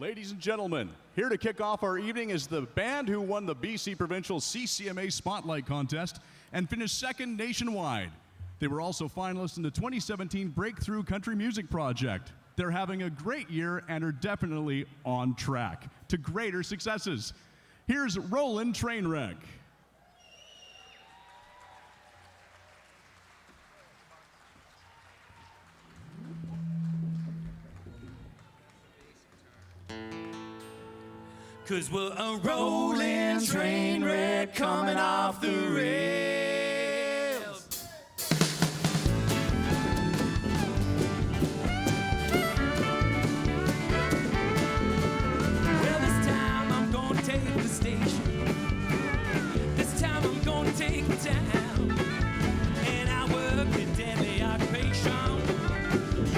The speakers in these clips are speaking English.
Ladies and gentlemen, here to kick off our evening is the band who won the BC Provincial CCMA Spotlight Contest and finished second nationwide. They were also finalists in the 2017 Breakthrough Country Music Project. They're having a great year and are definitely on track to greater successes. Here's Rollin' Trainwreck. 'Cause we're a rolling train wreck coming off the rails. Well, this time I'm gonna take the station. This time I'm gonna take the town. And I work a deadly occupation,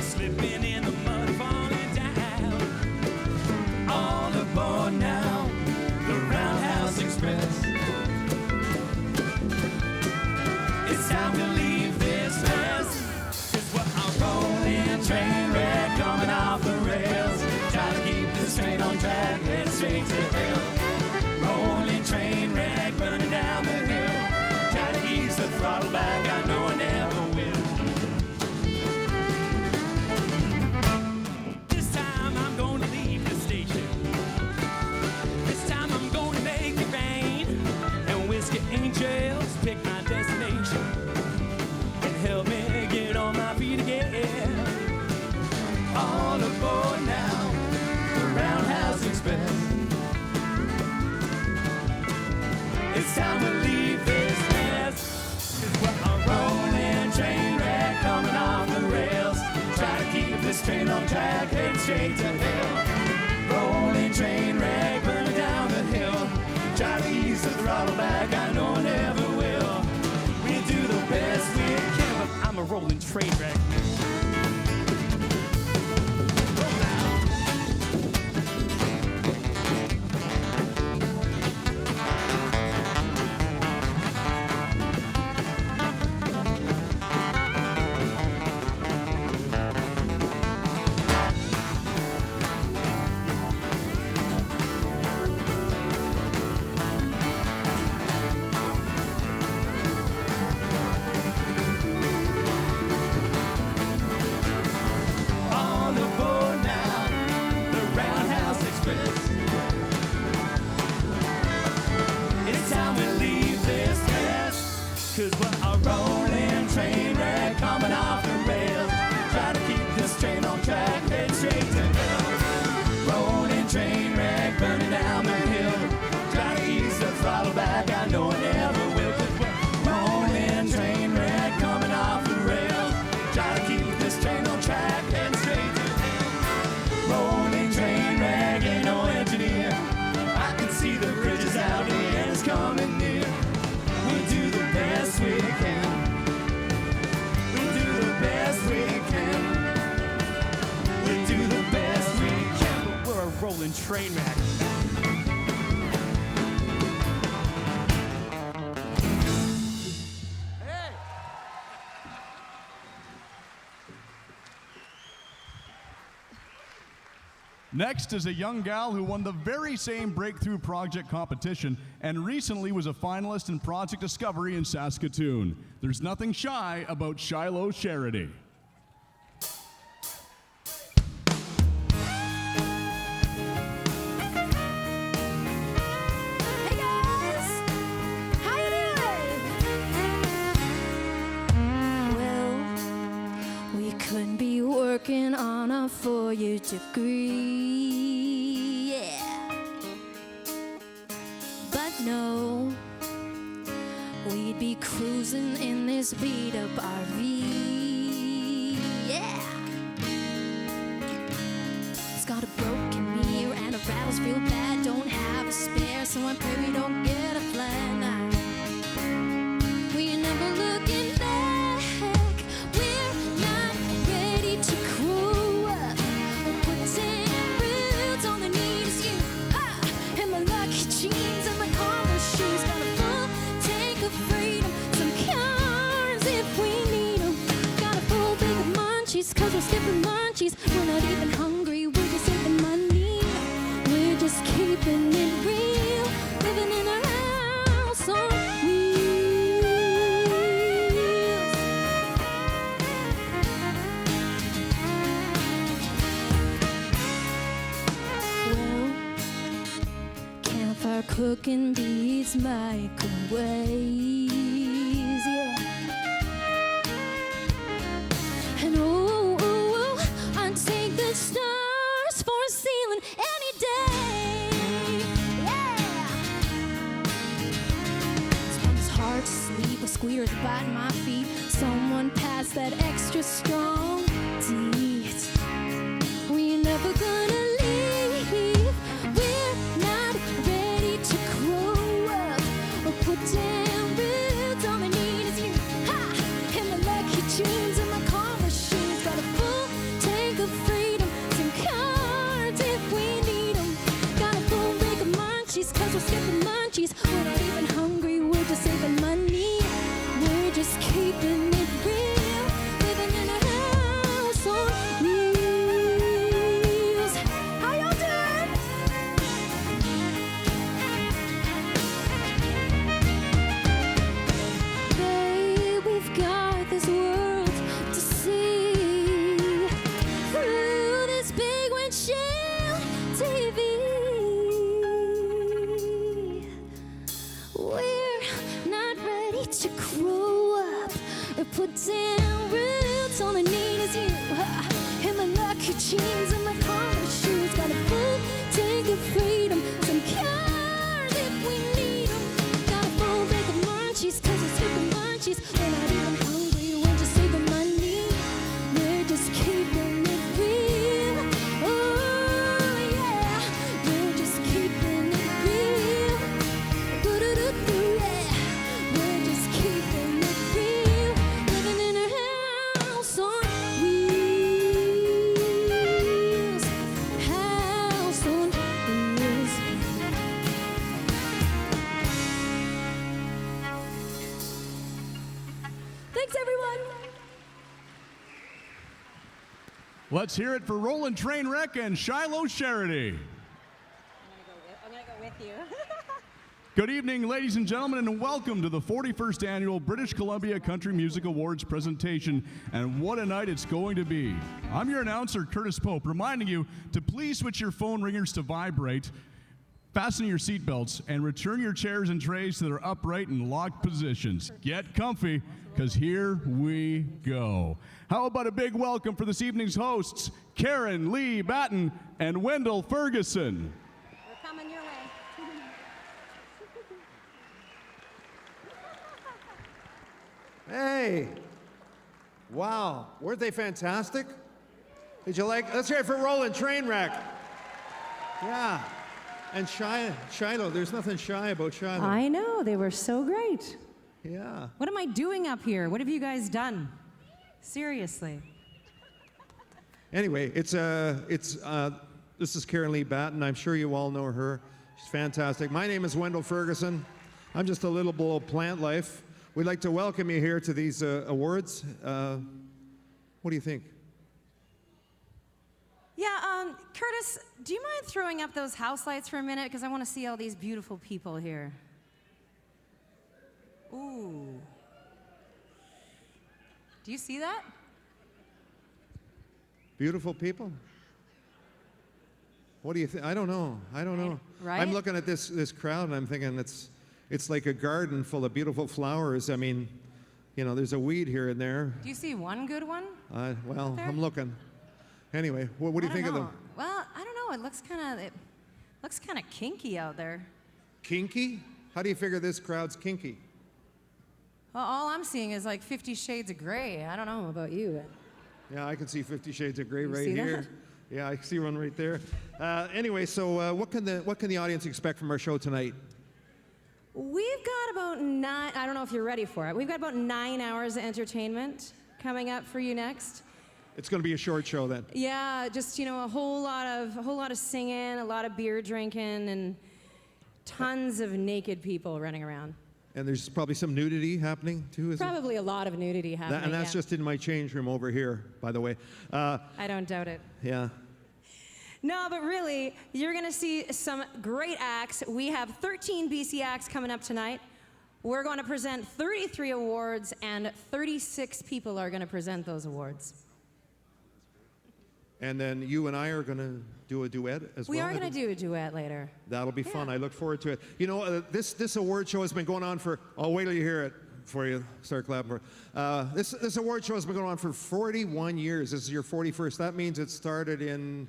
slipping in the mud, falling down. All aboard now. Express. It's time to leave this mess. 'Cause we're a rolling train wreck coming off the rails. Try to keep this train on track, head straight to hell. Rolling train wreck burning down the hill. Try to ease the throttle back, I know I never will. This time I'm gonna leave the station. This time I'm gonna make it rain. And whiskey angels pick my destination and help me get on my feet again. All aboard now, the Roundhouse Express. It's time to leave this mess. 'Cause we're a rolling train wreck coming off the rails. Try to keep this train on track, head straight to hell. Rolling train wreck burning down the hill. Try to ease the throttle back, I know I never will. We do the best we can, but I'm a rolling train wreck. Roll out. Train wreck. Hey. Next is a young gal who won the very same Breakthrough Project competition and recently was a finalist in Project Discovery in Saskatoon. There's nothing shy about Shiloh Charity. Working on a 4-year degree, yeah. But no, we'd be cruising in this beat-up RV, yeah. It's got a broken mirror and it rattles real bad. Don't have a spare, so I pray we don't get a flat now. We never looking back. We're not ready to grow up. We're putting roots on the knees. You, and my lucky jeans and my collar shoes. Got a full tank of freedom, some cars if we need them. Got a full bag of munchies, 'cause we're skipping lunchies. We're not even hungry, we're just saving money. start cooking these microwaves, yeah. And I'd take the stars for a ceiling any day, yeah. Sometimes it's hard to sleep with squealers biting my feet. Someone pass that extra strong deeds. We're never gonna leave. We're not ready to grow up or put down roots. All I need is you, ha! And my lucky jeans and my Converse shoes. Got a full tank of freedom, some cards if we need them. Got a full rig of munchies, cause we're skipping munchies. We're not even hungry, we're just saving money. We're just keeping it real, living in a house on wheels. How y'all doing? Babe, we've got this world to see through this big windshield TV. We're not ready to grow up or put down roots. All I need is you, ha, and my lucky jeans and my Converse shoes. Got a full tank of freedom, some cars if we need them. Got a full bag of munchies, cause we're skipping munchies. We're not even hungry, we're just saving money. We're just keeping it real. Oh yeah, we're just keeping it real. Doo-doo-doo-doo, yeah. We're just keeping it real, living in a house on wheels. House on wheels. Thanks, everyone. Let's hear it for Roland Trainwreck and Shiloh Charity. I'm gonna go with you. Good evening, ladies and gentlemen, and welcome to the 41st Annual British Columbia Country Music Awards presentation, and what a night it's going to be. I'm your announcer, Curtis Pope, reminding you to please switch your phone ringers to vibrate, fasten your seatbelts, and return your chairs and trays to their upright and locked positions. Get comfy, because here we go. How about a big welcome for this evening's hosts, Karen Lee Batten and Wendell Ferguson. We're coming your way. Hey! Wow, weren't they fantastic? Did you like? Let's hear it for Roland Trainwreck. Yeah. And Shiloh, there's nothing shy about Shiloh. I know, they were so great. Yeah. What am I doing up here? What have you guys done? Seriously. Anyway, this is Karen Lee Batten. I'm sure you all know her. She's fantastic. My name is Wendell Ferguson. I'm just a little below plant life. We'd like to welcome you here to these awards. What do you think? Yeah, Curtis, do you mind throwing up those house lights for a minute? Because I want to see all these beautiful people here. Ooh. Do you see that? Beautiful people? What do you think? I don't know. Right? I'm looking at this crowd and I'm thinking it's like a garden full of beautiful flowers. I mean, you know, there's a weed here and there. Do you see one good one? Well, there? I'm looking. Anyway, what do you think of them? Well, I don't know. It looks kind of kinky out there. Kinky? How do you figure this crowd's kinky? Well, all I'm seeing is like 50 Shades of Grey. I don't know about you. Yeah, I can see 50 Shades of Grey right see here. that? Yeah, I see one right there. Anyway, so what can the audience expect from our show tonight? We've got about 9, I don't know if you're ready for it. We've got about 9 hours of entertainment coming up for you next. It's going to be a short show then. Yeah, just, you know, a whole lot of singing, a lot of beer drinking, and tons of naked people running around. And there's probably some nudity happening too, is Probably a lot of nudity happening. and that's yeah. just in my change room over here, by the way. I don't doubt it. Yeah. No, but really, you're going to see some great acts. We have 13 BC acts coming up tonight. We're going to present 33 awards, and 36 people are going to present those awards. And then you and I are going to do a duet as well. We are going to do a duet later. That'll be fun. I look forward to it. You know, this award show has been going on for, I'll wait till you hear it before you start clapping for it. This award show has been going on for 41 years. This is your 41st. That means it started in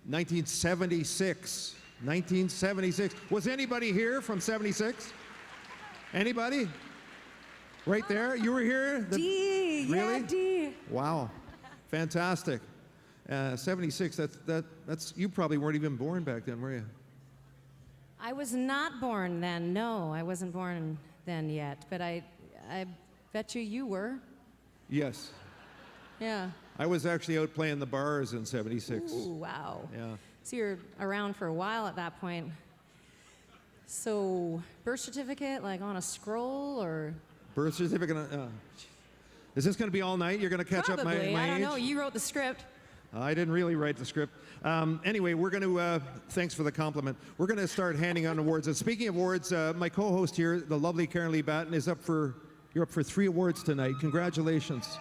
1976. 1976. Was anybody here from 76? Anybody? Right there? You were here? D. Really? Yeah, D. Wow. Fantastic. 76, that's, you probably weren't even born back then, were you? I was not born then. No, I wasn't born then yet. But I bet you were. Yes. Yeah. I was actually out playing the bars in 76. Ooh, wow. Yeah. So you're around for a while at that point. So birth certificate, like on a scroll, or? Birth certificate. Is this going to be all night? You're going to catch Probably. up my I don't age? know. You wrote the script. I didn't really write the script. Anyway, we're going to, thanks for the compliment. We're going to start handing out awards. And speaking of awards, my co-host here, the lovely Karen Lee Batten, you're up for 3 awards tonight. Congratulations.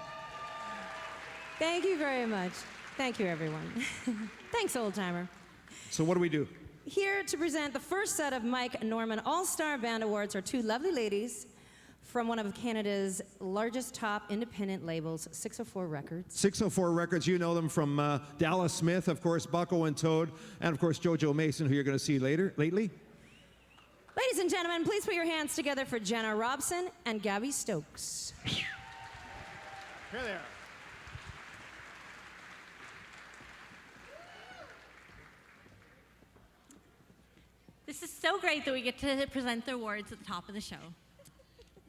Thank you very much. Thank you, everyone. Thanks, old timer. So what do we do? Here to present the first set of Mike Norman All-Star Band Awards are 2 lovely ladies from one of Canada's largest top independent labels, 604 Records. 604 Records, you know them from Dallas Smith, of course, Bucko and Toad, and of course Jojo Mason, who you're going to see lately. Ladies and gentlemen, please put your hands together for Jenna Robson and Gabby Stokes. Here they are. This is so great that we get to present the awards at the top of the show.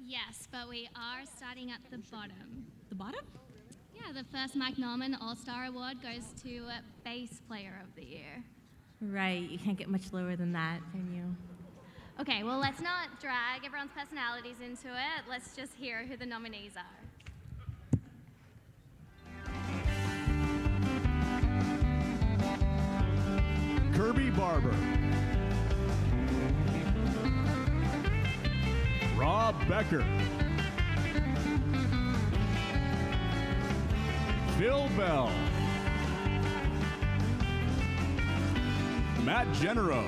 Yes, but we are starting at the bottom. The bottom? Yeah, the first Mike Norman All-Star Award goes to Bass Player of the Year. Right, you can't get much lower than that, can you? Okay, well, let's not drag everyone's personalities into it. Let's just hear who the nominees are. Kirby Barber, Rob Becker, Phil Bell, Matt Genero,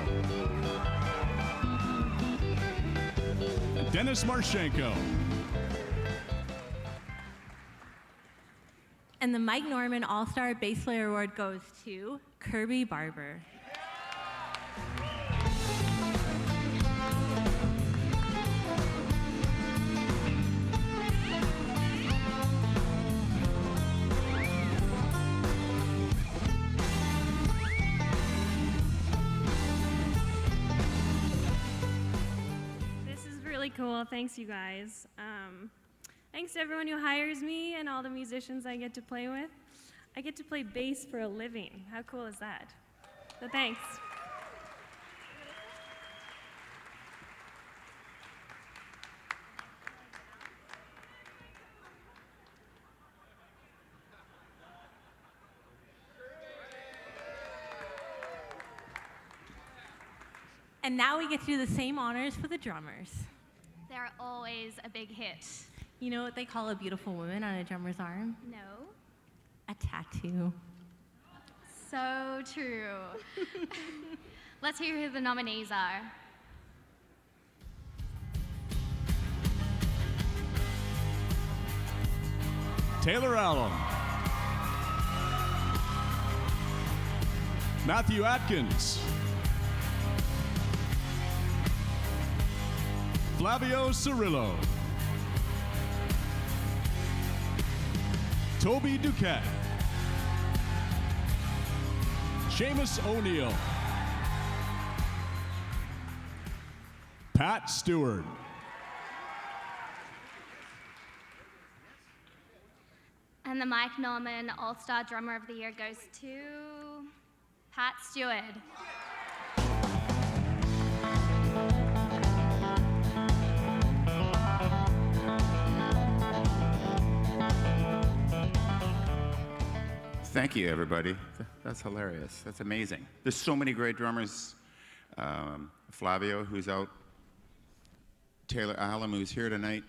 Dennis Marshenko. And the Mike Norman All-Star Bass Player Award goes to Kirby Barber. This is really cool. Thanks, you guys. Thanks to everyone who hires me and all the musicians I get to play with. I get to play bass for a living. How cool is that? So thanks. And now we get to do the same honors for the drummers. They're always a big hit. You know what they call a beautiful woman on a drummer's arm? No? A tattoo. So true. Let's hear who the nominees are. Taylor Allen, Matthew Atkins, Flavio Cirillo, Toby Duquette, Seamus O'Neill, Pat Stewart, And the Mike Norman All-Star Drummer of the Year goes to Pat Stewart. Thank you, everybody. That's hilarious. That's amazing. There's so many great drummers. Flavio, who's out. Taylor Allen, who's here tonight.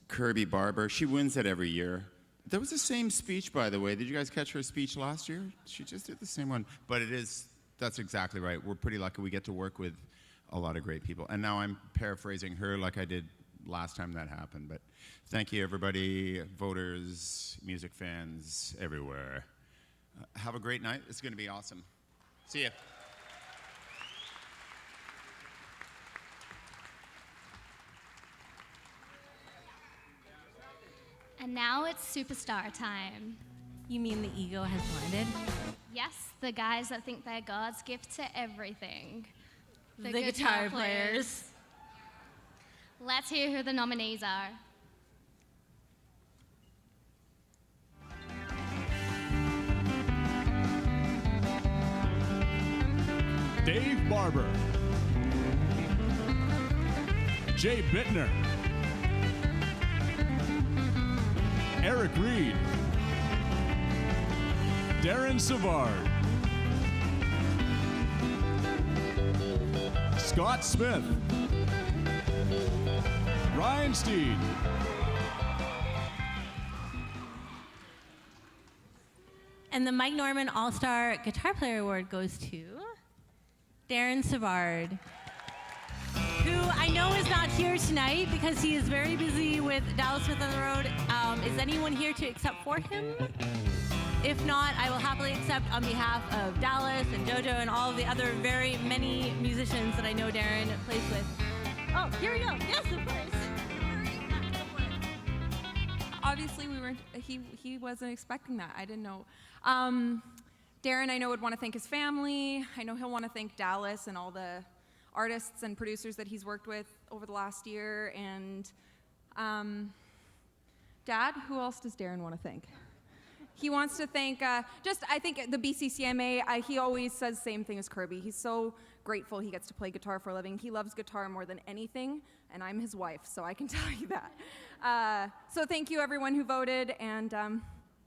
Kirby Barber. She wins it every year. That was the same speech, by the way. Did you guys catch her speech last year? She just did the same one. But that's exactly right. We're pretty lucky we get to work with a lot of great people. And now I'm paraphrasing her like I did last time that happened. But thank you, everybody, voters, music fans, everywhere. Have a great night. It's going to be awesome. See ya. And now it's superstar time. You mean the ego has landed? Yes, the guys that think they're God's gift to everything. The guitar players. Let's hear who the nominees are. Dave Barber, Jay Bittner, Eric Reed, Darren Savard, Scott Smith, Ryan Steed, And the Mike Norman All-Star Guitar Player Award goes to Darren Savard, who I know is not here tonight because he is very busy with Dallas Smith on the Road. Is anyone here to accept for him? If not, I will happily accept on behalf of Dallas and Jojo and all of the other very many musicians that I know Darren plays with. Oh, here we go. Yes, of course. Obviously, he wasn't expecting that. I didn't know. Darren, I know, would want to thank his family. I know he'll want to thank Dallas and all the artists and producers that he's worked with over the last year. And Dad, who else does Darren want to thank? He wants to thank, I think the BCCMA, he always says the same thing as Kirby. He's so grateful he gets to play guitar for a living. He loves guitar more than anything, and I'm his wife, so I can tell you that. So thank you, everyone who voted, and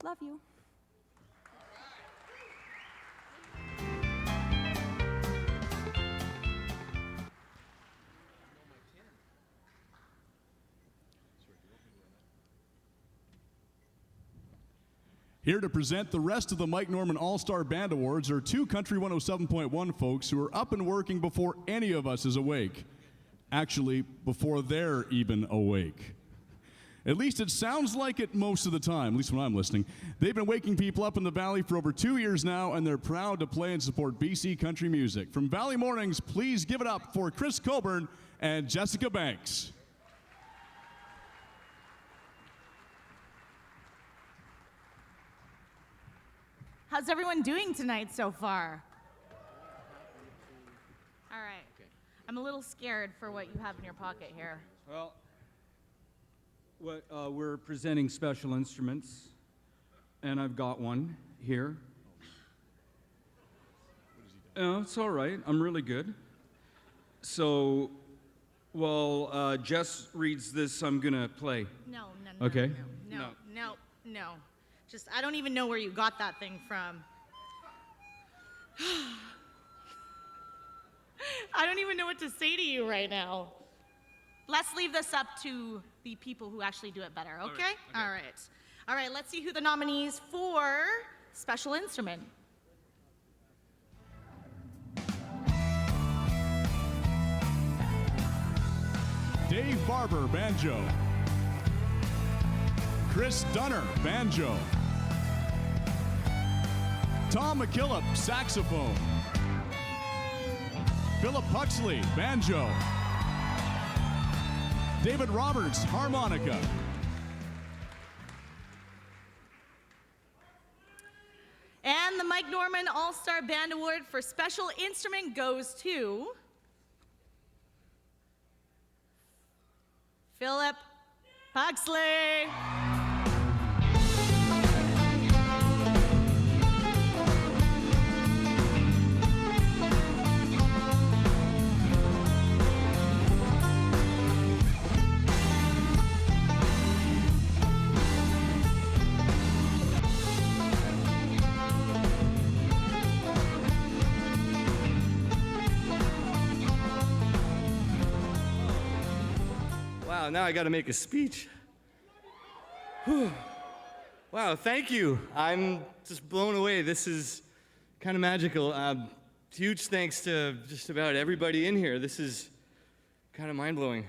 love you. Here to present the rest of the Mike Norman All-Star Band Awards are two Country 107.1 folks who are up and working before any of us is awake. Actually, before they're even awake. At least it sounds like it most of the time, at least when I'm listening. They've been waking people up in the Valley for over 2 years now, and they're proud to play and support BC country music. From Valley Mornings, please give it up for Chris Coburn and Jessica Banks. How's everyone doing tonight so far? All right. Okay. I'm a little scared for what you have in your pocket here. Well, we're presenting special instruments, and I've got one here. It's all right. I'm really good. So, while Jess reads this, I'm going to play. No. Okay. No. Just, I don't even know where you got that thing from. I don't even know what to say to you right now. Let's leave this up to the people who actually do it better, okay? All right, let's see who the nominees for special instrument. Dave Barber, banjo. Chris Dunner, banjo. Tom McKillop, saxophone. Philip Huxley, banjo. David Roberts, harmonica. And the Mike Norman All-Star Band Award for Special Instrument goes to Philip Huxley. Wow, now I got to make a speech. Whew. Wow, thank you. I'm just blown away. This is kind of magical. Huge thanks to just about everybody in here. This is kind of mind-blowing.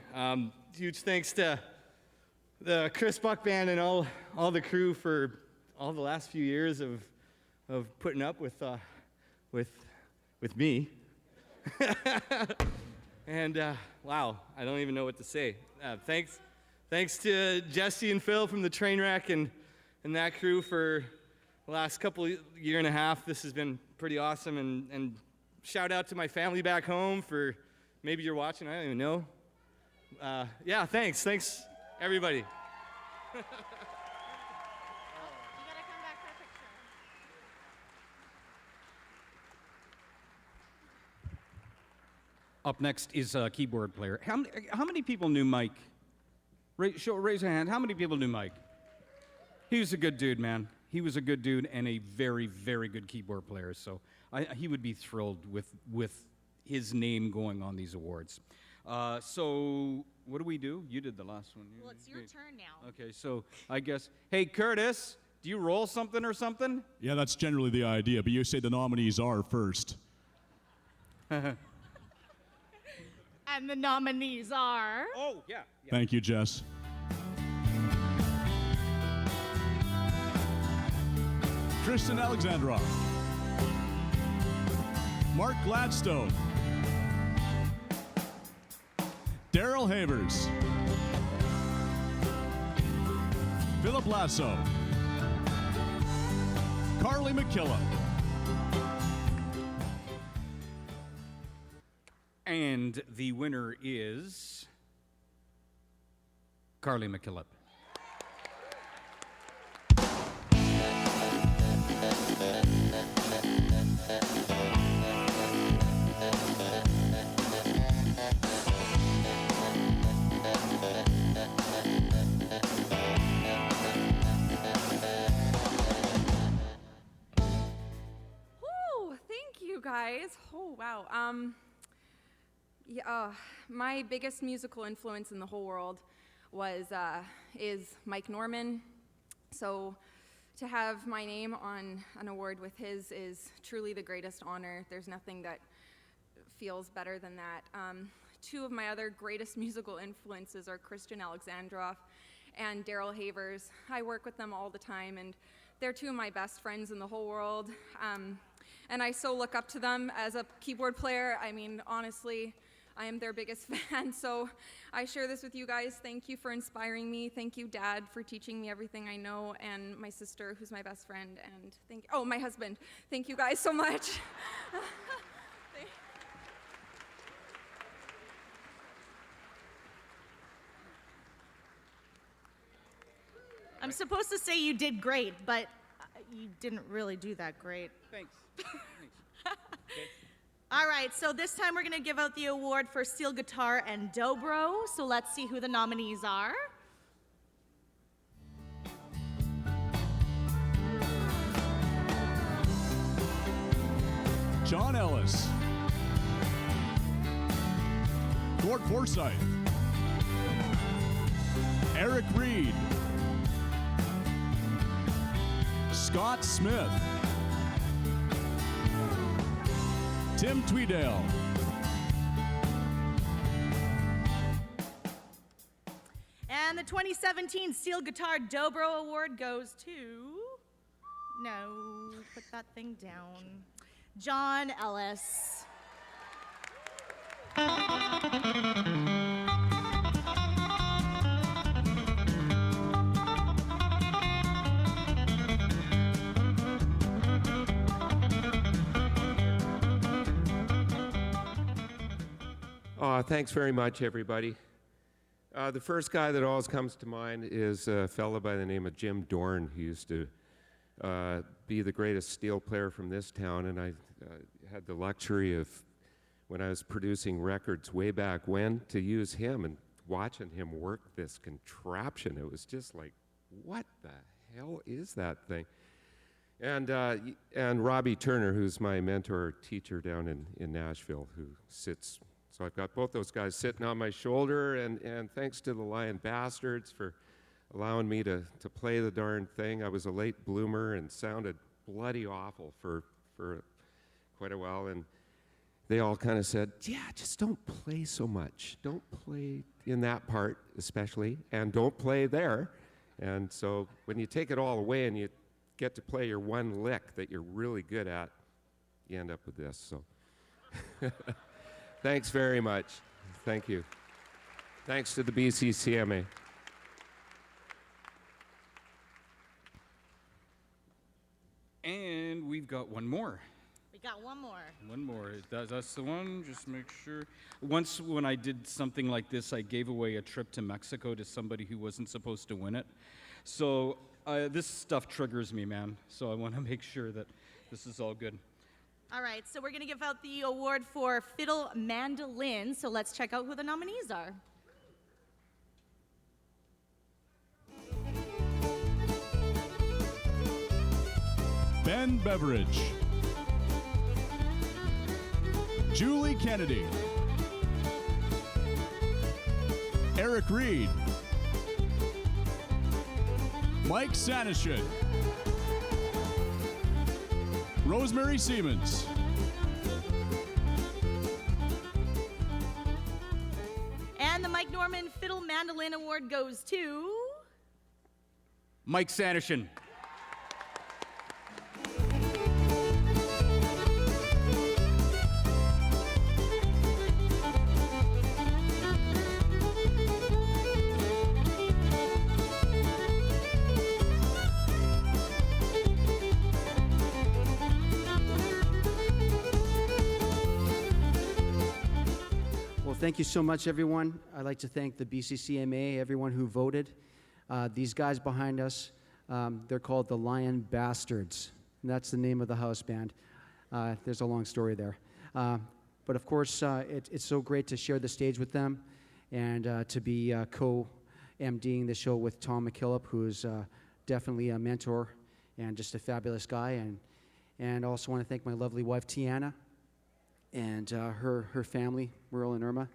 Huge thanks to the Chris Buck Band and all the crew for all the last few years of putting up with me. And wow, I don't even know what to say. Thanks to Jesse and Phil from the Trainwreck and that crew for the last year and a half. This has been pretty awesome. And shout out to my family back home for, maybe you're watching, I don't even know. Yeah, thanks, everybody. Up next is a keyboard player. How many people knew Mike? Raise your hand. How many people knew Mike? He was a good dude, man. He was a good dude and a very, very good keyboard player. So he would be thrilled with his name going on these awards. So what do we do? You did the last one. Well, it's your turn now. Okay, so I guess, hey, Curtis, do you roll something or something? Yeah, that's generally the idea, but you say the nominees are first. And the nominees are... Oh, yeah. Thank you, Jess. Tristan Alexandrov, Mark Gladstone, Daryl Havers, Philip Lasso, Carly McKillop. And the winner is Carly McKillop. Thank you guys. Oh, wow. My biggest musical influence in the whole world is Mike Norman. So to have my name on an award with his is truly the greatest honor. There's nothing that feels better than that. Two of my other greatest musical influences are Christian Alexandrov and Daryl Havers. I work with them all the time, and they're two of my best friends in the whole world. And I so look up to them as a keyboard player. I mean, honestly, I am their biggest fan, so I share this with you guys. Thank you for inspiring me. Thank you, Dad, for teaching me everything I know, and my sister, who's my best friend, and my husband. Thank you guys so much. I'm supposed to say you did great, but you didn't really do that great. Thanks. All right, so this time we're going to give out the award for steel guitar and dobro. So let's see who the nominees are. John Ellis, Gord Forsyth, Eric Reed, Scott Smith, Tim Tweedale, and the 2017 Steel Guitar Dobro Award goes to... No, put that thing down. John Ellis. Thanks very much, everybody. The first guy that always comes to mind is a fellow by the name of Jim Dorn, who used to be the greatest steel player from this town, and I had the luxury of, when I was producing records way back when, to use him and watching him work this contraption. It was just like, what the hell is that thing? And Robbie Turner, who's my mentor teacher down in Nashville, who sits... So I've got both those guys sitting on my shoulder, and thanks to the Lion Bastards for allowing me to play the darn thing. I was a late bloomer and sounded bloody awful for quite a while, and they all kind of said, yeah, just don't play so much. Don't play in that part especially, and don't play there. And so when you take it all away and you get to play your one lick that you're really good at, you end up with this. So thanks very much. Thank you. Thanks to the BCCMA. And we've got one more. We got one more. One more. That's the one. Just make sure. Once when I did something like this, I gave away a trip to Mexico to somebody who wasn't supposed to win it. So this stuff triggers me, man. So I want to make sure that this is all good. All right, so we're going to give out the award for fiddle mandolin. So let's check out who the nominees are. Ben Beveridge, Julie Kennedy, Eric Reed, Mike Sanishin, Rosemary Siemens, And the Mike Norman Fiddle Mandolin Award goes to Mike Sanishin. Thank you so much, everyone. I'd like to thank the BCCMA, everyone who voted. These guys behind us, they're called the Lion Bastards. And that's the name of the house band. There's a long story there. But of course, it's so great to share the stage with them and to be co-MDing the show with Tom McKillop, who's definitely a mentor and just a fabulous guy. And also want to thank my lovely wife, Tiana, and her family, Merle and Irma,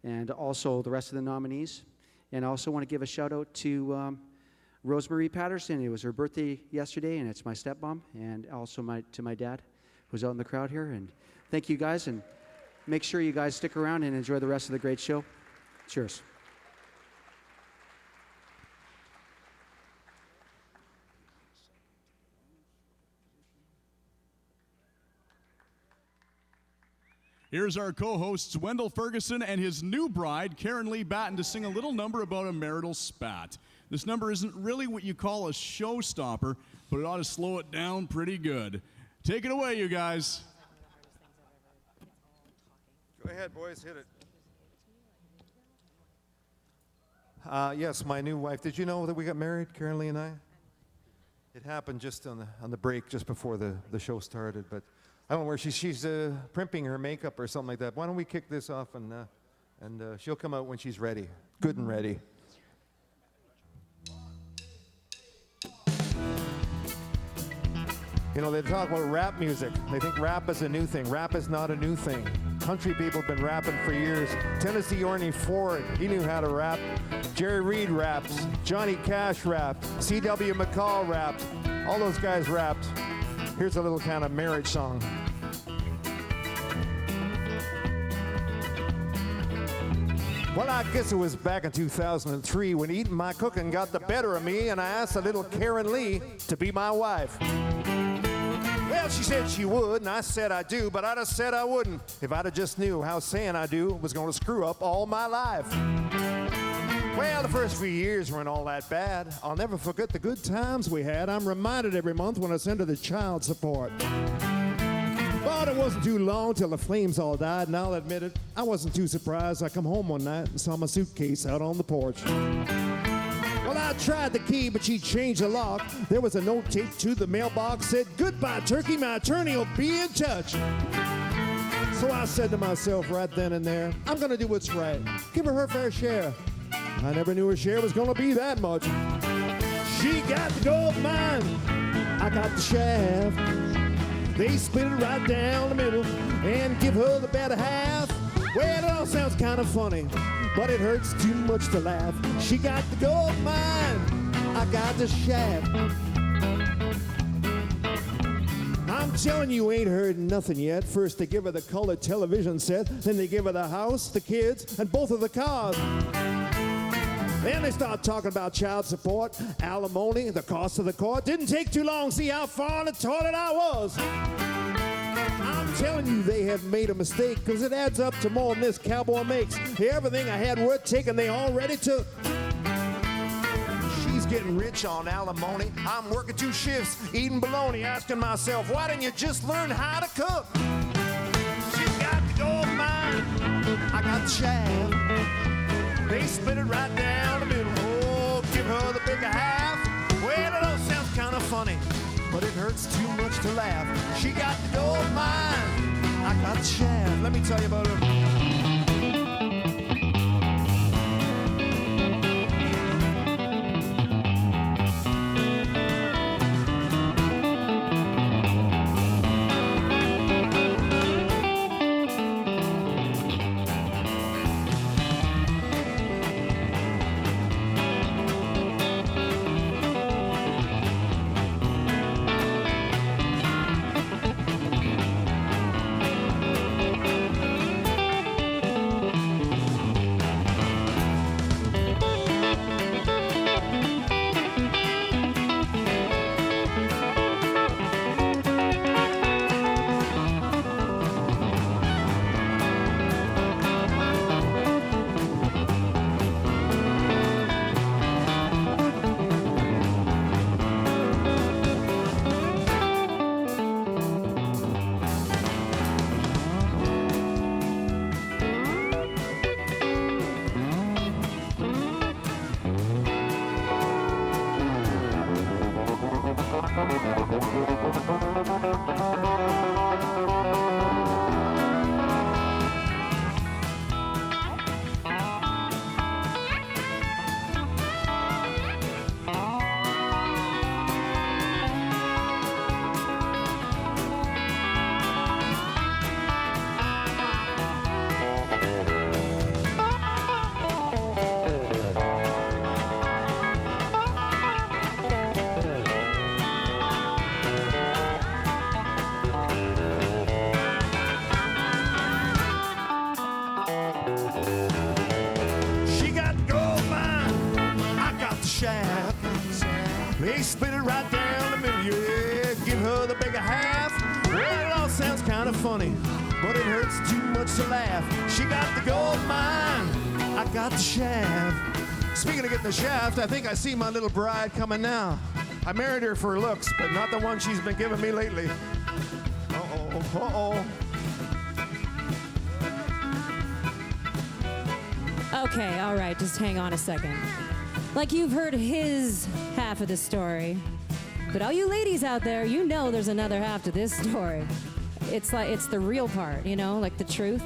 and also the rest of the nominees. And I also want to give a shout out to Rosemary Patterson. It was her birthday yesterday, and it's my stepmom, and also to my dad, who's out in the crowd here. And thank you guys, and make sure you guys stick around and enjoy the rest of the great show. Cheers. Here's our co-hosts Wendell Ferguson and his new bride, Karen Lee Batten, to sing a little number about a marital spat. This number isn't really what you call a showstopper, but it ought to slow it down pretty good. Take it away, you guys. Go ahead, boys, hit it. Yes, my new wife. Did you know that we got married, Karen Lee and I? It happened just on the break, just before the show started, but I don't know where she's primping her makeup or something like that. Why don't we kick this off and she'll come out when she's ready, good and ready. You know, they talk about rap music. They think rap is a new thing. Rap is not a new thing. Country people have been rapping for years. Tennessee Orney Ford, he knew how to rap. Jerry Reed raps. Johnny Cash rapped. C.W. McCall rapped. All those guys rapped. Here's a little kind of marriage song. Well, I guess it was back in 2003 when eating my cooking got the better of me, and I asked a little Karen Lee to be my wife. Well, she said she would, and I said I do, but I'd have said I wouldn't if I'd have just knew how saying I do was going to screw up all my life. Well, the first few years weren't all that bad. I'll never forget the good times we had. I'm reminded every month when I send her the child support. But it wasn't too long till the flames all died, and I'll admit it, I wasn't too surprised. I come home one night and saw my suitcase out on the porch. Well, I tried the key, but she changed the lock. There was a note taped to the mailbox, said, "Goodbye, turkey, my attorney will be in touch." So I said to myself right then and there, I'm going to do what's right. Give her fair share. I never knew her share was gonna be that much. She got the gold mine, I got the shaft. They split it right down the middle and give her the better half. Well, it all sounds kind of funny, but it hurts too much to laugh. She got the gold mine, I got the shaft. I'm telling you, ain't heard nothing yet. First they give her the color television set, then they give her the house, the kids, and both of the cars. Then they start talking about child support, alimony, the cost of the court. Didn't take too long to see how far in the toilet I was. I'm telling you, they have made a mistake, because it adds up to more than this cowboy makes. Everything I had worth taking, they already took. She's getting rich on alimony. I'm working 2 shifts, eating bologna, asking myself, why didn't you just learn how to cook? She's got the gold mine, I got the shaft. They split it right down the middle. Oh, give her the bigger half. Well, it all sounds kind of funny, but it hurts too much to laugh. She got the gold mine, I got the shaft. Let me tell you about her. They split it right down the middle, yeah, give her the bigger half. Well, it all sounds kind of funny, but it hurts too much to laugh. She got the gold mine, I got the shaft. Speaking of getting the shaft, I think I see my little bride coming now. I married her for looks, but not the one she's been giving me lately. Uh-oh, uh-oh. Okay, all right, just hang on a second. Like you've heard his half of the story, but all you ladies out there, you know there's another half to this story. It's like, it's the real part, you know, like the truth.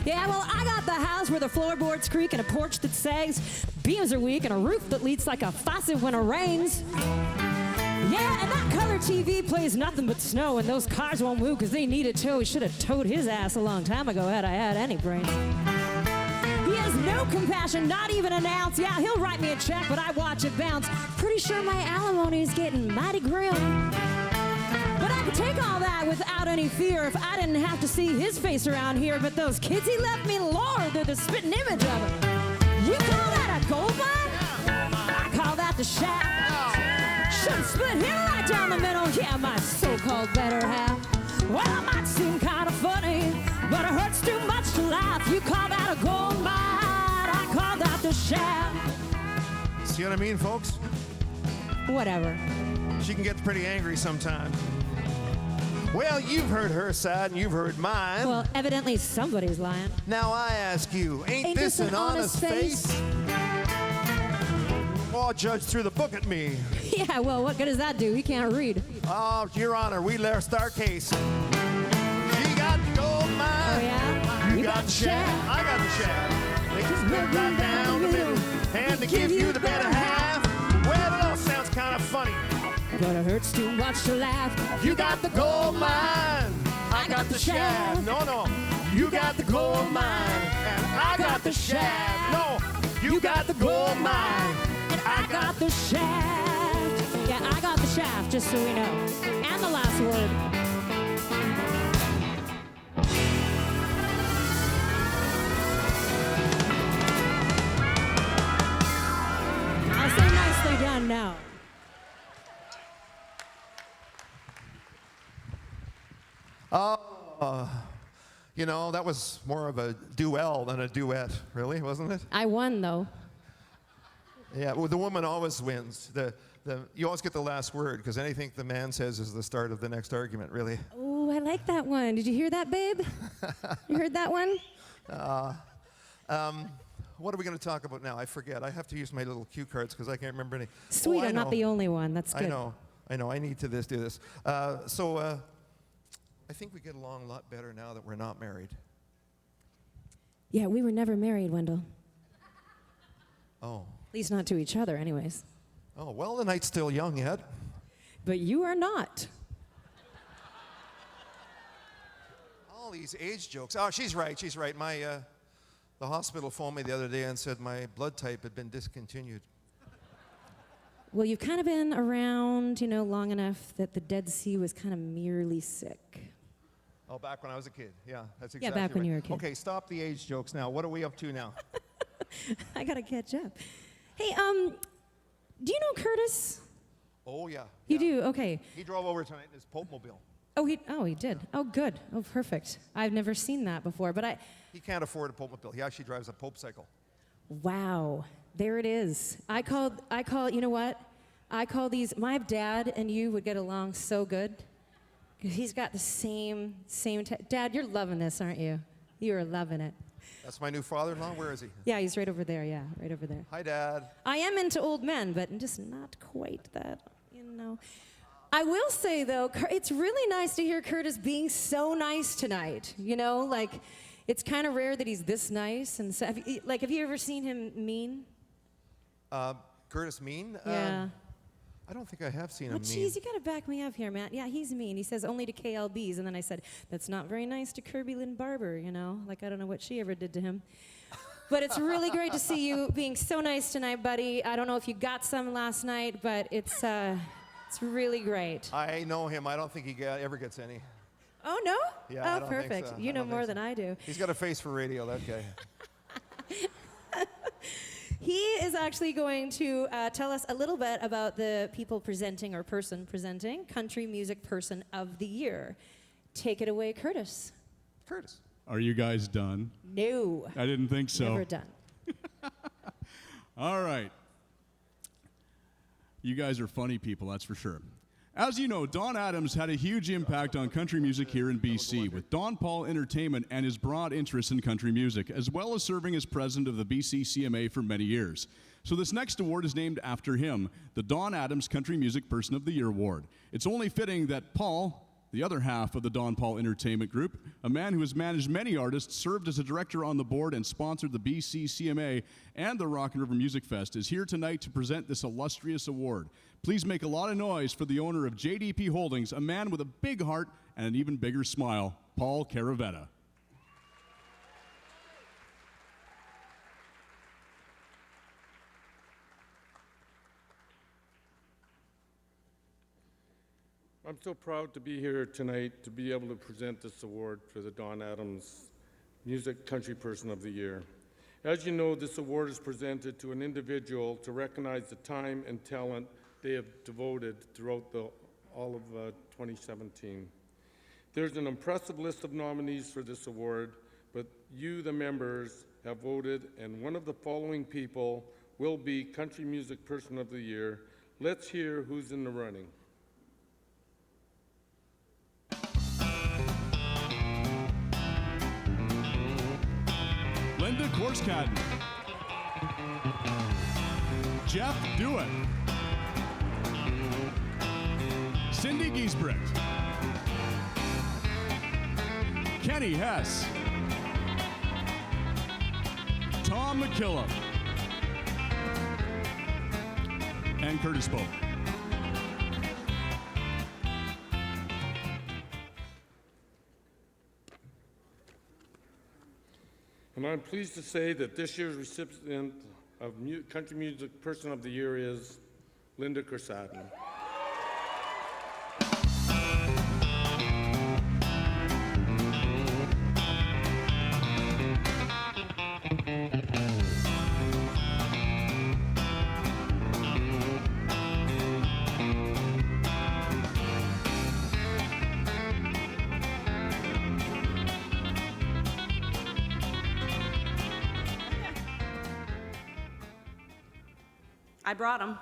Yeah, well, I got the house where the floorboards creak and a porch that sags, beams are weak and a roof that leaks like a faucet when it rains. Yeah, and that color TV plays nothing but snow, and those cars won't move because they need a tow. He should have towed his ass a long time ago had I had any brains. He has no compassion, not even an ounce. Yeah, he'll write me a check, but I watch it bounce. Pretty sure my alimony is getting mighty grim. But I could take all that without any fear if I didn't have to see his face around here. But those kids he left me, Lord, they're the spitting image of it. You call that a gold mine? I call that the shaft. Should've split him right down the middle. Yeah, my so-called better half. Well, it might seem kind of funny, but it hurts too much to laugh. You call that a gold mine? I call that the shaft. See what I mean, folks? Whatever. She can get pretty angry sometimes. Well, you've heard her side and you've heard mine. Well, evidently somebody's lying. Now I ask you, ain't this an honest face? Law judge threw the book at me. Yeah, well, what good does that do? He can't read. Oh, Your Honor, we lost our case. She got the gold mine. Oh, yeah? You got the shaft. I got the shaft. They just split right down the middle. And they give you the better half. Well, it all sounds kind of funny, but it hurts too much to laugh. You got the gold mine. I got the shaft. No, no. You got the gold mine. And I the shaft. No, you got the gold mine. And I got the shaft. Yeah, I got the shaft, just so we know. And the last word. I'll say nicely done now. You know, that was more of a duel than a duet, really, wasn't it? I won, though. Yeah, well, the woman always wins. You always get the last word, because anything the man says is the start of the next argument, really. Oh, I like that one. Did you hear that, babe? You heard that one? What are we going to talk about now? I forget. I have to use my little cue cards because I can't remember any. Sweet, I I'm not know. the only one. That's good. I know. I need to do this. I think we get along a lot better now that we're not married. Yeah, we were never married, Wendell. Oh. At least not to each other, anyways. Oh, well, the night's still young yet. But you are not. All these age jokes. Oh, she's right. The hospital phoned me the other day and said my blood type had been discontinued. Well, you've kind of been around, long enough that the Dead Sea was kind of merely sick. Oh, back when I was a kid. Yeah, that's exactly Yeah, back when right. you were a kid. Okay, stop the age jokes now. What are we up to now? I gotta catch up. Hey, do you know Curtis? Oh, yeah. You do? Okay. He drove over tonight in his Pope mobile. Oh, he did. Oh, good. Oh, perfect. I've never seen that before, but He can't afford a Pope mobile. He actually drives a Pope cycle. Wow. There it is. I call, you know what? I call these, my dad and you would get along so good. Because he's got the same Dad, you're loving this, aren't you? You are loving it. That's my new father-in-law. Where is he? Yeah, he's right over there. Yeah, right over there. Hi, Dad. I am into old men, but just not quite that, I will say, though, it's really nice to hear Curtis being so nice tonight. It's kind of rare that he's this nice. And so, have you ever seen him mean? Curtis mean? Yeah. I don't think I have seen him mean. Jeez, you gotta back me up here, man. Yeah, he's mean. He says only to KLBs, and then I said, that's not very nice to Kirby Lynn Barber, I don't know what she ever did to him. But it's really great to see you being so nice tonight, buddy. I don't know if you got some last night, but it's really great. I know him. I don't think he ever gets any. Oh, no? Yeah, I Oh, don't perfect. think so. You know more than I do. He's got a face for radio, that guy. He is actually going to tell us a little bit about the people presenting, or person presenting, Country Music Person of the Year. Take it away, Curtis. Curtis. Are you guys done? No. I didn't think so. Never done. All right. You guys are funny people, that's for sure. As you know, Don Adams had a huge impact on country music here in BC with Don Paul Entertainment and his broad interest in country music, as well as serving as president of the BCCMA for many years. So this next award is named after him, the Don Adams Country Music Person of the Year Award. It's only fitting that Paul, the other half of the Don Paul Entertainment Group, a man who has managed many artists, served as a director on the board, and sponsored the BCCMA and the Rock and River Music Fest, is here tonight to present this illustrious award. Please make a lot of noise for the owner of JDP Holdings, a man with a big heart and an even bigger smile, Paul Caravetta. I'm so proud to be here tonight to be able to present this award for the Don Adams Music Country Person of the Year. As you know, this award is presented to an individual to recognize the time and talent they have devoted throughout all of 2017. There's an impressive list of nominees for this award, but you, the members, have voted, and one of the following people will be Country Music Person of the Year. Let's hear who's in the running. Linda Korskaden, Jeff Duet, Cindy Giesbrecht, Kenny Hess, Tom McKillop, and Curtis Pope. And I'm pleased to say that this year's recipient of Country Music Person of the Year is Linda Kersadin. I brought him.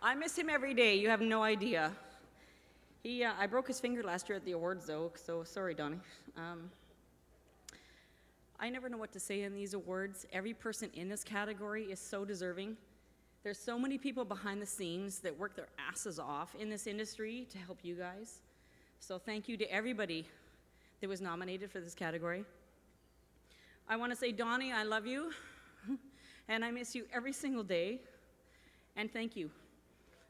I miss him every day. You have no idea. I broke his finger last year at the awards, though, so sorry, Donnie. I never know what to say in these awards. Every person in this category is so deserving. There's so many people behind the scenes that work their asses off in this industry to help you guys. So thank you to everybody that was nominated for this category. I want to say, Donnie, I love you, and I miss you every single day, and thank you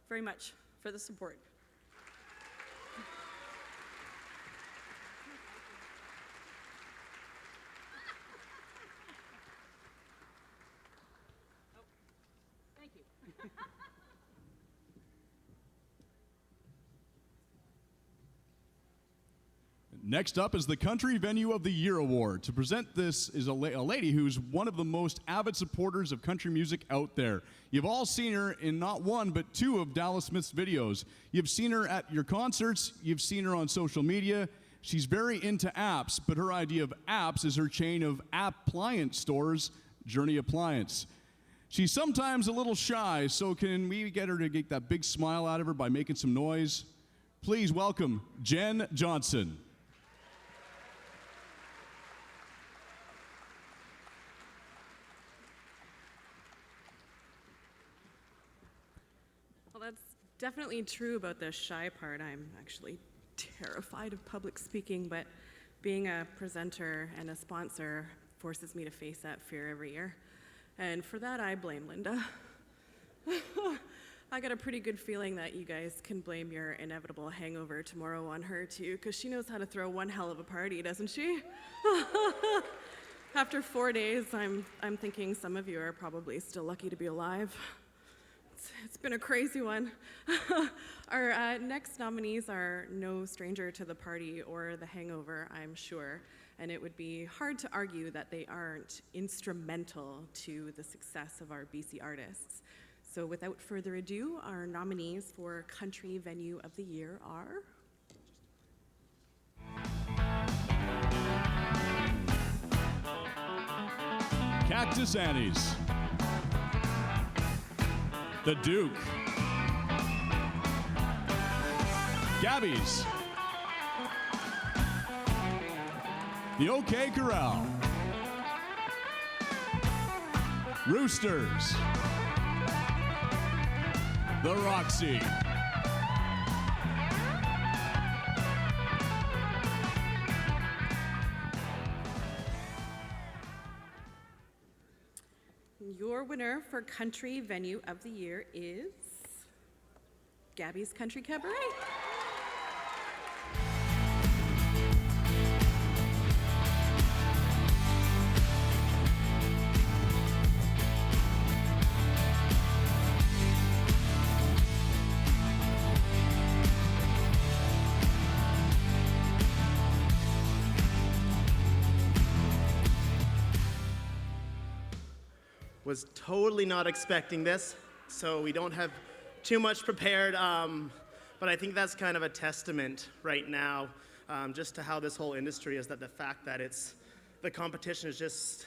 very much for the support. Thank you. Next up is the Country Venue of the Year Award. To present this is a lady who's one of the most avid supporters of country music out there. You've all seen her in not one, but two of Dallas Smith's videos. You've seen her at your concerts. You've seen her on social media. She's very into apps, but her idea of apps is her chain of appliance stores, Journey Appliance. She's sometimes a little shy, so can we get her to get that big smile out of her by making some noise? Please welcome Jen Johnson. Well, that's definitely true about the shy part. I'm actually terrified of public speaking, but being a presenter and a sponsor forces me to face that fear every year. And for that, I blame Linda. I got a pretty good feeling that you guys can blame your inevitable hangover tomorrow on her too, because she knows how to throw one hell of a party, doesn't she? After 4 days, I'm thinking some of you are probably still lucky to be alive. It's been a crazy one. Our next nominees are no stranger to the party or the hangover, I'm sure, and it would be hard to argue that they aren't instrumental to the success of our BC artists. So without further ado, our nominees for Country Venue of the Year are... Cactus Annie's, The Duke, Gabby's, The OK Corral, Roosters, The Roxy, Your winner for Country Venue of the Year is Gabby's Country Cabaret. Was totally not expecting this, so we don't have too much prepared, but I think that's kind of a testament right now just to how this whole industry is, that the fact that the competition is just,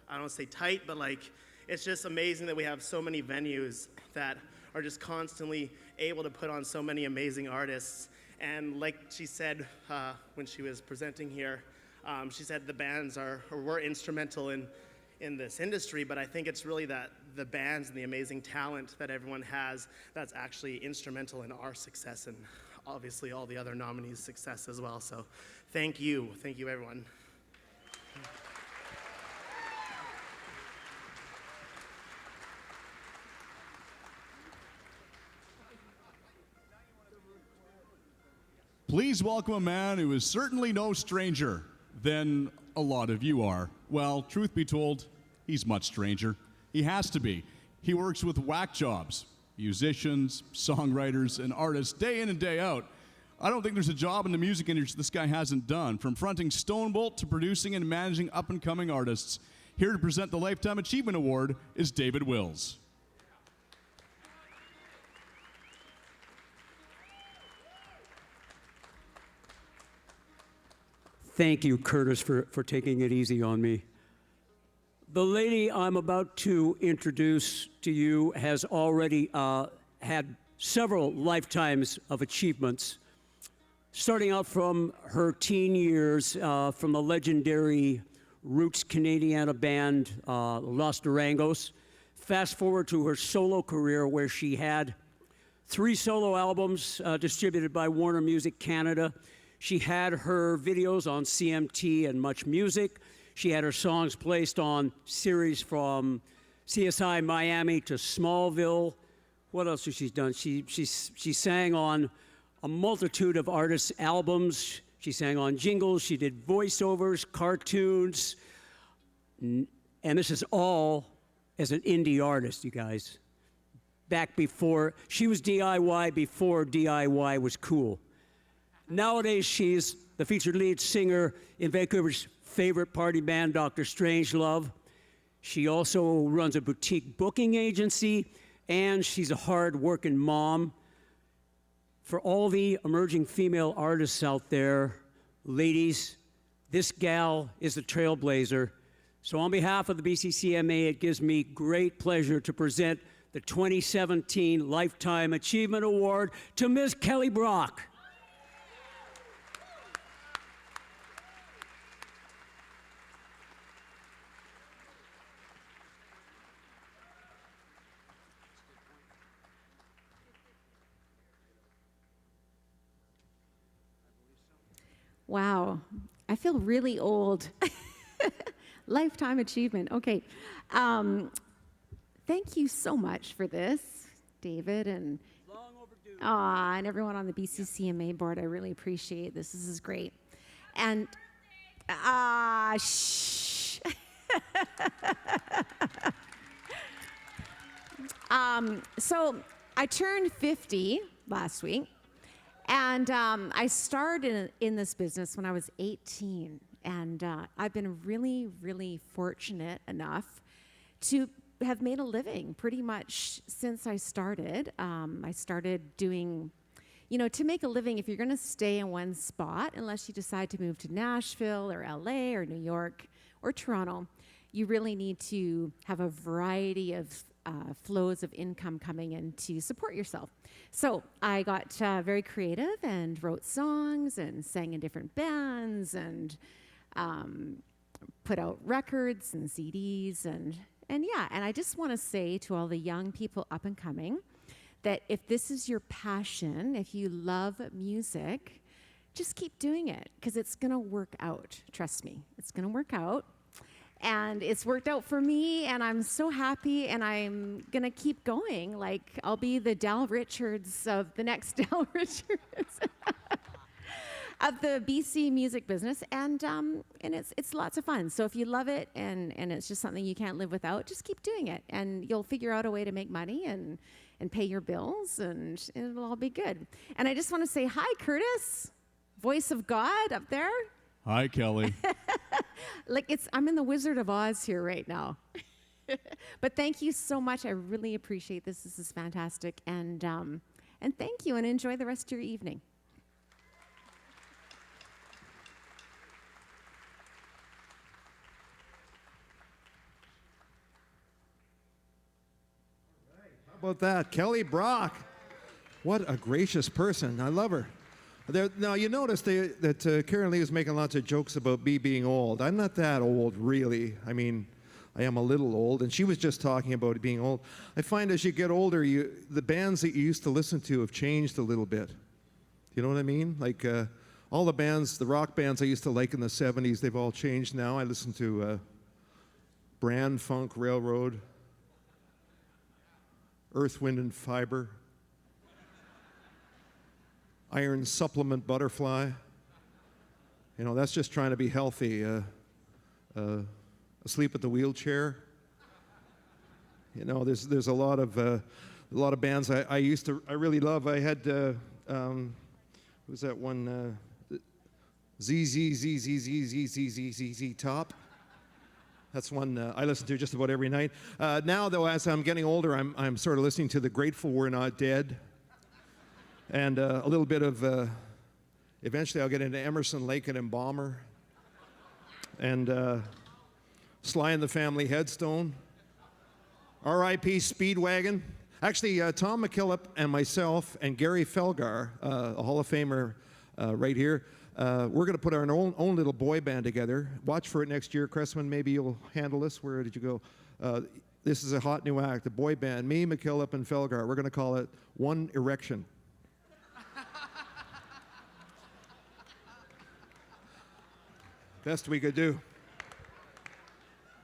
I don't want to say tight, but like, it's just amazing that we have so many venues that are just constantly able to put on so many amazing artists. And like she said when she was presenting here, she said the bands were instrumental in this industry, but I think it's really that the bands and the amazing talent that everyone has that's actually instrumental in our success and obviously all the other nominees' success as well. So thank you everyone. Please welcome a man who is certainly no stranger than a lot of you are. Well, truth be told, he's much stranger. He has to be. He works with whack jobs, musicians, songwriters, and artists day in and day out. I don't think there's a job in the music industry this guy hasn't done, from fronting Stonebolt to producing and managing up-and-coming artists. Here to present the Lifetime Achievement Award is David Wills. Thank you, Curtis, for taking it easy on me. The lady I'm about to introduce to you has already had several lifetimes of achievements, starting out from her teen years from the legendary Roots Canadiana band, Los Durangos. Fast forward to her solo career, where she had 3 solo albums distributed by Warner Music Canada. She had her videos on CMT and Much Music. She had her songs placed on series from CSI Miami to Smallville. What else has she done? She sang on a multitude of artists' albums. She sang on jingles. She did voiceovers, cartoons. And this is all as an indie artist, you guys. Back before, she was DIY before DIY was cool. Nowadays, she's the featured lead singer in Vancouver's favorite party band, Dr. Strangelove. She also runs a boutique booking agency, and she's a hard-working mom. For all the emerging female artists out there, ladies, this gal is a trailblazer. So on behalf of the BCCMA, it gives me great pleasure to present the 2017 Lifetime Achievement Award to Ms. Kelly Brock. Wow, I feel really old. Lifetime achievement. Okay. Thank you so much for this, David, and and everyone on the BCCMA board. I really appreciate this. This is great. And shh. So I turned 50 last week. And I started in this business when I was 18, and I've been really, really fortunate enough to have made a living pretty much since I started. I started doing, to make a living, if you're going to stay in one spot, unless you decide to move to Nashville or LA or New York or Toronto, you really need to have a variety of flows of income coming in to support yourself. So I got very creative and wrote songs and sang in different bands and put out records and CDs and I just want to say to all the young people up and coming that if this is your passion, if you love music, just keep doing it because it's going to work out. Trust me, it's going to work out. And it's worked out for me, and I'm so happy, and I'm going to keep going. Like, I'll be the Dal Richards of the next Dal Richards of the BC music business, and it's lots of fun. So if you love it and it's just something you can't live without, just keep doing it, and you'll figure out a way to make money and pay your bills, and it'll all be good. And I just want to say hi, Curtis, voice of God up there. Hi, Kelly. I'm in the Wizard of Oz here right now. But thank you so much. I really appreciate this. This is fantastic. And thank you, and enjoy the rest of your evening. How about that? Kelly Brock. What a gracious person. I love her. Now, you notice that Karen Lee was making lots of jokes about me being old. I'm not that old, really. I mean, I am a little old, and she was just talking about being old. I find as you get older, the bands that you used to listen to have changed a little bit. You know what I mean? Like all the bands, the rock bands I used to like in the 70s, they've all changed now. I listen to Brand Funk Railroad, Earth, Wind, and Fiber. iron supplement butterfly. You know, that's just trying to be healthy. Asleep at the wheelchair. You know, there's a lot of bands I really love. I had who's that one? ZZ Top. That's one I listen to just about every night. Now, though, as I'm getting older, I'm sort of listening to The Grateful We're Not Dead, and a little bit of. Eventually, I'll get into Emerson, Lake and Embalmer, and Sly and the Family Headstone, R.I.P. Speedwagon. Actually, Tom McKillop and myself and Gary Felgar, a Hall of Famer right here, we're going to put our own little boy band together. Watch for it next year. Cressman, maybe you'll handle this. Where did you go? This is a hot new act, a boy band. Me, McKillop, and Felgar. We're going to call it One Erection. Best we could do.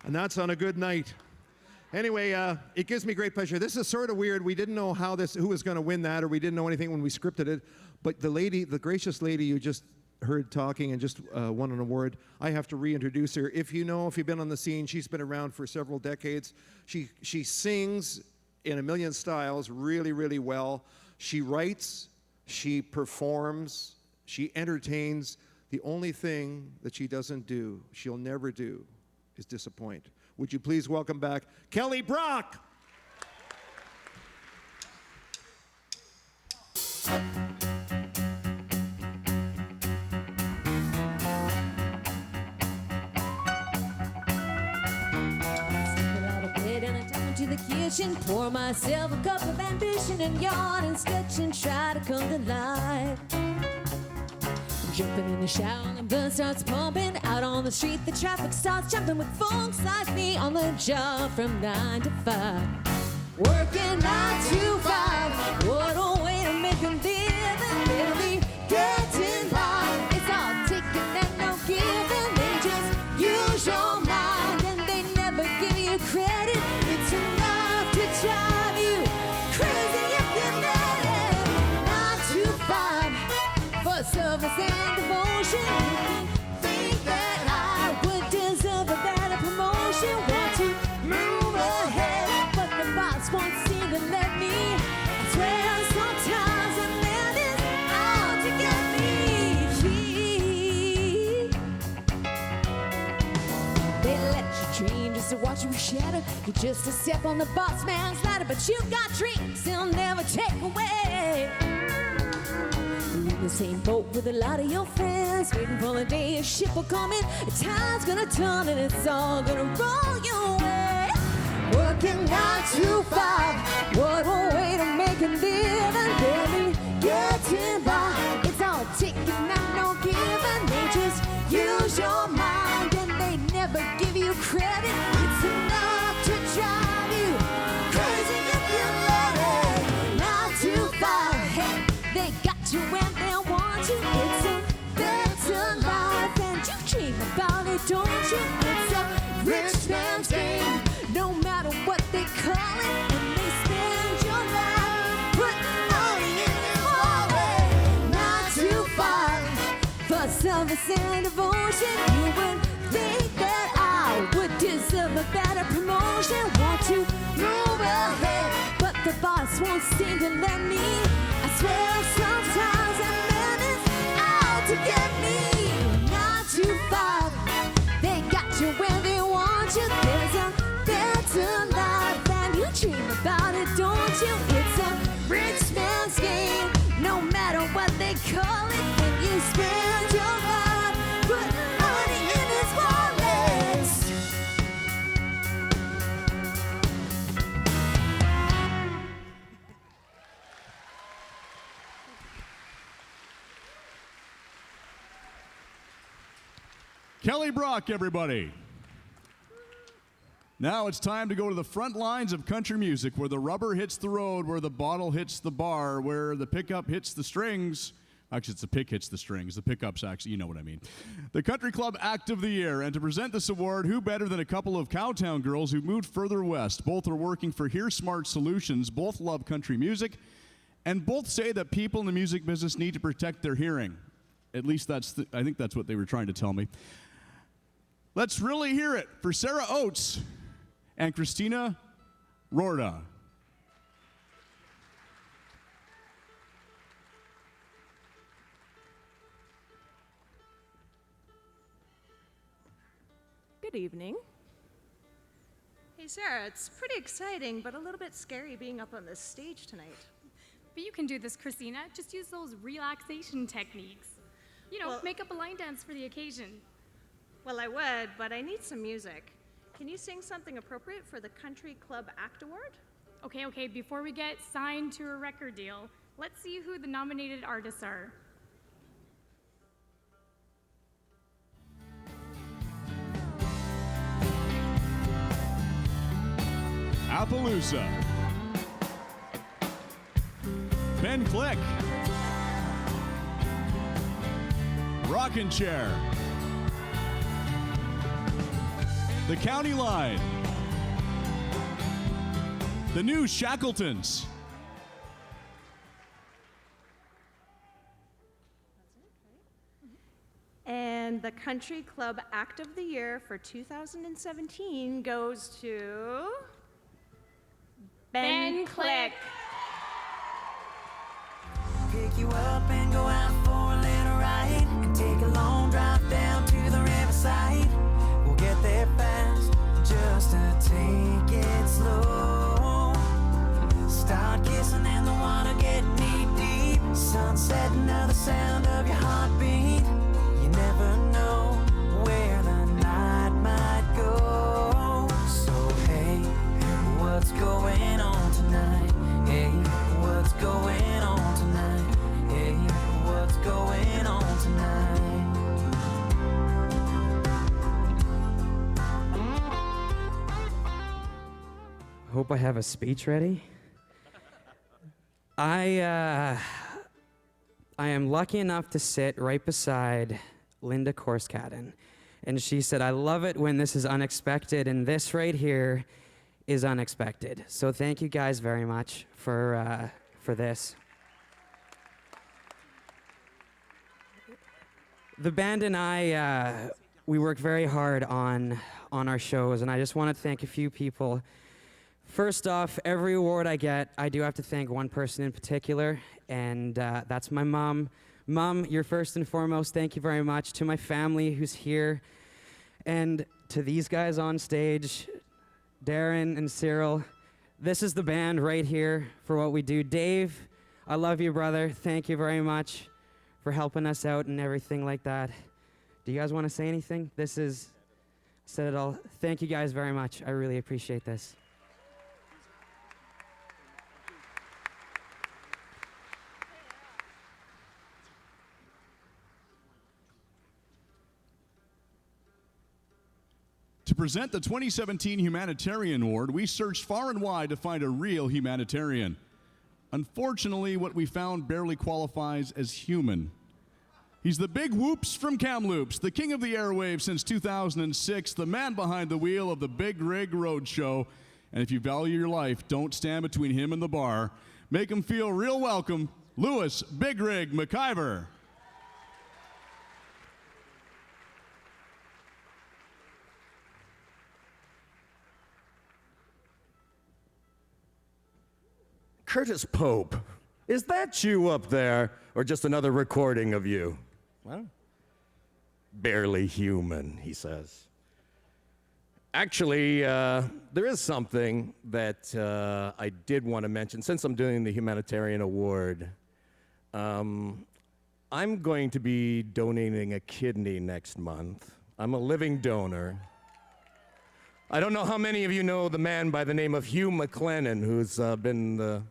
And that's on a good night. Anyway, it gives me great pleasure. This is sort of weird. We didn't know who was going to win that, or we didn't know anything when we scripted it. But the gracious lady you just heard talking and just won an award, I have to reintroduce her. If you've been on the scene, she's been around for several decades. She sings in a million styles really, really well. She writes, she performs, she entertains. The only thing that she doesn't do, she'll never do, is disappoint. Would you please welcome back Kelly Brock? To the kitchen, pour myself a cup of ambition and yawn and sketch and try to come to life. Jumping in the shower and blood starts pumping. Out on the street, the traffic starts jumping with folks like me on the job from 9 to 5. Working 9 to 5. What a way to make a living. They'll be getting by. It's all taking and no giving. They just use your mind and they never give you credit. It's enough to drive you crazy if you let it. 9 to 5 for service and devotion. Think that I would deserve a better promotion. Want to move ahead, but the boss won't seem to let me. I swear sometimes a man is out to get me. They let you dream just to watch you shatter. You're just a step on the boss man's ladder, but you got dreams they'll never take away. You're in the same boat with a lot of your friends, waiting for the day a ship will come in. The tide's gonna turn and it's all gonna roll your way. Working 9 to 5, what a way to make a living. Barely getting by, it's all taking and no giving. They just use your mind and they never give you credit. It's enough to drive you crazy if you let it. 9 to 5, hey, they got you when they want you. It's a better life and you dream about it, don't you? It's a rich man's game, no matter what they call it. And they spend your life putting money in his wallet. 9 to 5 for service and devotion. You would think that I would deserve a better promotion. Want to move ahead, but the boss won't seem to let me. I swear sometimes a man is out to get me. 9 to 5, they got you where they want you. There's a better life and you dream about it, don't you? It's a rich man's game, no matter what they call it. And you spend your life putting money in his wallet. Kelly Brock, everybody. Now it's time to go to the front lines of country music, where the rubber hits the road, where the bottle hits the bar, where the pickup hits the strings. Actually, it's the pick hits the strings. The pickup's actually, you know what I mean. The Country Club Act of the Year. And to present this award, who better than a couple of Cowtown girls who moved further west? Both are working for Hear Smart Solutions. Both love country music. And both say that people in the music business need to protect their hearing. At least I think that's what they were trying to tell me. Let's really hear it for Sarah Oates and Christina Rorda. Good evening. Hey, Sarah, it's pretty exciting, but a little bit scary being up on this stage tonight. But you can do this, Christina. Just use those relaxation techniques. You know, make up a line dance for the occasion. Well, I would, but I need some music. Can you sing something appropriate for the Country Club Act Award? Okay, before we get signed to a record deal, let's see who the nominated artists are. Appaloosa. Ben Click. Rockin' Chair. The County Line. The New Shackletons. And the Country Club Act of the Year for 2017 goes to Ben Click. Pick you up and go out for a little ride, and take a long drive down to the riverside. We'll get there fast, just to take it slow. Start kissing and the water get knee deep. Sunset, another sound of your heartbeat. You never know where the night might go. So hey, what's going on tonight? Hey, what's going on tonight? Hey, what's going on tonight? Hope I have a speech ready. I am lucky enough to sit right beside Linda Korskaden, and she said, "I love it when this is unexpected, and this right here is unexpected." So thank you guys very much for this. The band and I, we work very hard on our shows, and I just want to thank a few people. First off, every award I get, I do have to thank one person in particular, and that's my mom. Mom, you're first and foremost. Thank you very much. To my family who's here, and to these guys on stage, Darren and Cyril. This is the band right here for what we do. Dave, I love you, brother. Thank you very much for helping us out and everything like that. Do you guys want to say anything? Said it all. Thank you guys very much. I really appreciate this. To present the 2017 Humanitarian Award, we searched far and wide to find a real humanitarian. Unfortunately, what we found barely qualifies as human. He's the Big Whoops from Kamloops, the king of the airwaves since 2006, the man behind the wheel of the Big Rig Roadshow. And if you value your life, don't stand between him and the bar. Make him feel real welcome, Louis Big Rig McIver. Curtis Pope, is that you up there, or just another recording of you? Well, barely human, he says. Actually, there is something that I did want to mention. Since I'm doing the Humanitarian Award, I'm going to be donating a kidney next month. I'm a living donor. I don't know how many of you know the man by the name of Hugh McLennan, who's been the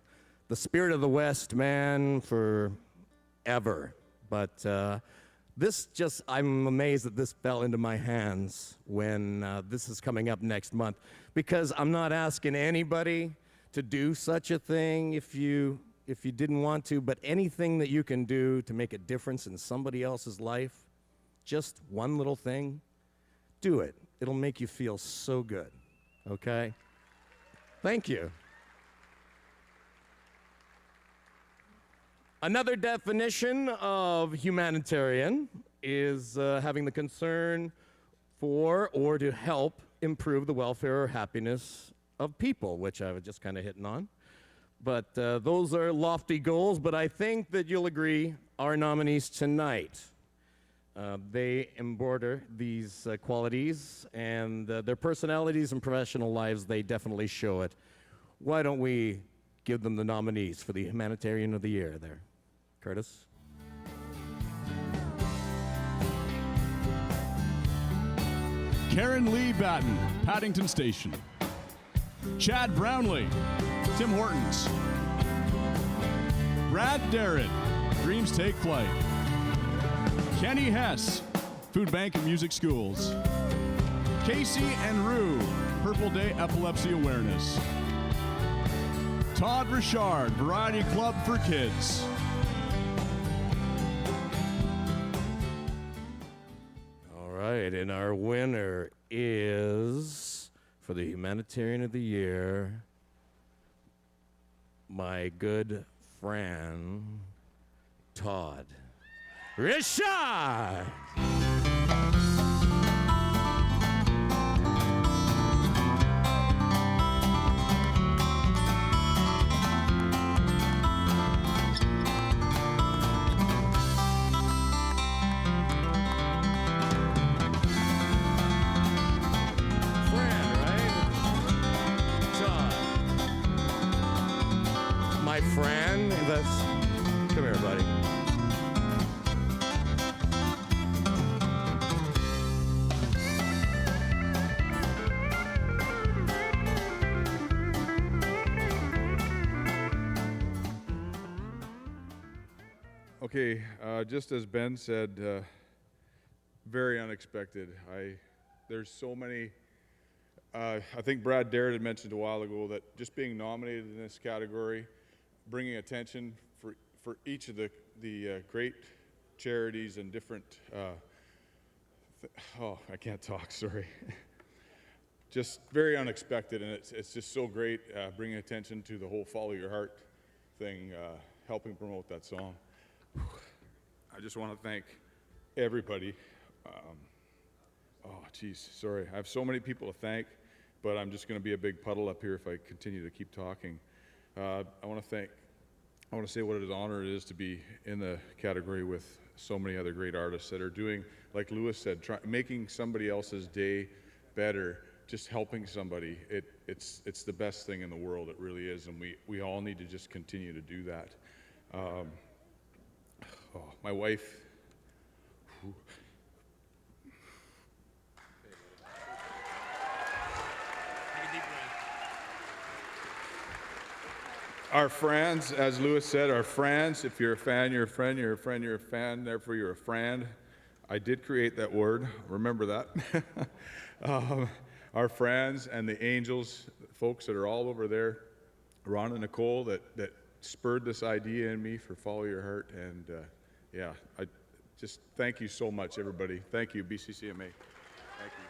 spirit of the West man forever. But I'm amazed that this fell into my hands when this is coming up next month, because I'm not asking anybody to do such a thing if you didn't want to, but anything that you can do to make a difference in somebody else's life, just one little thing, do it. It'll make you feel so good, okay? Thank you. Another definition of humanitarian is having the concern for or to help improve the welfare or happiness of people, which I was just kind of hitting on. But those are lofty goals, but I think that you'll agree our nominees tonight, they embody these qualities, and their personalities and professional lives, they definitely show it. Why don't we give them the nominees for the Humanitarian of the Year there? Curtis? Karen Lee Batten, Paddington Station. Chad Brownlee, Tim Hortons. Brad Darrett, Dreams Take Flight. Kenny Hess, Food Bank and Music Schools. Casey and Rue, Purple Day Epilepsy Awareness. Todd Richard, Variety Club for Kids. All right, and our winner is, for the Humanitarian of the Year, my good friend, Todd Richard. My friend, come here, buddy. Okay, just as Ben said, very unexpected. There's so many. I think Brad Darrett had mentioned a while ago that just being nominated in this category, bringing attention for each of the great charities and different. I can't talk. Sorry. Just very unexpected, and it's just so great bringing attention to the whole "Follow Your Heart" thing, helping promote that song. I just want to thank everybody. Sorry. I have so many people to thank, but I'm just going to be a big puddle up here if I continue to keep talking. I want to say what an honor it is to be in the category with so many other great artists that are doing, like Lewis said, making somebody else's day better, just helping somebody. It's the best thing in the world. It really is, and we all need to just continue to do that. My wife. Our friends, as Lewis said, our friends. If you're a fan, you're a friend. You're a friend, you're a fan. Therefore, you're a friend. I did create that word. Remember that. Our friends and the angels, folks that are all over there, Ron and Nicole, that spurred this idea in me for Follow Your Heart. And I just thank you so much, everybody. Thank you, BCCMA. Thank you.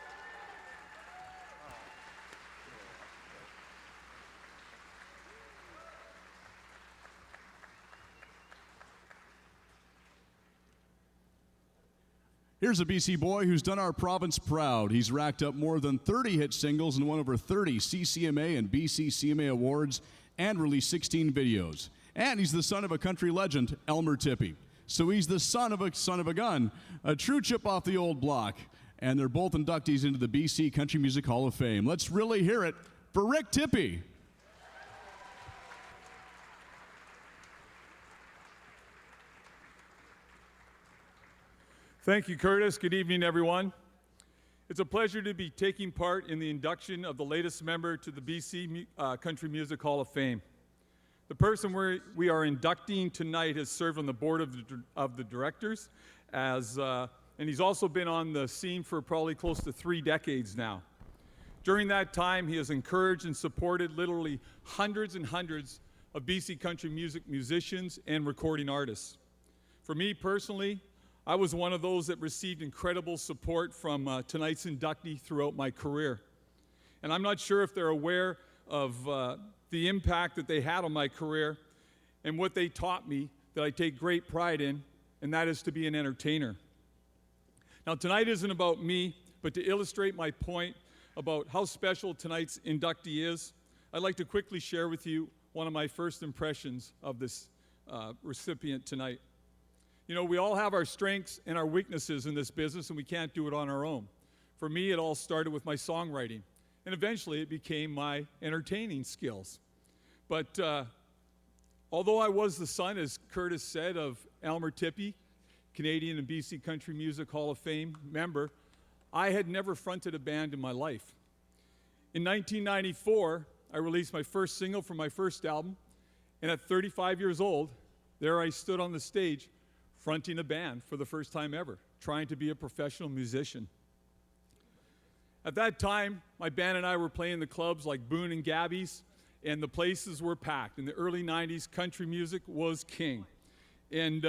Here's a BC boy who's done our province proud. He's racked up more than 30 hit singles and won over 30 CCMA and BCCMA awards and released 16 videos. And he's the son of a country legend, Elmer Tippie. So he's the son of a gun, a true chip off the old block. And they're both inductees into the BC Country Music Hall of Fame. Let's really hear it for Rick Tippie. Thank you, Curtis. Good evening, everyone. It's a pleasure to be taking part in the induction of the latest member to the BC Country Music Hall of Fame. The person we are inducting tonight has served on the board of the directors, and he's also been on the scene for probably close to 3 decades now. During that time, he has encouraged and supported literally hundreds and hundreds of BC country music musicians and recording artists. For me personally, I was one of those that received incredible support from tonight's inductee throughout my career. And I'm not sure if they're aware of the impact that they had on my career and what they taught me that I take great pride in, and that is to be an entertainer. Now, tonight isn't about me, but to illustrate my point about how special tonight's inductee is, I'd like to quickly share with you one of my first impressions of this recipient tonight. You know, we all have our strengths and our weaknesses in this business, and we can't do it on our own. For me, it all started with my songwriting, and eventually it became my entertaining skills. But although I was the son, as Curtis said, of Elmer Tippie, Canadian and BC Country Music Hall of Fame member, I had never fronted a band in my life. In 1994, I released my first single from my first album, and at 35 years old, there I stood on the stage fronting a band for the first time ever, trying to be a professional musician. At that time, my band and I were playing the clubs like Boone and Gabby's, and the places were packed. In the early 90s, country music was king. And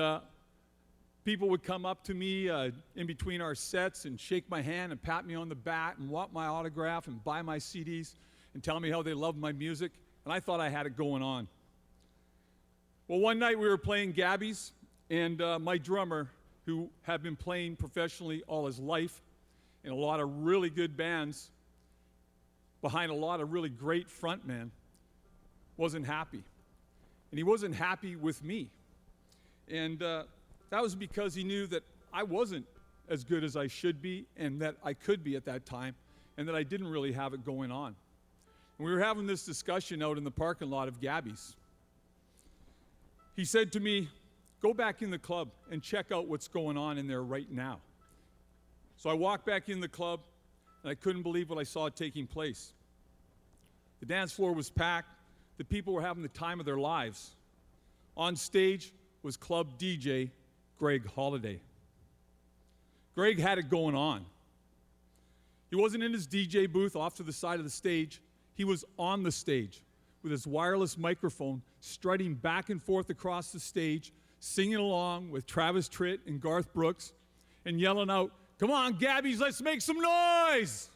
people would come up to me in between our sets and shake my hand and pat me on the back and want my autograph and buy my CDs and tell me how they loved my music, and I thought I had it going on. Well, one night we were playing Gabby's, and my drummer, who had been playing professionally all his life in a lot of really good bands, behind a lot of really great frontmen, wasn't happy. And he wasn't happy with me. And that was because he knew that I wasn't as good as I should be and that I could be at that time, and that I didn't really have it going on. And we were having this discussion out in the parking lot of Gabby's. He said to me, "Go back in the club and check out what's going on in there right now." So I walked back in the club, and I couldn't believe what I saw taking place. The dance floor was packed. The people were having the time of their lives. On stage was club DJ Greg Holiday. Greg had it going on. He wasn't in his DJ booth off to the side of the stage. He was on the stage with his wireless microphone, strutting back and forth across the stage, singing along with Travis Tritt and Garth Brooks, and yelling out, "Come on, Gabby's, let's make some noise!"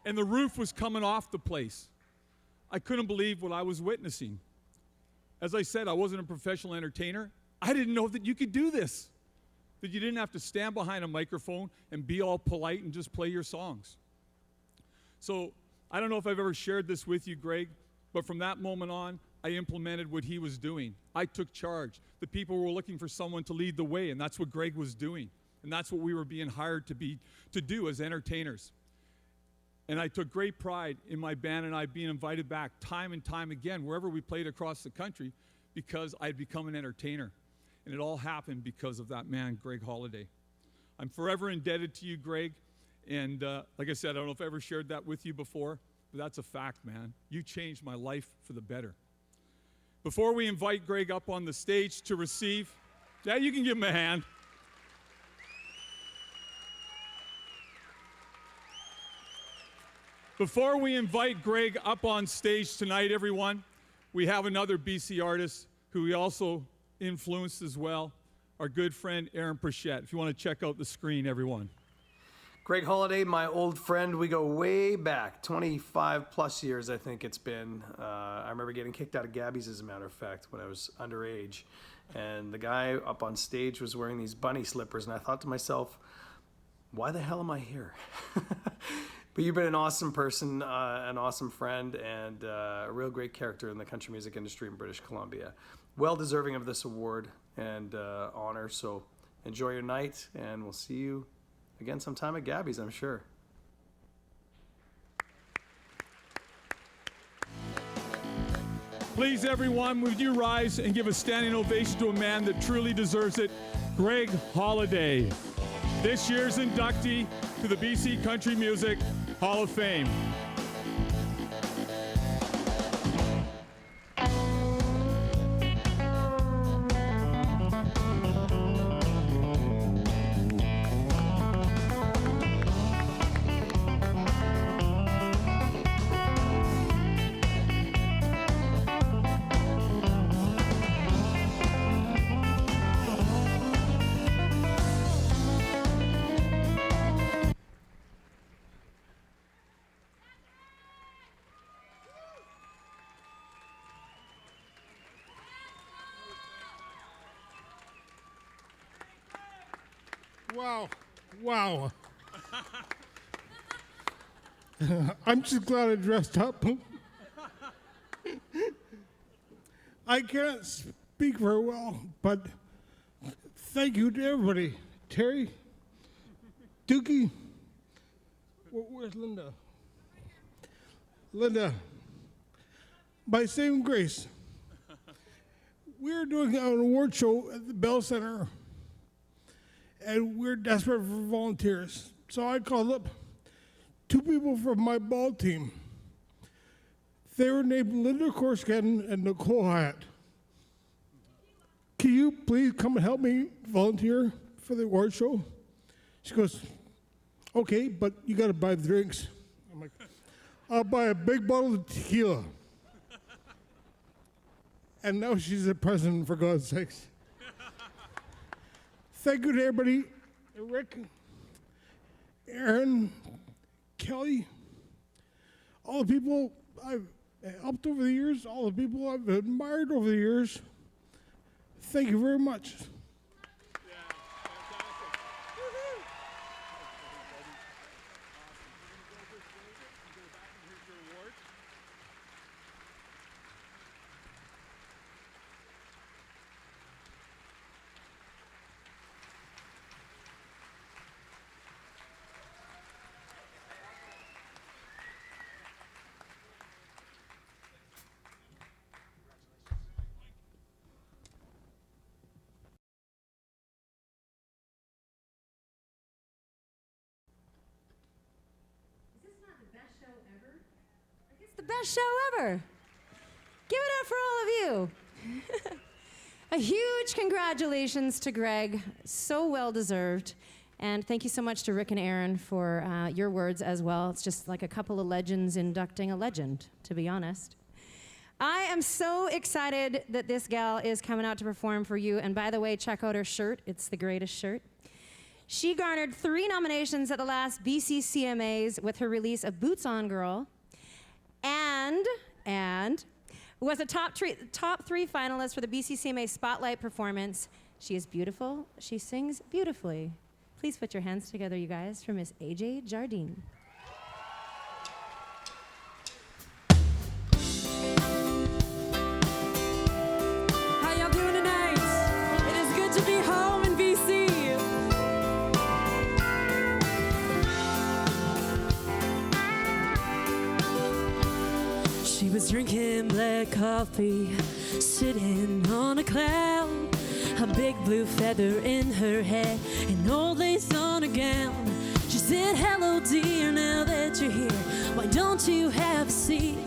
And the roof was coming off the place. I couldn't believe what I was witnessing. As I said, I wasn't a professional entertainer. I didn't know that you could do this, that you didn't have to stand behind a microphone and be all polite and just play your songs. So I don't know if I've ever shared this with you, Greg, but from that moment on, I implemented what he was doing. I took charge. The people were looking for someone to lead the way, and that's what Greg was doing. And that's what we were being hired to do as entertainers. And I took great pride in my band and I being invited back time and time again, wherever we played across the country, because I'd become an entertainer. And it all happened because of that man, Greg Holiday. I'm forever indebted to you, Greg. And like I said, I don't know if I ever shared that with you before, but that's a fact, man. You changed my life for the better. Before we invite Greg up on the stage to receive, yeah, you can give him a hand. Before we invite Greg up on stage tonight, everyone, we have another BC artist who we also influenced as well, our good friend Aaron Pritchett. If you want to check out the screen, everyone. Greg Holiday, my old friend. We go way back, 25 plus years, I think it's been. I remember getting kicked out of Gabby's, as a matter of fact, when I was underage. And the guy up on stage was wearing these bunny slippers, and I thought to myself, why the hell am I here? But you've been an awesome person, an awesome friend, and a real great character in the country music industry in British Columbia. Well deserving of this award and honor, so enjoy your night, and we'll see you again sometime at Gabby's, I'm sure. Please, everyone, would you rise and give a standing ovation to a man that truly deserves it, Greg Holiday, this year's inductee to the BC Country Music Hall of Fame. Wow. I'm just glad I dressed up. I can't speak very well, but thank you to everybody. Terry, Dookie, where's Linda? Linda, by saving grace, we're doing an award show at the Bell Center, and we're desperate for volunteers. So I called up 2 people from my ball team. They were named Linda Korsken and Nicole Hyatt. Can you please come and help me volunteer for the award show? She goes, okay, but you got to buy the drinks. I'm like, I'll buy a big bottle of tequila. And now she's the president, for God's sakes. Thank you to everybody, Rick, Aaron, Kelly, all the people I've helped over the years, all the people I've admired over the years. Thank you very much. The best show ever. Give it up for all of you. A huge congratulations to Greg. So well deserved. And thank you so much to Rick and Aaron for your words as well. It's just like a couple of legends inducting a legend, to be honest. I am so excited that this gal is coming out to perform for you. And by the way, check out her shirt. It's the greatest shirt. She garnered 3 nominations at the last BCCMAs with her release of Boots On Girl. And was a top 3 finalist for the BCCMA Spotlight performance. She is beautiful. She sings beautifully. Please put your hands together, you guys, for Miss AJ Jardine. How y'all doing tonight? It is good to be home in BC. She was drinking black coffee, sitting on a cloud, a big blue feather in her hair, and old lace on her gown. She said, hello dear, now that you're here, why don't you have a seat?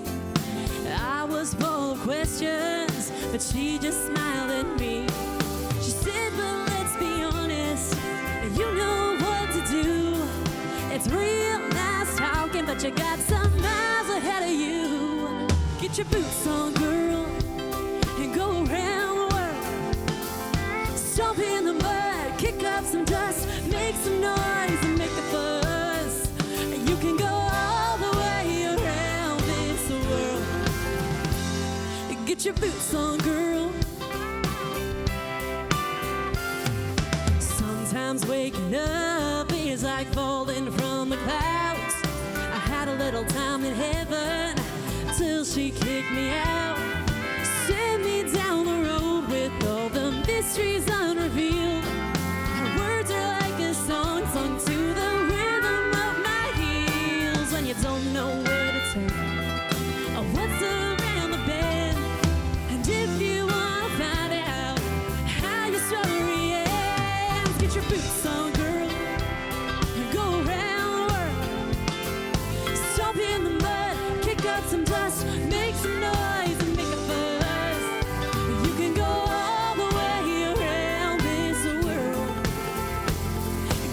I was full of questions, but she just smiled at me. She said, well, let's be honest, you know what to do. It's real nice talking, but you got some miles ahead of you. Get your boots on, girl, and go around the world. Stomp in the mud, kick up some dust, make some noise and make a fuss. You can go all the way around this world. Get your boots on, girl. Sometimes waking up is like falling from the clouds. I had a little time in heaven till she kicked me out. Sent me down the road with all the mysteries unrevealed. Her words are like a song sung to the rhythm of my heels. When you don't know where to turn or what's around the bend, and if you want to find out how your story ends, get your boots on, girl, and go around the world. Stomp in the mud, kick up some dust, make some noise and make a fuss. You can go all the way around this world.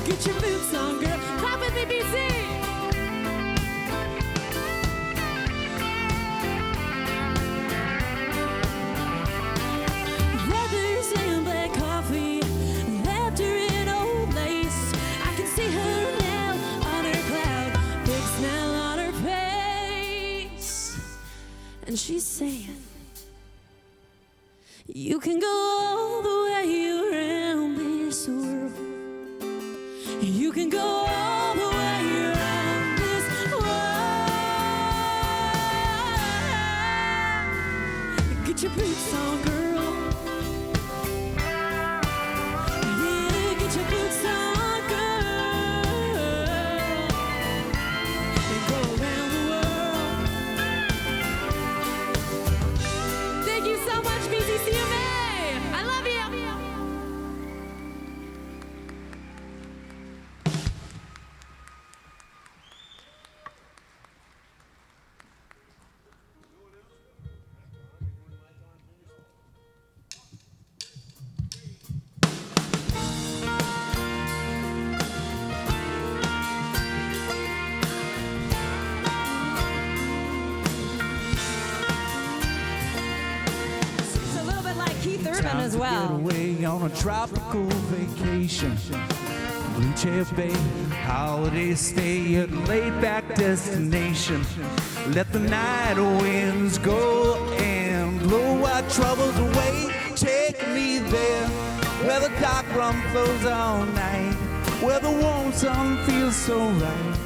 Get your boots on, girl. Clap with me, BC. Leathers and black coffee, laughter in old lace. I can see her now on her cloud, big smile on her face. And she's saying, you can go all the way around this world. as well. Time to get away on a tropical vacation. Blue Chair Bay, holiday stay at a laid-back destination. Let the night winds go and blow our troubles away. Take me there, where the dark rum flows all night, where the warm sun feels so right,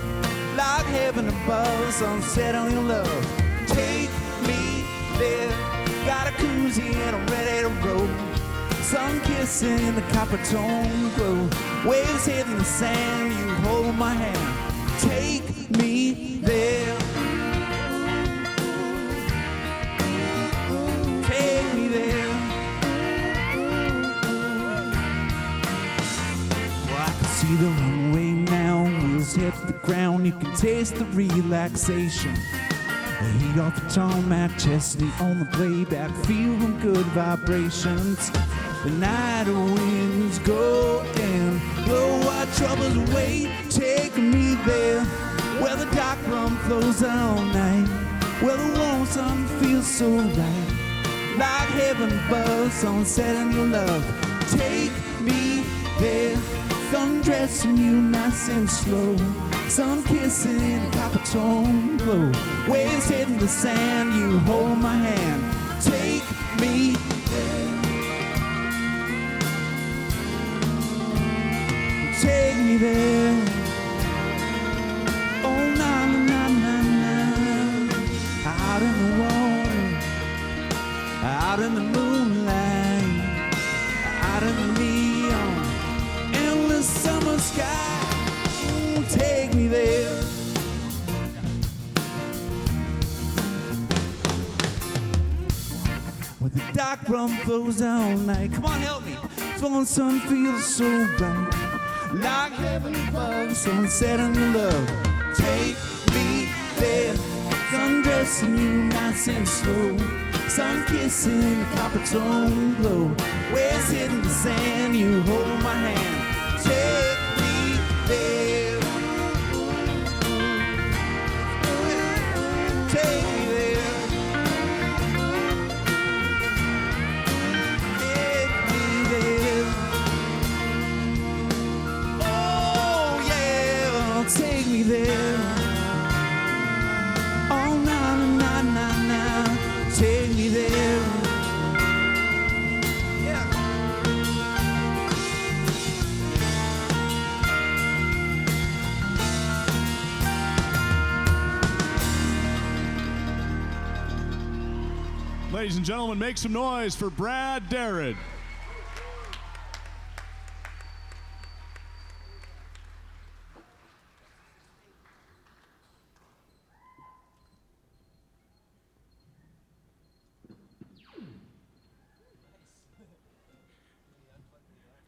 like heaven above, sunset on your love. Take me there, got a koozie and I'm ready to roll. Sun kissing in the copper tone glow, waves hitting the sand, you hold my hand. Take me there. Take me there. Well, I can see the runway now, wheels hit the ground, you can taste the relaxation. The heat off the tarmac, Chesney on the playback, feeling good vibrations. The night winds go and blow our troubles away. Take me there, where the dark rum flows all night, where the warm sun feels so right, like heaven above, sunset in your love. Take me there, undressing you nice and slow, sun kissing in a copper tone glow, waves hitting the sand, you hold my hand. Take me there. Take me there. Oh, na na na na na. Out in the water, out in the moonlight, out in the neon, endless summer sky. Oh, take me there. Where the dark rum flows all night. Come on, help me. Falling sun feels so bright, like heaven above, sunset on your love. Take me there, undressing you nice and slow, sun kissing the copper tone glow, waves hitting the sand, you hold my hand. Take me there. Take me there. Take me there. Take me there. Oh, na na na na na. Take me there. Yeah. Ladies and gentlemen, make some noise for Brad Darrett.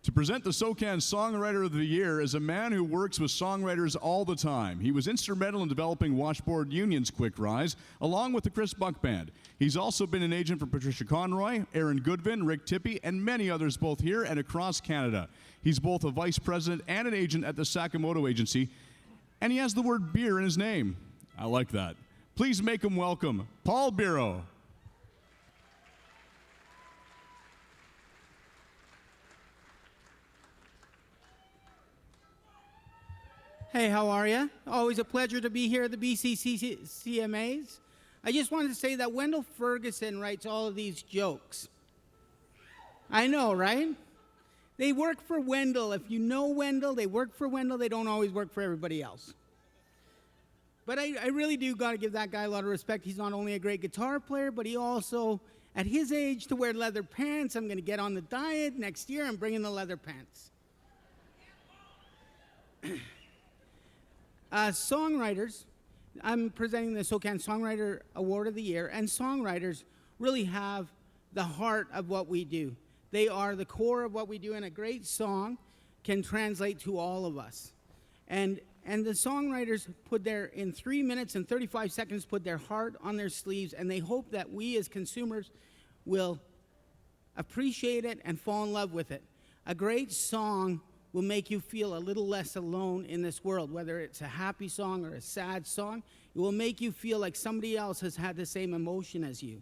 To present the SOCAN Songwriter of the Year is a man who works with songwriters all the time. He was instrumental in developing Washboard Union's Quick Rise, along with the Chris Buck Band. He's also been an agent for Patricia Conroy, Aaron Goodvin, Rick Tippie, and many others both here and across Canada. He's both a vice president and an agent at the Sakamoto Agency, and he has the word beer in his name. I like that. Please make him welcome, Paul Biro. Hey, how are you? Always a pleasure to be here at the BCCMAs. I just wanted to say that Wendell Ferguson writes all of these jokes. I know, right? They work for Wendell. If you know Wendell, they work for Wendell. They don't always work for everybody else. But I really do got to give that guy a lot of respect. He's not only a great guitar player, but he also, at his age, to wear leather pants. I'm going to get on the diet next year. I'm bringing the leather pants. Songwriters, I'm presenting the SOCAN Songwriter Award of the Year, and songwriters really have the heart of what we do. They are the core of what we do, and a great song can translate to all of us. And the songwriters in 3 minutes and 35 seconds, put their heart on their sleeves, and they hope that we as consumers will appreciate it and fall in love with it. A great song will make you feel a little less alone in this world, whether it's a happy song or a sad song. It will make you feel like somebody else has had the same emotion as you.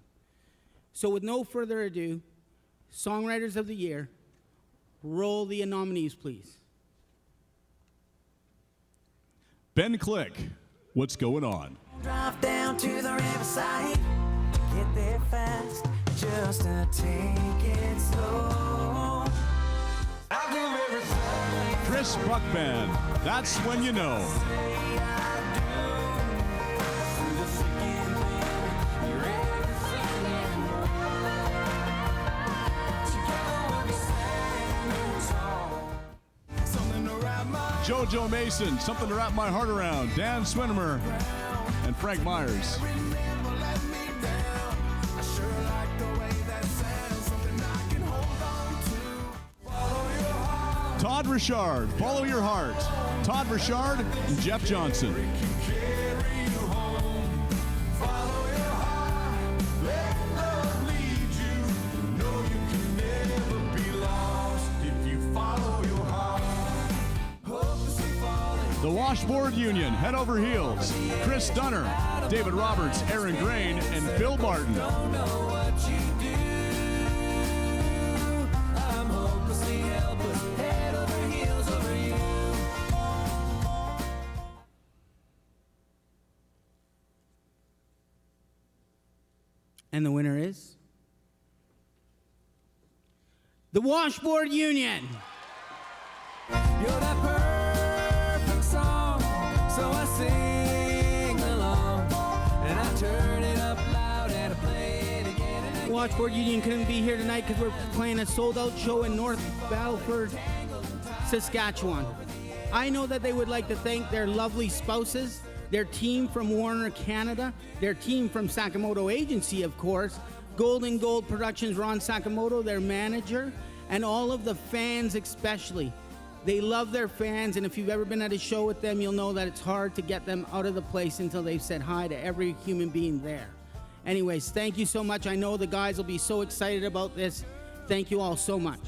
So with no further ado, Songwriters of the Year. Roll the nominees, please. Ben Click, what's going on? Drive down to the riverside, get there fast, just to take it slow. I'll do everything. Chris Buckman, that's when you know. Jojo Mason, Something to Wrap My Heart Around. Dan Swinimer and Frank Myers. Todd Richard, Follow Your Heart. Todd Richard and Jeff Johnson. The Washboard Union, Head Over Heels. Chris Dunner, David Roberts, Aaron Grain, and Bill Barton. And the winner is the Washboard Union. You're that perfect song, so I sing along, and I turn it up loud and I play it again. Washboard Union couldn't be here tonight because we're playing a sold-out show in North Battleford, Saskatchewan. I know that they would like to thank their lovely spouses, their team from Warner Canada, their team from Sakamoto Agency, of course, Golden Gold Productions, Ron Sakamoto, their manager, and all of the fans especially. They love their fans, and if you've ever been at a show with them, you'll know that it's hard to get them out of the place until they've said hi to every human being there. Anyways, thank you so much. I know the guys will be so excited about this. Thank you all so much.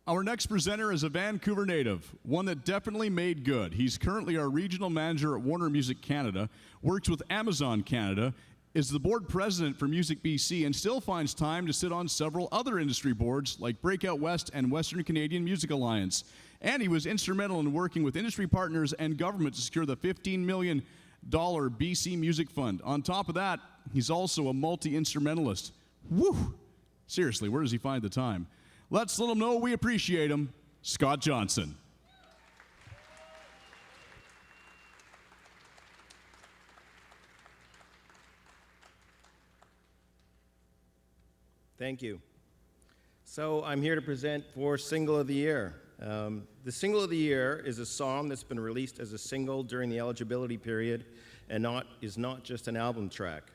Our next presenter is a Vancouver native, one that definitely made good. He's currently our regional manager at Warner Music Canada, works with Amazon Canada, is the board president for Music BC, and still finds time to sit on several other industry boards like Breakout West and Western Canadian Music Alliance. And he was instrumental in working with industry partners and government to secure the $15 million BC Music Fund. On top of that, he's also a multi-instrumentalist. Woo! Seriously, where does he find the time? Let's let him know we appreciate him, Scott Johnson. Thank you. So I'm here to present for Single of the Year. The Single of the Year is a song that's been released as a single during the eligibility period and is not just an album track.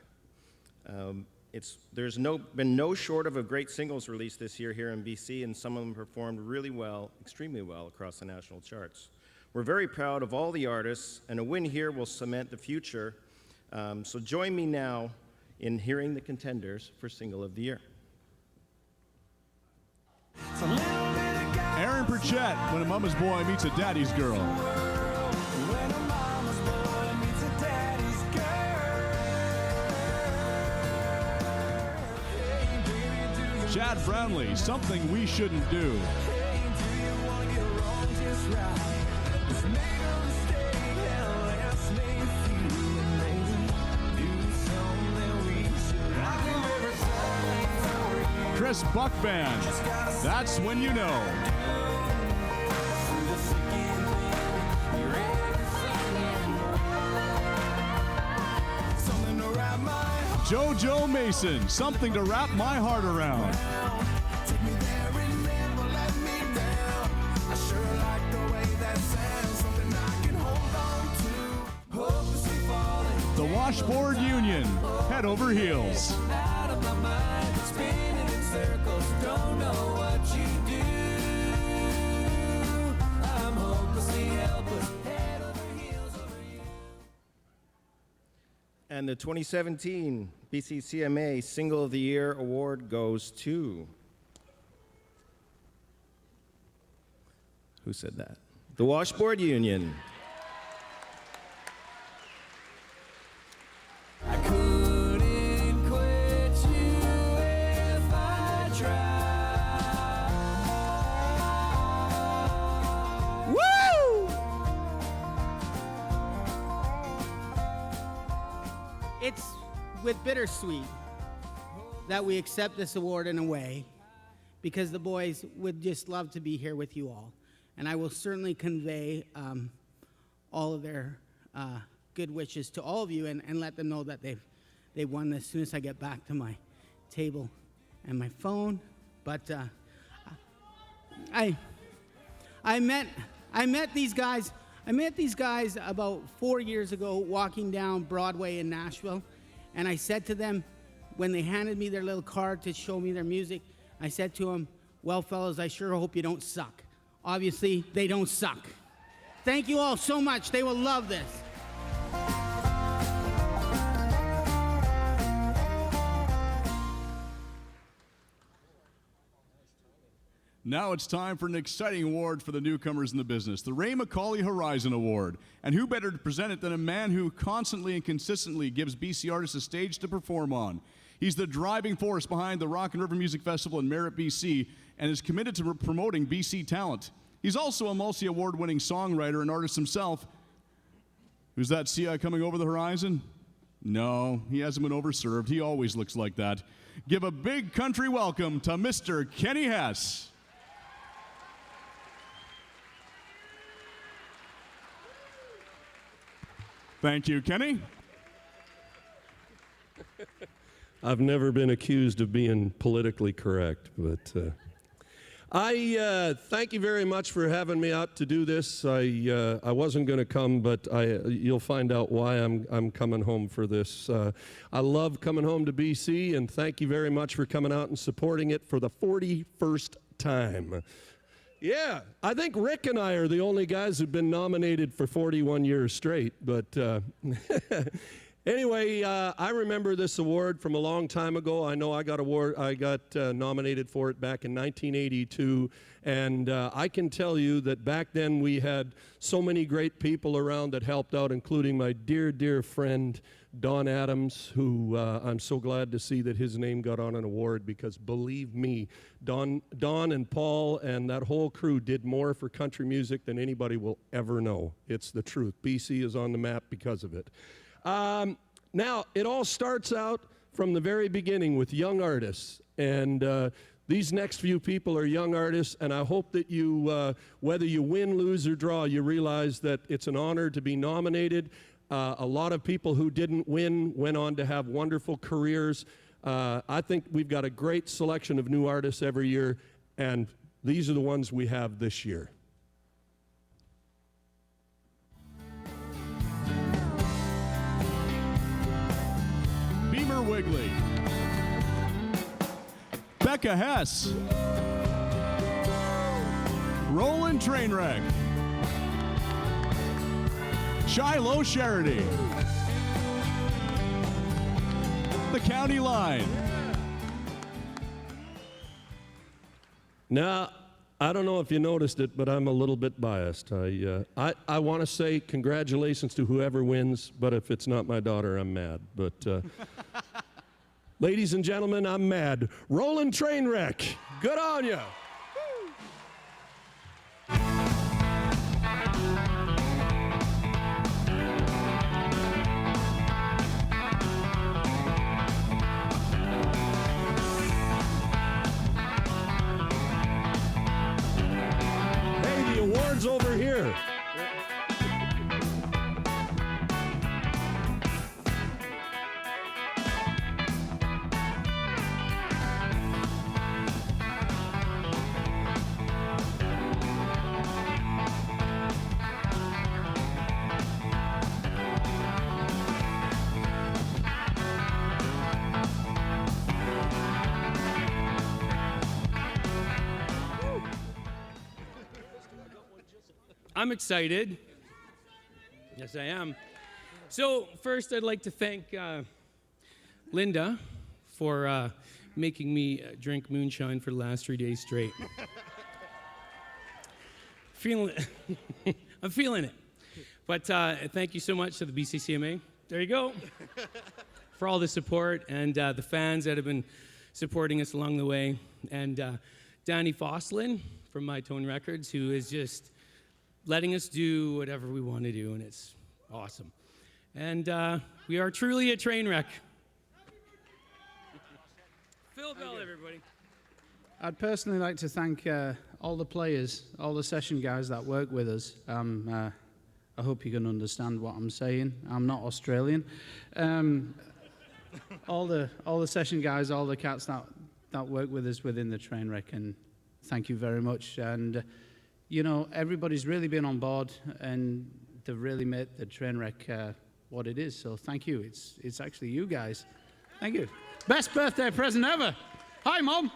There's been no short of great singles released this year here in BC, and some of them performed really well, extremely well across the national charts. We're very proud of all the artists, and a win here will cement the future. So join me now in hearing the contenders for Single of the Year. Aaron Burchett, When a Mama's Boy Meets a Daddy's Girl. Chad Brownlee, Something We Shouldn't Do. Chris Buckman, That's When You Know. Jojo Mason, Something to Wrap My Heart Around. The Washboard Union, Head Over Heels. And the 2017 BCCMA Single of the Year award goes to Who said that? The Washboard Union. I couldn't quit you if I tried. Woo! It's with bittersweet that we accept this award in a way, because the boys would just love to be here with you all. And I will certainly convey all of their good wishes to all of you and let them know that they've won this as soon as I get back to my table and my phone. But I met these guys. I met these guys about 4 years ago walking down Broadway in Nashville, and I said to them, when they handed me their little card to show me their music, I said to them, well, fellas, I sure hope you don't suck. Obviously, they don't suck. Thank you all so much. They will love this. Now it's time for an exciting award for the newcomers in the business, the Ray McCauley Horizon Award. And who better to present it than a man who constantly and consistently gives BC artists a stage to perform on. He's the driving force behind the Rock and River Music Festival in Merritt, BC, and is committed to promoting BC talent. He's also a Mulsi Award-winning songwriter and artist himself. Who's that CI coming over the horizon? No, he hasn't been overserved. He always looks like that. Give a big country welcome to Mr. Kenny Hess. Thank you, Kenny. I've never been accused of being politically correct, but I thank you very much for having me out to do this. I wasn't going to come, but you'll find out why I'm coming home for this. I love coming home to BC, and thank you very much for coming out and supporting it for the 41st time. Yeah, I think Rick and I are the only guys who've been nominated for 41 years straight, but anyway, I remember this award from a long time ago. I know I got nominated for it back in 1982, and I can tell you that back then we had so many great people around that helped out, including my dear, dear friend Don Adams, who I'm so glad to see that his name got on an award, because believe me, Don and Paul and that whole crew did more for country music than anybody will ever know. It's the truth. BC is on the map because of it. Now, it all starts out from the very beginning with young artists, and these next few people are young artists, and I hope that you, whether you win, lose, or draw, you realize that it's an honor to be nominated. A lot of people who didn't win went on to have wonderful careers. I think we've got a great selection of new artists every year, and these are the ones we have this year. Beamer Wigley, Becca Hess, Roland Trainwreck, Shiloh Charity, The County Line. Now, I don't know if you noticed it, but I'm a little bit biased. I want to say congratulations to whoever wins, but if it's not my daughter, I'm mad. But ladies and gentlemen, I'm mad. Roland Trainwreck, good on ya. Awards over here. I'm excited. Yes, I am. So first, I'd like to thank Linda for making me drink moonshine for the last 3 days straight. feeling it. I'm feeling it. But thank you so much to the BCCMA. There you go. For all the support and the fans that have been supporting us along the way. And Danny Fosslin from My Tone Records, who is just letting us do whatever we want to do, and it's awesome. And we are truly a train wreck. Phil Bell, everybody. I'd personally like to thank all the players, all the session guys that work with us. I hope you can understand what I'm saying. I'm not Australian. All the session guys, all the cats that work with us within the train wreck, and thank you very much. And you know, everybody's really been on board, and they've really made the train wreck what it is. So thank you. It's actually you guys. Thank you. Best birthday present ever. Hi, Mom.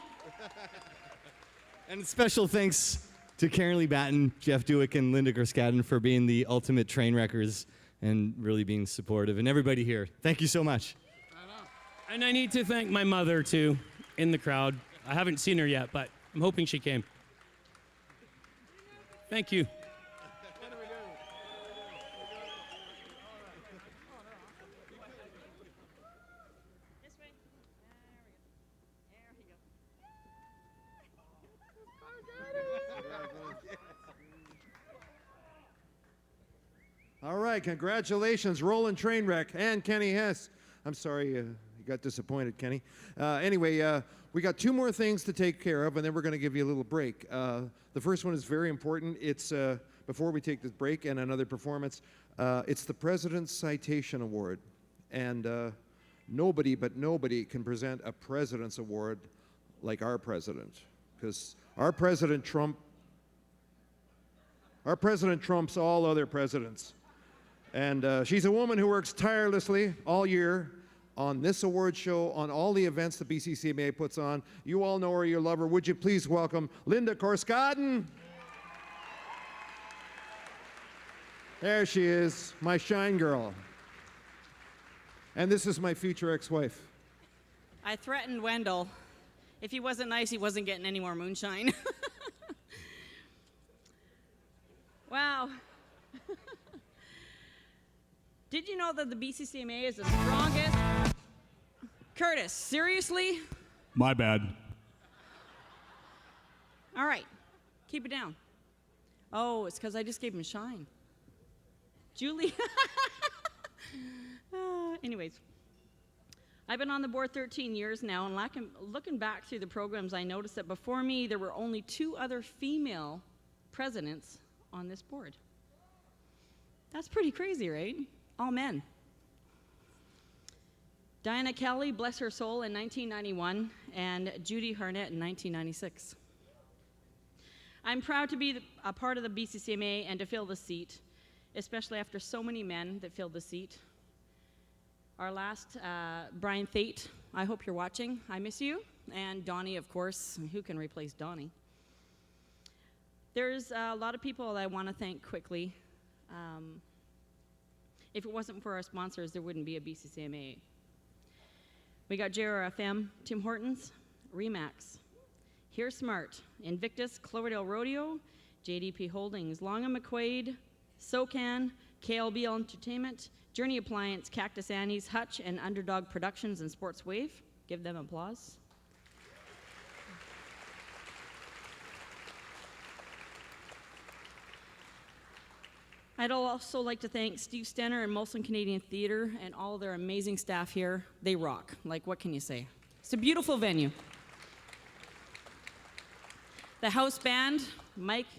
And special thanks to Karen Lee Batten, Jeff Duet, and Linda Gerskadden for being the ultimate train wreckers and really being supportive, and everybody here. Thank you so much. And I need to thank my mother, too, in the crowd. I haven't seen her yet, but I'm hoping she came. Thank you. All right, congratulations, Roland Trainwreck and Kenny Hess. I'm sorry you got disappointed, Kenny. Anyway, we got two more things to take care of, and then we're going to give you a little break. The first one is very important. It's before we take this break and another performance. It's the President's Citation Award, and nobody can present a President's Award like our president, because our president trumps all other presidents. And she's a woman who works tirelessly all year on this award show, on all the events the BCCMA puts on. You all know her, you love her. Would you please welcome Linda Gerskadden? There she is, my shine girl. And this is my future ex-wife. I threatened Wendell. If he wasn't nice, he wasn't getting any more moonshine. Wow. Did you know that the BCCMA is the strongest? Curtis, seriously? My bad. All right, keep it down. Oh, it's because I just gave him shine. Julie? Anyways, I've been on the board 13 years now, and looking back through the programs, I noticed that before me, there were only 2 other female presidents on this board. That's pretty crazy, right? All men. Diana Kelly, bless her soul, in 1991, and Judy Harnett in 1996. I'm proud to be a part of the BCCMA and to fill the seat, especially after so many men that filled the seat. Our last, Brian Thate, I hope you're watching. I miss you. And Donnie, of course. Who can replace Donnie? There's a lot of people that I want to thank quickly. If it wasn't for our sponsors, there wouldn't be a BCCMA. We got JRFM, Tim Hortons, Remax, Here Smart, Invictus, Cloverdale Rodeo, JDP Holdings, Long & McQuaid, SoCan, KLB Entertainment, Journey Appliance, Cactus Annie's, Hutch, and Underdog Productions and Sports Wave. Give them applause. I'd also like to thank Steve Stenner and Molson Canadian Theatre and all their amazing staff here. They rock. Like, what can you say? It's a beautiful venue. The house band, Mike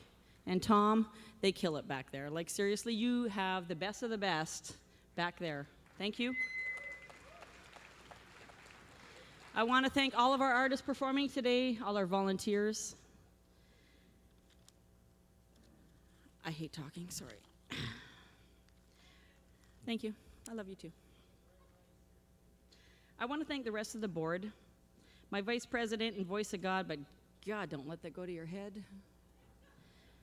and Tom, they kill it back there. Like, seriously, you have the best of the best back there. Thank you. I want to thank all of our artists performing today, all our volunteers. I hate talking, sorry. Thank you. I love you too. I want to thank the rest of the board, my vice president and voice of God, but God, don't let that go to your head.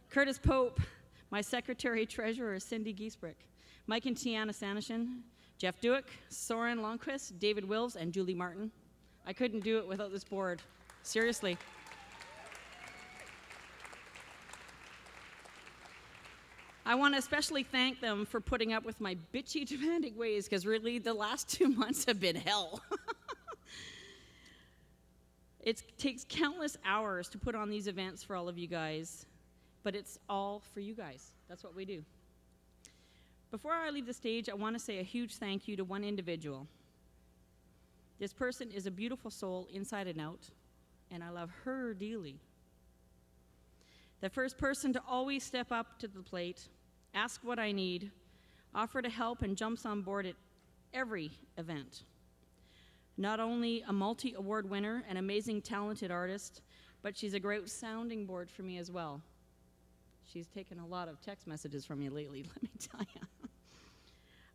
Curtis Pope, my secretary treasurer, Cindy Giesbrick, Mike and Tiana Sanishin, Jeff Duick, Soren Longquist, David Wills, and Julie Martin. I couldn't do it without this board. Seriously. I want to especially thank them for putting up with my bitchy, demanding ways, because really the last 2 months have been hell. It takes countless hours to put on these events for all of you guys, but it's all for you guys. That's what we do. Before I leave the stage, I want to say a huge thank you to one individual. This person is a beautiful soul inside and out, and I love her dearly. The first person to always step up to the plate, ask what I need, offer to help, and jumps on board at every event. Not only a multi-award winner, an amazing talented artist, but she's a great sounding board for me as well. She's taken a lot of text messages from me lately, let me tell you.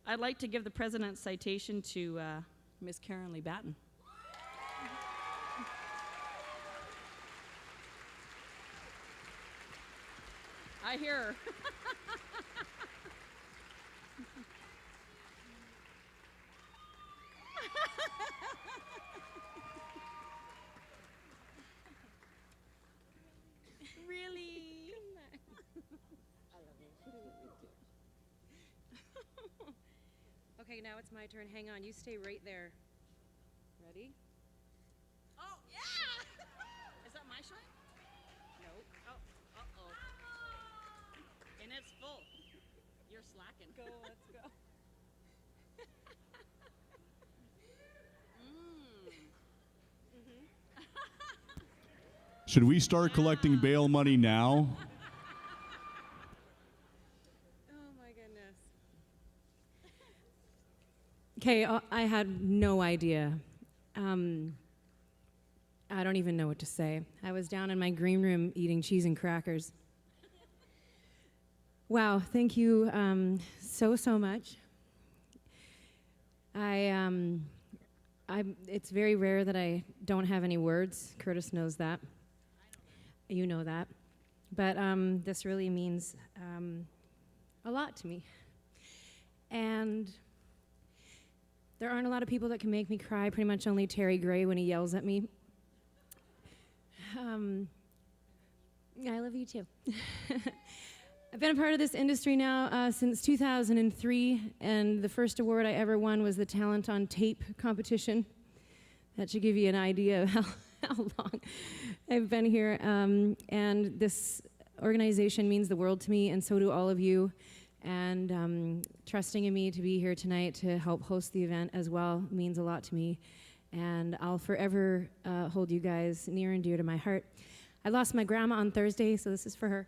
I'd like to give the President's citation to Miss Karen Lee Batten. I hear her. Really? Okay, now it's my turn. Hang on, you stay right there. Ready? Oh, yeah! Is that my shot? Nope. Oh, uh-oh. And it's full. You're slacking. Go, let's go. Should we start collecting bail money now? Oh my goodness. Okay, I had no idea. I don't even know what to say. I was down in my green room eating cheese and crackers. Wow, thank you so much. It's very rare that I don't have any words. Curtis knows that. You know that. But this really means a lot to me. And there aren't a lot of people that can make me cry, pretty much only Terry Gray when he yells at me. I love you too. I've been a part of this industry now since 2003, and the first award I ever won was the Talent on Tape competition. That should give you an idea of how long I've been here. And this organization means the world to me, and so do all of you. And trusting in me to be here tonight to help host the event as well means a lot to me. And I'll forever hold you guys near and dear to my heart. I lost my grandma on Thursday, so this is for her.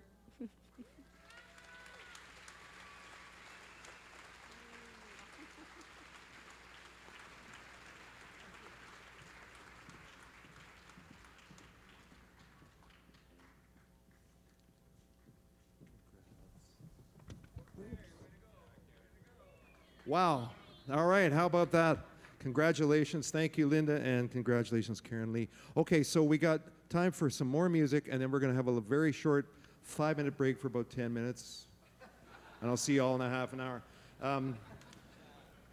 Wow. All right, how about that? Congratulations. Thank you, Linda, and congratulations, Karen Lee. Okay, so we got time for some more music, and then we're going to have a very short 5-minute break for about 10 minutes. And I'll see you all in a half an hour.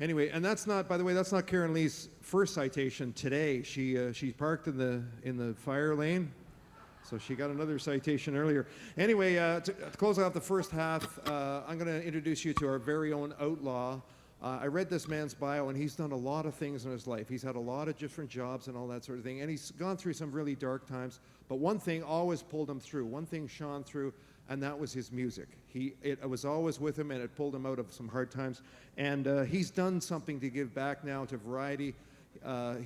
Anyway, and that's not, by the way, that's not Karen Lee's first citation today. She parked in the fire lane, so she got another citation earlier. Anyway, to close out the first half, I'm going to introduce you to our very own outlaw. I read this man's bio, and he's done a lot of things in his life. He's had a lot of different jobs and all that sort of thing, and he's gone through some really dark times. But one thing always pulled him through. One thing shone through, and that was his music. It was always with him, and it pulled him out of some hard times. And he's done something to give back now to variety.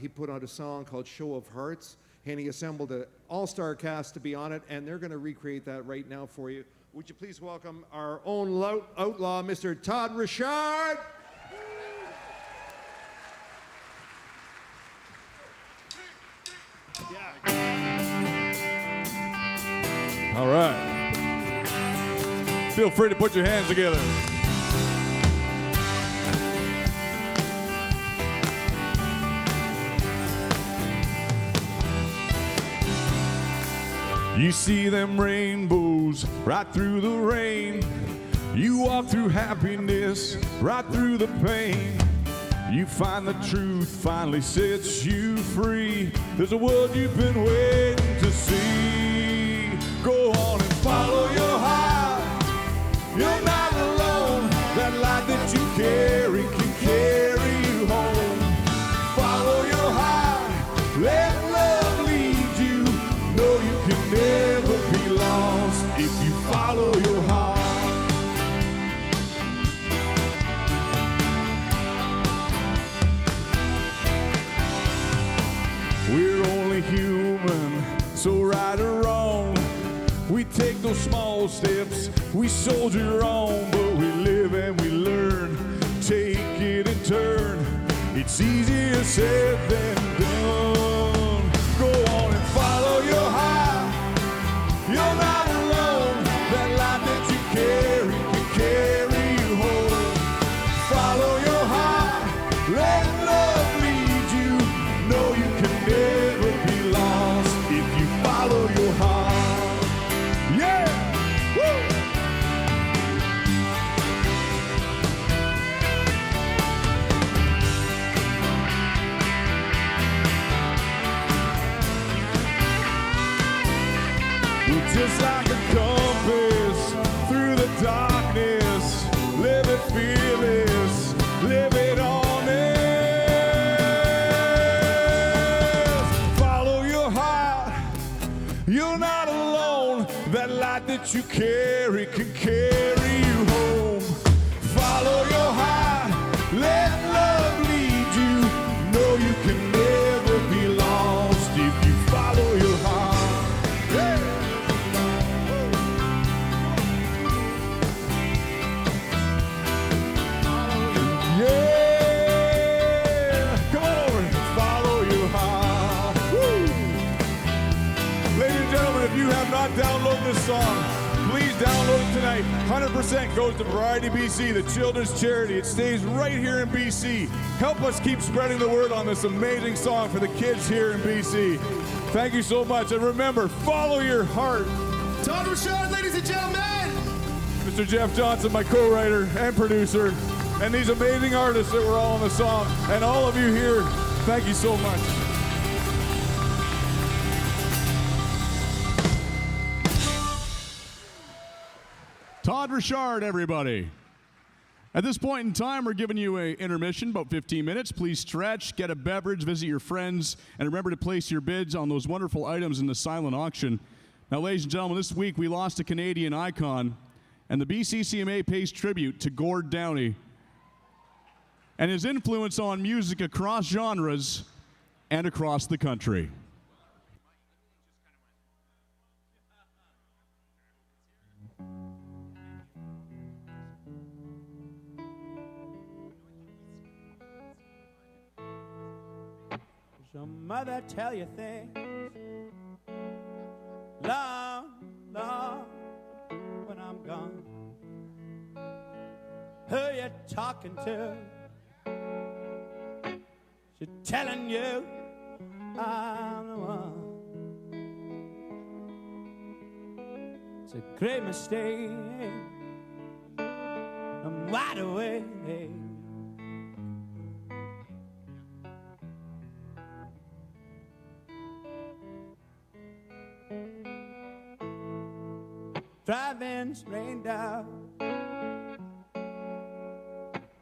He put out a song called Show of Hearts, and he assembled an all-star cast to be on it, and they're going to recreate that right now for you. Would you please welcome our own outlaw, Mr. Todd Richard? All right. Feel free to put your hands together. You see them rainbows right through the rain. You walk through happiness right through the pain. You find the truth finally sets you free. There's a world you've been waiting to see. Go on and follow your heart. You're not those small steps. We soldier on, but we live and we learn. Take it in turn. It's easier said than done. Go on and follow your heart. You're not alone. That light that you carry can carry you home. Follow your heart. Let love lead you. Know you can never be lost if you follow your heart. Yeah! Woo! Just like a compass through the darkness, live it fearless, live it honest. Follow your heart, you're not alone. That light that you carry can carry you home. Follow your heart, let love lead you. Know you can never be lost if you follow your heart. Yeah. Download this song. Please download it tonight. 100% goes to Variety BC, the children's charity. It stays right here in BC. Help us keep spreading the word on this amazing song for the kids here in BC. Thank you so much. And remember, follow your heart. Todd Richard, ladies and gentlemen. Mr. Jeff Johnson, my co-writer and producer, and these amazing artists that were all on the song, and all of you here, thank you so much. Todd Richard, everybody. At this point in time, we're giving you an intermission, about 15 minutes. Please stretch, get a beverage, visit your friends, and remember to place your bids on those wonderful items in the silent auction. Now, ladies and gentlemen, this week we lost a Canadian icon, and the BCCMA pays tribute to Gord Downie and his influence on music across genres and across the country. Your mother tell you things long, long when I'm gone. Who you talking to? She's telling you I'm the one. It's a great mistake. I'm wide awake. Drive-ins rained out.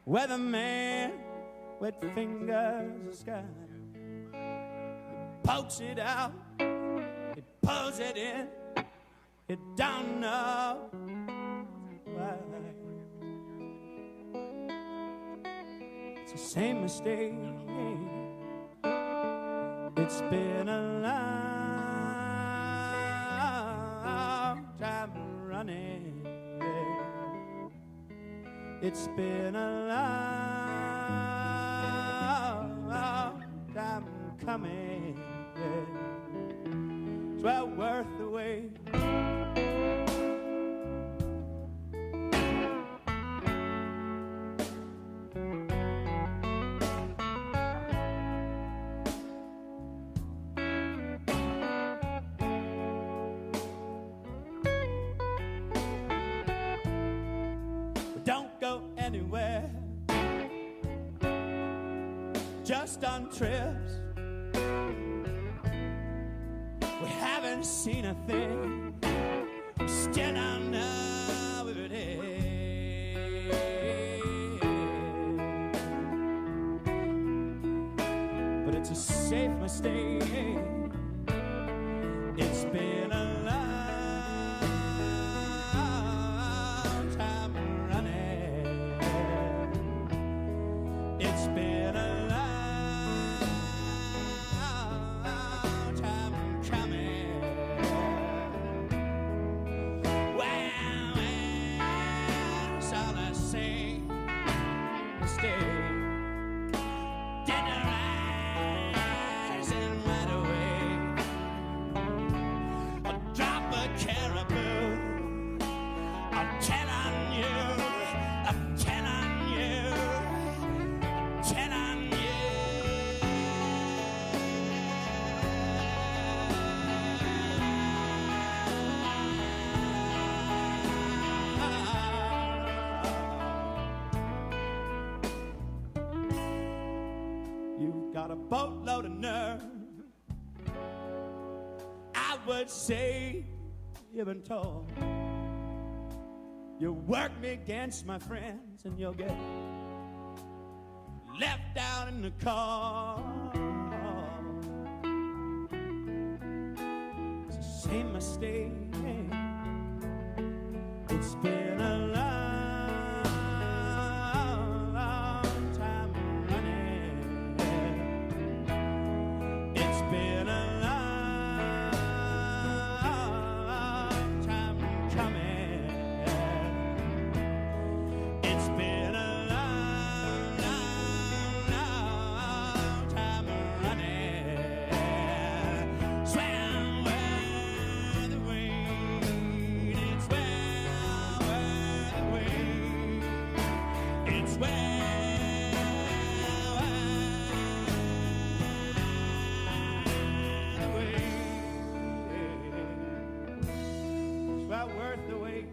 Weatherman with fingers of sky. He pokes it out, he pulls it in, you don't know why. It's the same mistake. It's been a long time running. It's been a long time coming. It's well worth the wait. Anywhere, just on trips. We haven't seen a thing. Still don't know if it is. But it's a safe mistake. It's been a long time running. It's been a long time coming. got a boatload of nerve. I would say you've been told. You work me against my friends and you'll get left out in the car. It's the same mistake. It's been a long time running. It's been a long time coming. It's been a long, long time running. Swam where the wind, it's well where the wind, it's well the wind, it's well worth the wait.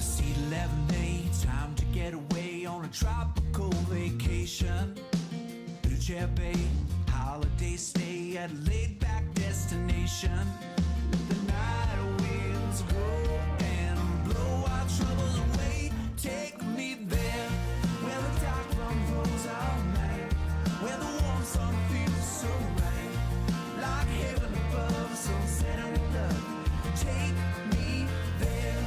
Seat 11A, time to get away on a tropical vacation. Duet Bay, holiday stay at a laid-back destination. The night winds blow and blow our troubles away. Take me there, where the dark rum flows all night, where the warm sun feels so right, like heaven above, sunset and love. Take me there,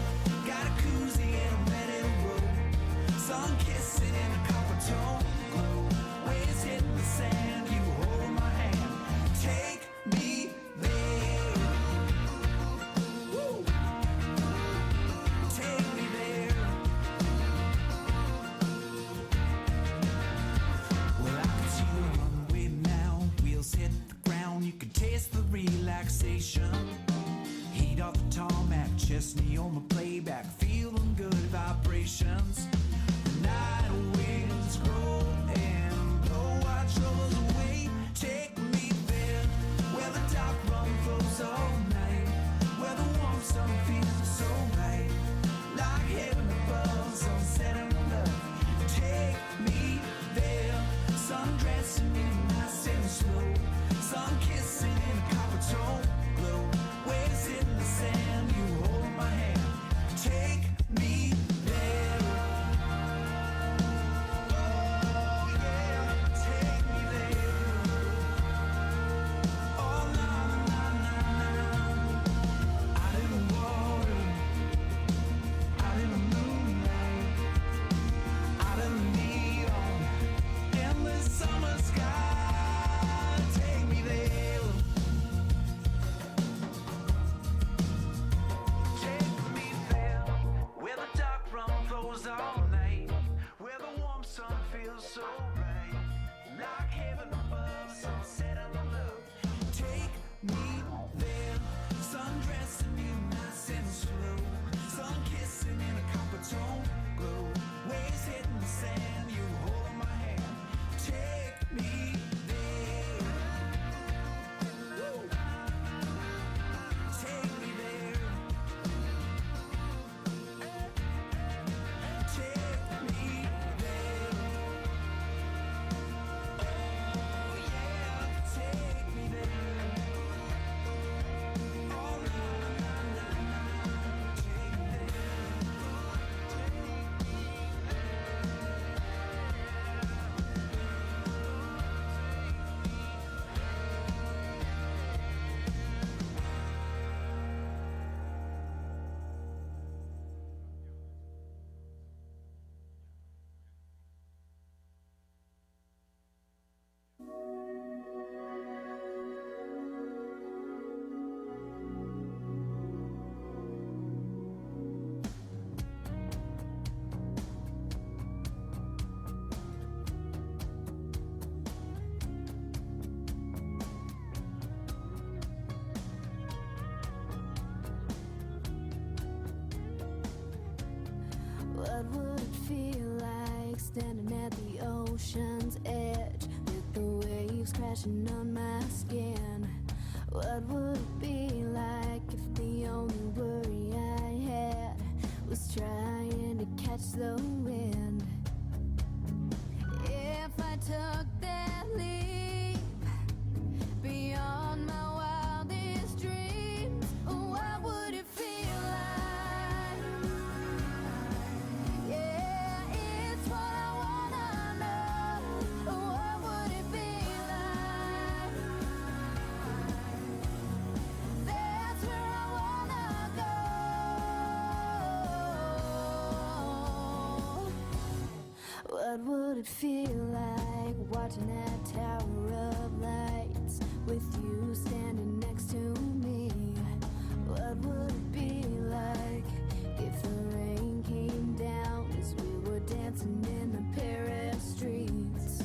got a koozie and I'm ready to roll. Sun kissing in a copper tone glow, waves hitting the sand, you hold my hand. Take me there. Woo. Take me there. Well, I can see the runway now, wheels hit the ground, you can taste the relaxation. Heat off the tarmac, Chesney on my playback, feeling good vibrations. The night winds roll and blow our troubles away. Take me there, where the dark rum flows all night, where the warm sun feels so right, like heaven above, sunset and love. Take me there, sun dressing me nice and slow, sun kissing in a copper tone glow, waves in the sand, you hold my hand. Take me there. Oh yeah, take me there. Oh na na na na. Out in the water, out in the moonlight, out in the neon, endless summer sky. Take me there. Take me there, where the dark rum flows all night, where the warm sun feels so right, like heaven above, sunset and love. Take me there, sun dressing me nice and slow, sun kissing in a copper tone glow, waves hitting the sand, you hold my hand. Take me there. Woo. Take me there. Take standing at the ocean's edge with the waves crashing on my skin. What would it be like if the only worry I had was trying to catch the wind? If I took that leap beyond my wildest dreams, what would it feel like? Yeah, it's what I wanna know. What would it be like? That's where I wanna go. What would it feel like watching that tower of lights with you standing next to me? What would it be like if the rain came down as we were dancing in the Paris streets?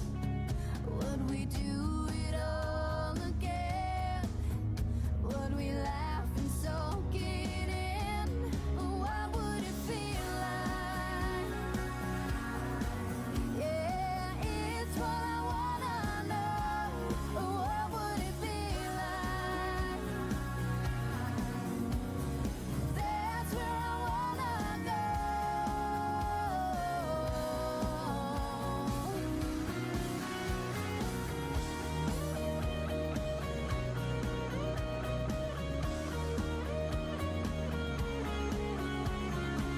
Would we do it all again? Would we laugh and soak it in? What would it feel like? Yeah, it's what I wanna know. What would it be like? That's where I wanna go.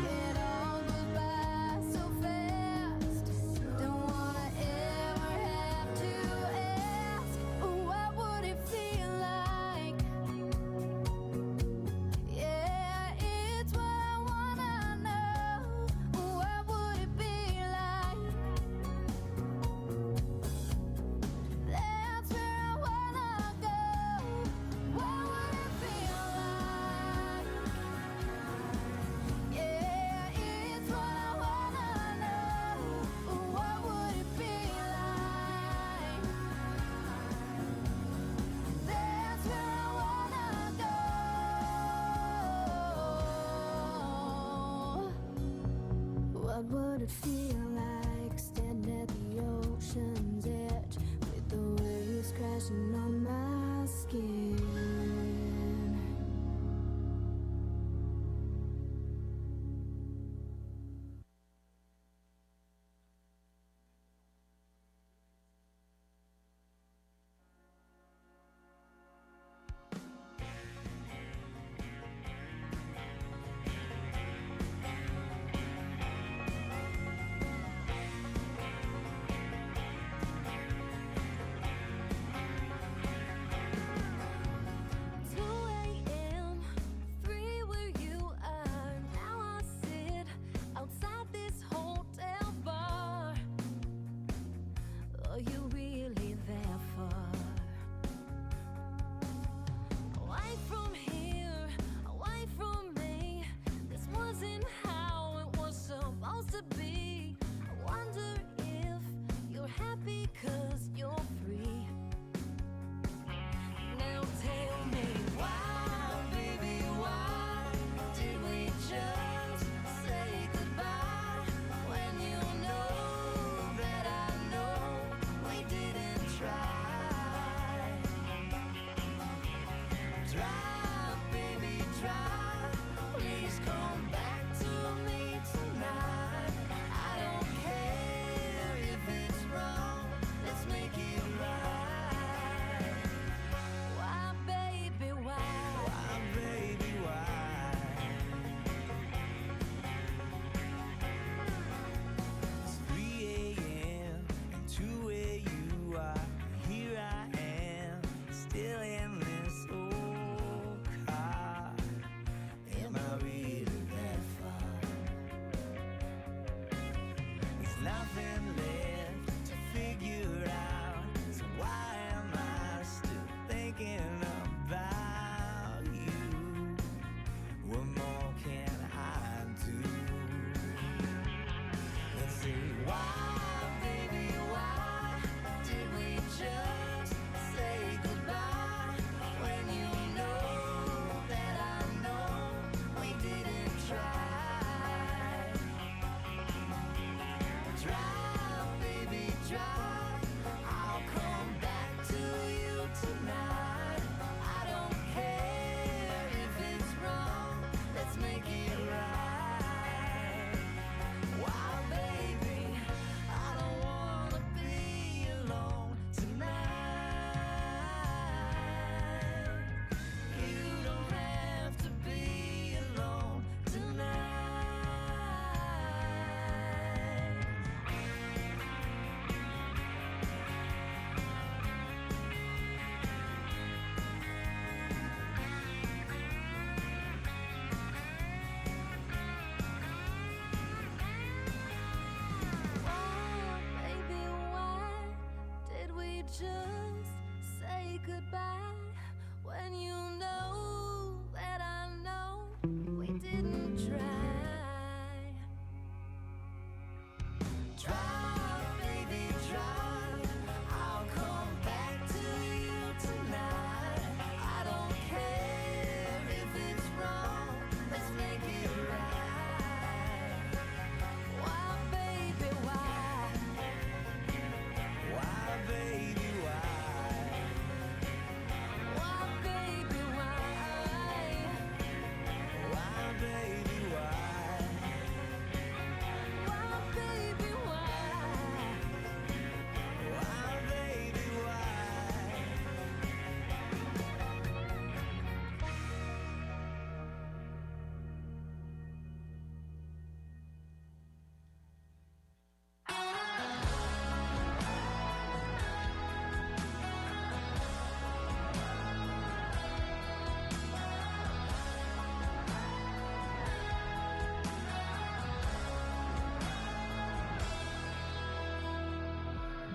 It all goes by so fast. Don't wanna ever have to ask, what would it feel like? Yeah, it's what I wanna know. What would it be like? That's where I wanna go. What would it feel like? Yeah, it's what I wanna know. What would it be like? That's where I wanna go. What would it feel like standing at the ocean's edge with the waves crashing on my skin? goodbye when you know that I know we didn't try. Try, baby, try. I'll come back to you tonight. I don't care if it's wrong. Let's make it right. Why, baby, why? Why, baby, why? Why, baby, why? Why, baby, why? Why, baby, why? Why, baby, why?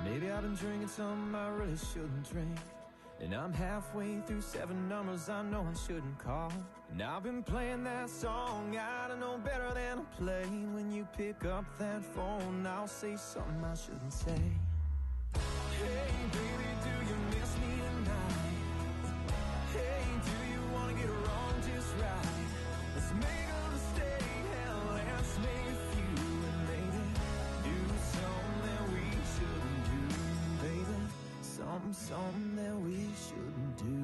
Maybe I've been drinking something I really shouldn't drink. And I'm halfway through 7 numbers I know I shouldn't call. And I've been playing that song I don't know better than to play. When you pick up that phone, I'll say something I shouldn't say. Hey, baby, do you miss me tonight? Hey, do you want to get wrong just right? Let's make a mistake, hell, let's make a few. And maybe do something that we shouldn't do, baby. Something that we shouldn't do.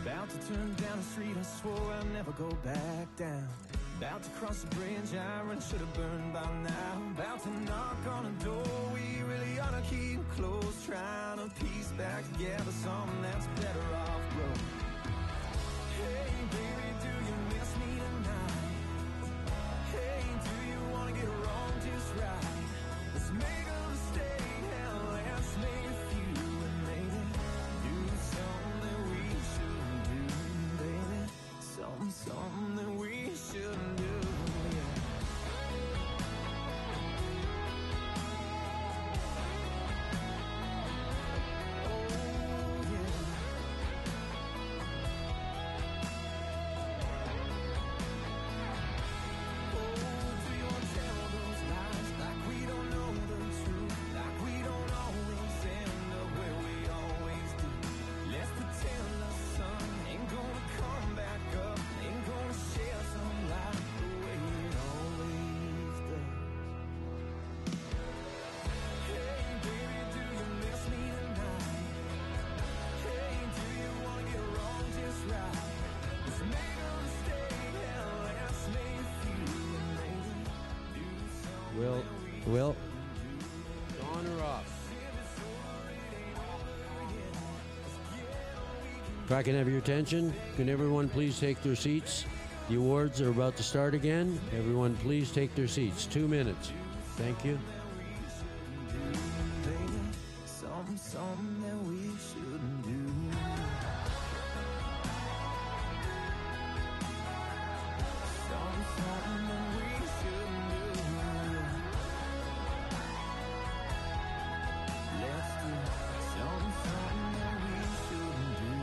About to turn down the street, I swore I'd never go back down. About to cross the bridge, I really should have burned by now. About to knock on a door we really ought to keep closed. Trying to piece back together something that's better off broke. Hey, baby, do you miss me tonight? Hey, do you want to get wrong just right? Let's make a mistake, hell, let's make a few. And maybe do something that we shouldn't do, baby. Something that we shouldn't do, yeah. Will, on or off? If I can have your attention, can everyone please take their seats? The awards are about to start again. Everyone please take their seats. 2 minutes. Thank you. Something that we shouldn't do. Something that we shouldn't do. Let's do something that we shouldn't do.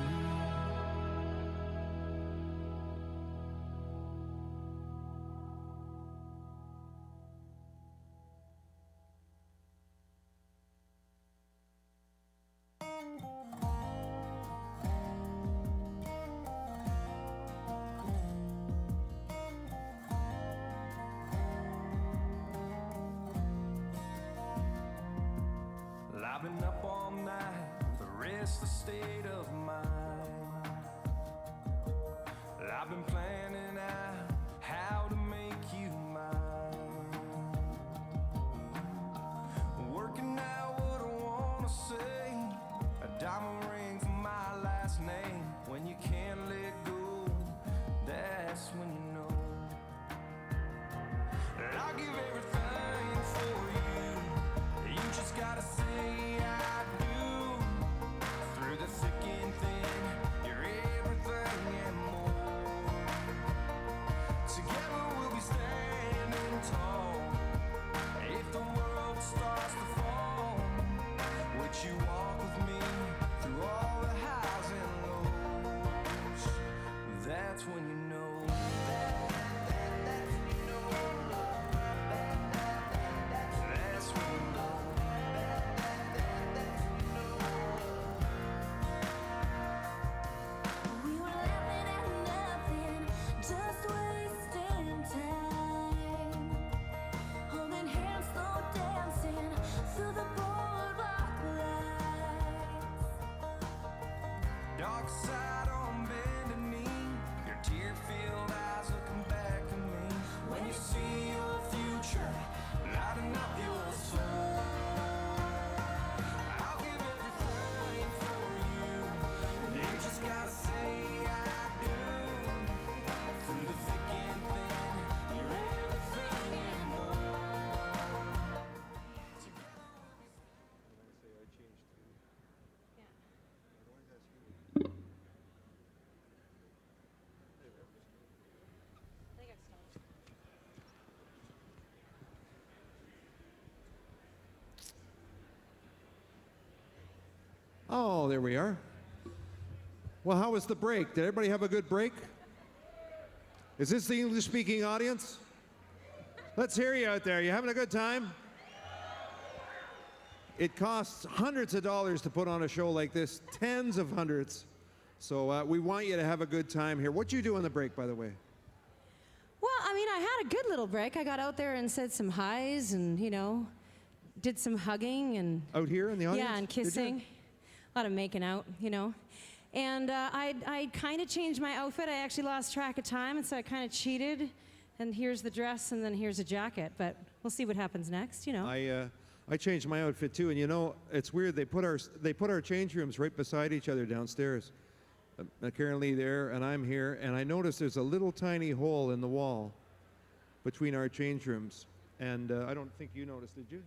that's when you know. That's when you know. We were laughing at nothing, just wasting time. Holding hands, slow dancing through the boardwalk lights. Dark side on bended knee, your tear-filled eyes looking back at me. When you see your future lighting up your soul, I'll give everything for you. You just gotta say I do. Through the thick and thin, you're everything and more. Oh, there we are. Well, how was the break? Did everybody have a good break? Is this the English-speaking audience? Let's hear you out there. You having a good time? It costs hundreds of dollars to put on a show like this, tens of hundreds. So we want you to have a good time here. What'd you do on the break, by the way? Well, I mean, I had a good little break. I got out there and said some highs and, you know, did some hugging and... Out here in the audience? Yeah, and Did you? kissing. A lot of making out, you know. And I kind of changed my outfit. I actually lost track of time, and so I kind of cheated. And here's the dress, and then here's a jacket. But we'll see what happens next, you know. I changed my outfit too, and you know, it's weird. They put our change rooms right beside each other downstairs. Karen Lee there, and I'm here, and I noticed there's a little tiny hole in the wall between our change rooms. And I don't think you noticed, did you?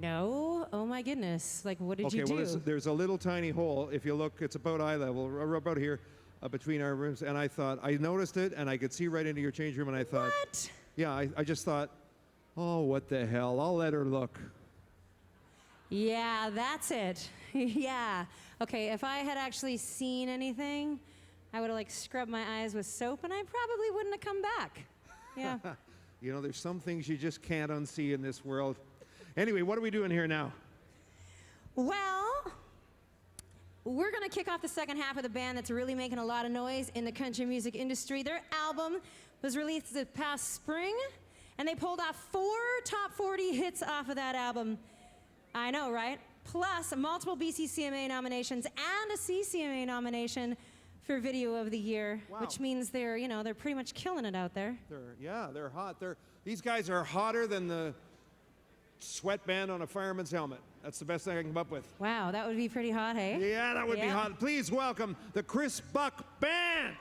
No. Oh my goodness. Like, what did you do? Okay, well, there's a little tiny hole. If you look, it's about eye level, or about here, between our rooms. And I thought, I noticed it, and I could see right into your change room, and I thought... What? Yeah, I just thought, oh, what the hell? I'll let her look. Yeah, that's it. Yeah. Okay, if I had actually seen anything, I would have, like, scrubbed my eyes with soap, and I probably wouldn't have come back. Yeah. You know, there's some things you just can't unsee in this world. Anyway, what are we doing here now? Well, we're going to kick off the second half of the band that's really making a lot of noise in the country music industry. Their album was released this past spring, and they pulled off 4 top 40 hits off of that album. I know, right? Plus multiple BCCMA nominations and a CCMA nomination for Video of the Year, which means they're pretty much killing it out there. They're hot. These guys are hotter than the sweatband on a fireman's helmet. That's the best thing I can come up with. Wow, that would be pretty hot, hey? Yeah, that would be hot. Please welcome the Chris Buck Band.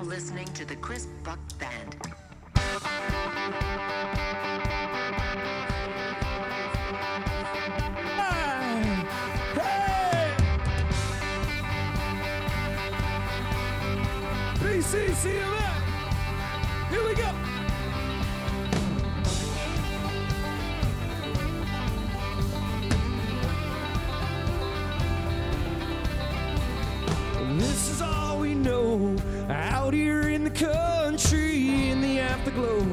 Listening to the Chris Buck Band. Hey! BCCMA! Here we go! This is all we know. Out here in the country, in the afterglow,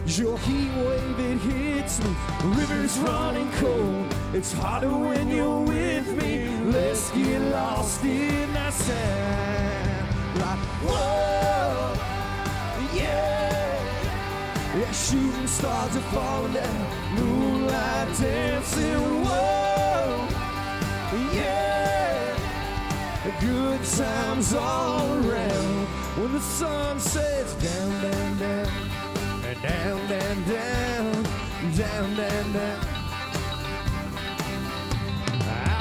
your heat wave, it hits me, rivers running cold. It's harder when you're with me. Let's get lost in that sound. Like, whoa, yeah. Yeah, shooting stars are falling down, moonlight dancing, whoa, yeah. Good times all around. When the sun sets down, down, down, and down, down, down, down, down, down.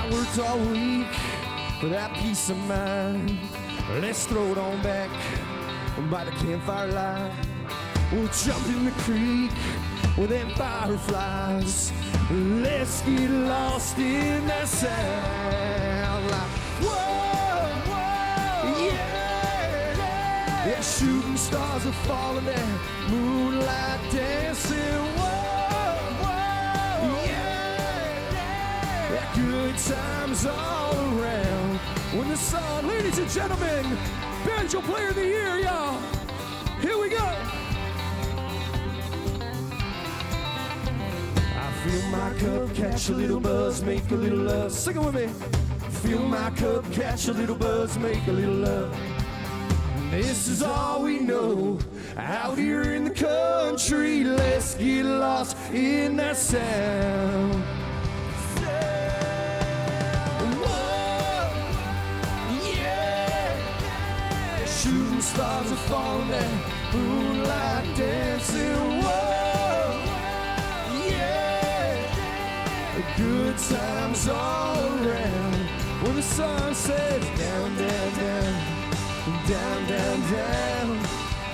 I worked all week for that peace of mind. Let's throw it on back by the campfire light. We'll jump in the creek with them fireflies. Let's get lost in that sound. Like, whoa, whoa, yeah. Yeah, shooting stars are falling and moonlight dancing. Whoa, whoa, yeah. Good times all around. When the sun, ladies and gentlemen, Banjo Player of the Year, y'all. Here we go. I feel my cup catch a little buzz, make a little love. Sing it with me. Feel my cup catch a little buzz, make a little love. This is all we know out here in the country. Let's get lost in that sound. Shooting stars are falling and moonlight dancing. Whoa, yeah. Good times all around. When the sun sets down, down, down, down, down, down,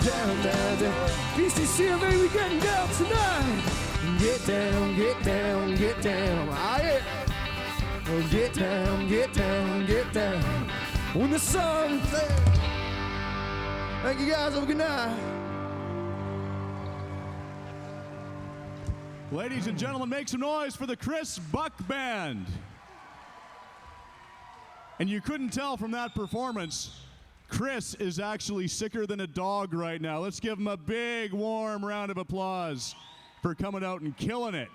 down, down, down. BCCMA, we getting down tonight. Get down, get down, get down. Ah, yeah. Oh, get down, get down, get down. When the sun sets. Thank you guys, have a good night. Ladies and gentlemen, make some noise for the Chris Buck Band. And you couldn't tell from that performance, Chris is actually sicker than a dog right now. Let's give him a big, warm round of applause for coming out and killing it.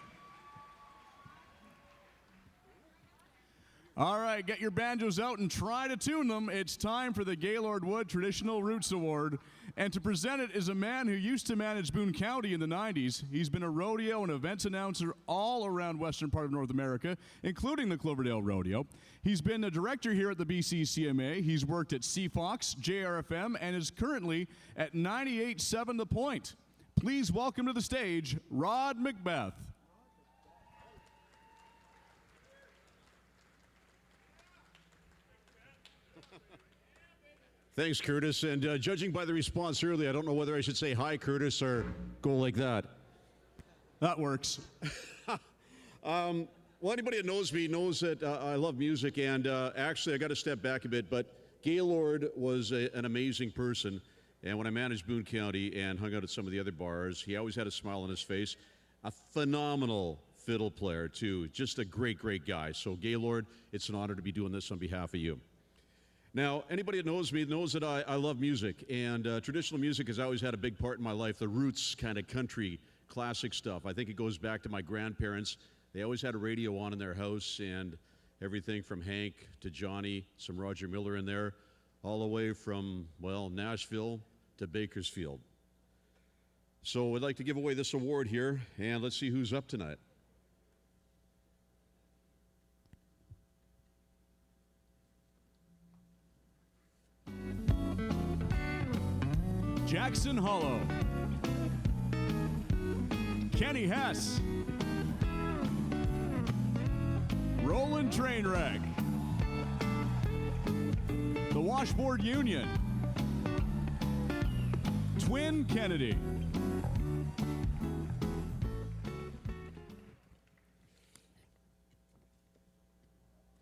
All right, get your banjos out and try to tune them. It's time for the Gaylord Wood Traditional Roots Award. And to present it is a man who used to manage Boone County in the 90s. He's been a rodeo and events announcer all around western part of North America, including the Cloverdale Rodeo. He's been a director here at the BCCMA. He's worked at CFOX, JRFM, and is currently at 98.7 The Point. Please welcome to the stage, Rod Macbeth. Thanks, Curtis. And judging by the response earlier, I don't know whether I should say hi, Curtis, or go like that. That works. Well, anybody that knows me knows that I love music, and actually, I got to step back a bit, but Gaylord was an amazing person, and when I managed Boone County and hung out at some of the other bars, he always had a smile on his face. A phenomenal fiddle player, too. Just a great, great guy. So, Gaylord, it's an honor to be doing this on behalf of you. Now, anybody that knows me knows that I love music, and traditional music has always had a big part in my life, the roots kind of country, classic stuff. I think it goes back to my grandparents. They always had a radio on in their house, and everything from Hank to Johnny, some Roger Miller in there, all the way from, well, Nashville to Bakersfield. So I'd like to give away this award here, and let's see who's up tonight. Jackson Hollow, Kenny Hess, Roland Trainwreck, the Washboard Union, Twin Kennedy.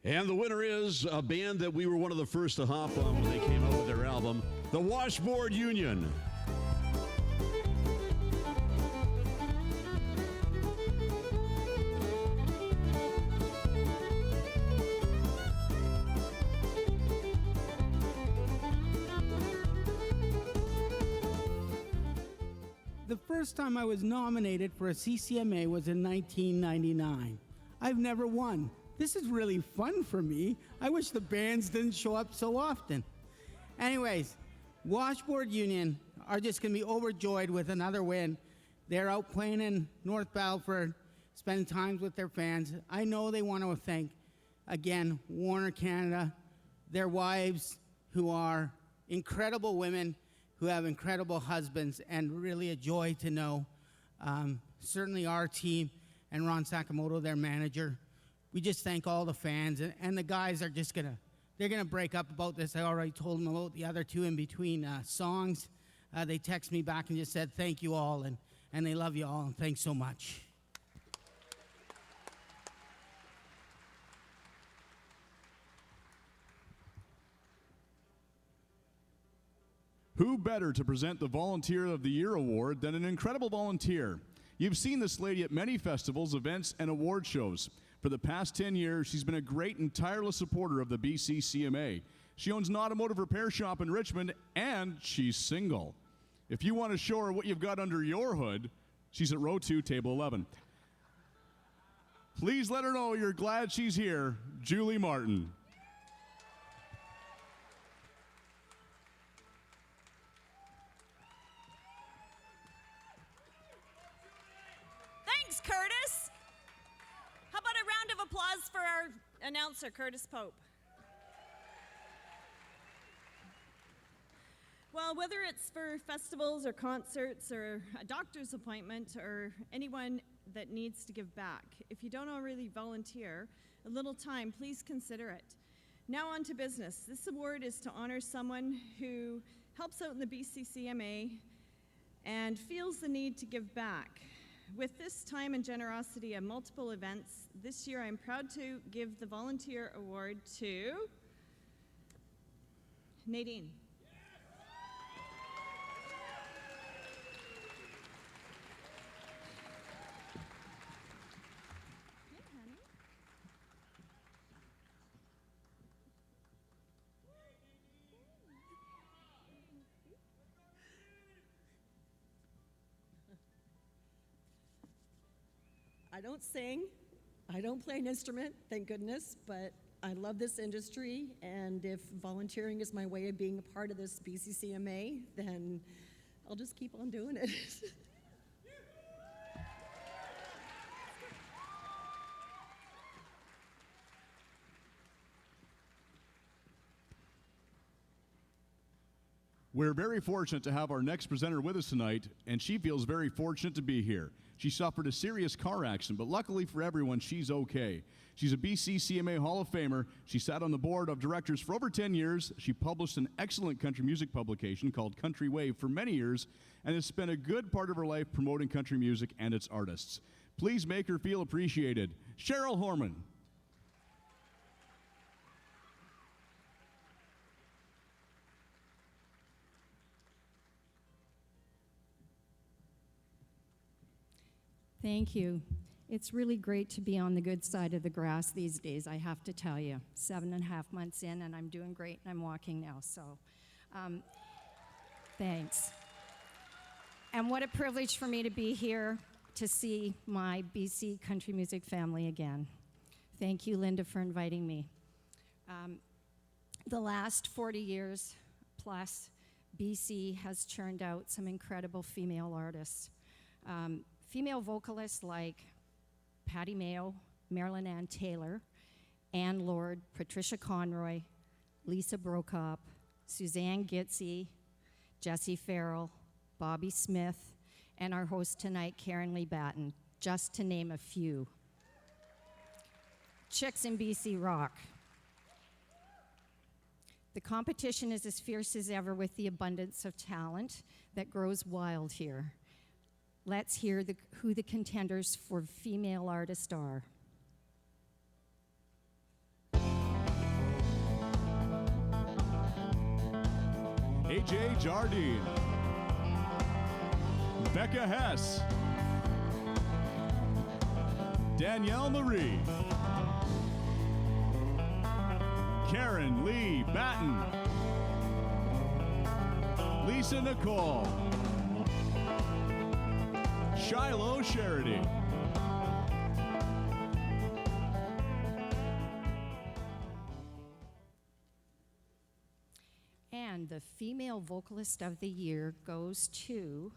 And the winner is a band that we were one of the first to hop on when they came out with their album, the Washboard Union. The first time I was nominated for a CCMA was in 1999. I've never won. This is really fun for me. I wish the bands didn't show up so often. Anyways, Washboard Union are just going to be overjoyed with another win. They're out playing in North Battleford, spending time with their fans. I know they want to thank, again, Warner Canada, their wives, who are incredible women, who have incredible husbands, and really a joy to know. Certainly our team and Ron Sakamoto, their manager. we just thank all the fans, and the guys are just they're gonna break up about this. I already told them about the other two in between songs. They text me back and just said thank you all, and they love you all, and thanks so much. Who better to present the Volunteer of the Year award than an incredible volunteer? You've seen this lady at many festivals, events, and award shows. For the past 10 years, she's been a great and tireless supporter of the BCCMA. She owns an automotive repair shop in Richmond, and she's single. If you want to show her what you've got under your hood, she's at row 2, table 11. Please let her know you're glad she's here, Julie Martin. Thanks, Curtis. How about a round of applause for our announcer, Curtis Pope? Well, whether it's for festivals or concerts or a doctor's appointment or anyone that needs to give back, if you don't already volunteer a little time, please consider it. Now on to business. This award is to honor someone who helps out in the BCCMA and feels the need to give back. With this time and generosity at multiple events, this year I'm proud to give the Volunteer Award to Nadine. I don't sing, I don't play an instrument, thank goodness, but I love this industry, and if volunteering is my way of being a part of this BCCMA, then I'll just keep on doing it. We're very fortunate to have our next presenter with us tonight, and she feels very fortunate to be here. She suffered a serious car accident, but luckily for everyone, she's okay. She's a BCCMA Hall of Famer. She sat on the board of directors for over 10 years. She published an excellent country music publication called Country Wave for many years, and has spent a good part of her life promoting country music and its artists. Please make her feel appreciated. Cheryl Horman. Thank you. It's really great to be on the good side of the grass these days, I have to tell you. 7.5 months in, and I'm doing great, and I'm walking now, so thanks. And what a privilege for me to be here to see my BC country music family again. Thank you, Linda, for inviting me. The last 40 years plus, BC has churned out some incredible female artists. Female vocalists like Patty Mayo, Marilyn Ann Taylor, Ann Lord, Patricia Conroy, Lisa Brokop, Suzanne Gitzy, Jessie Farrell, Bobby Smith, and our host tonight, Karen Lee Batten, just to name a few. Chicks in BC rock. The competition is as fierce as ever with the abundance of talent that grows wild here. Let's hear who the contenders for female artist are. AJ Jardine, Becca Hess, Danielle Marie, Karen Lee Batten, Lisa Nicole, Shiloh Sheridan. And the female vocalist of the year goes to,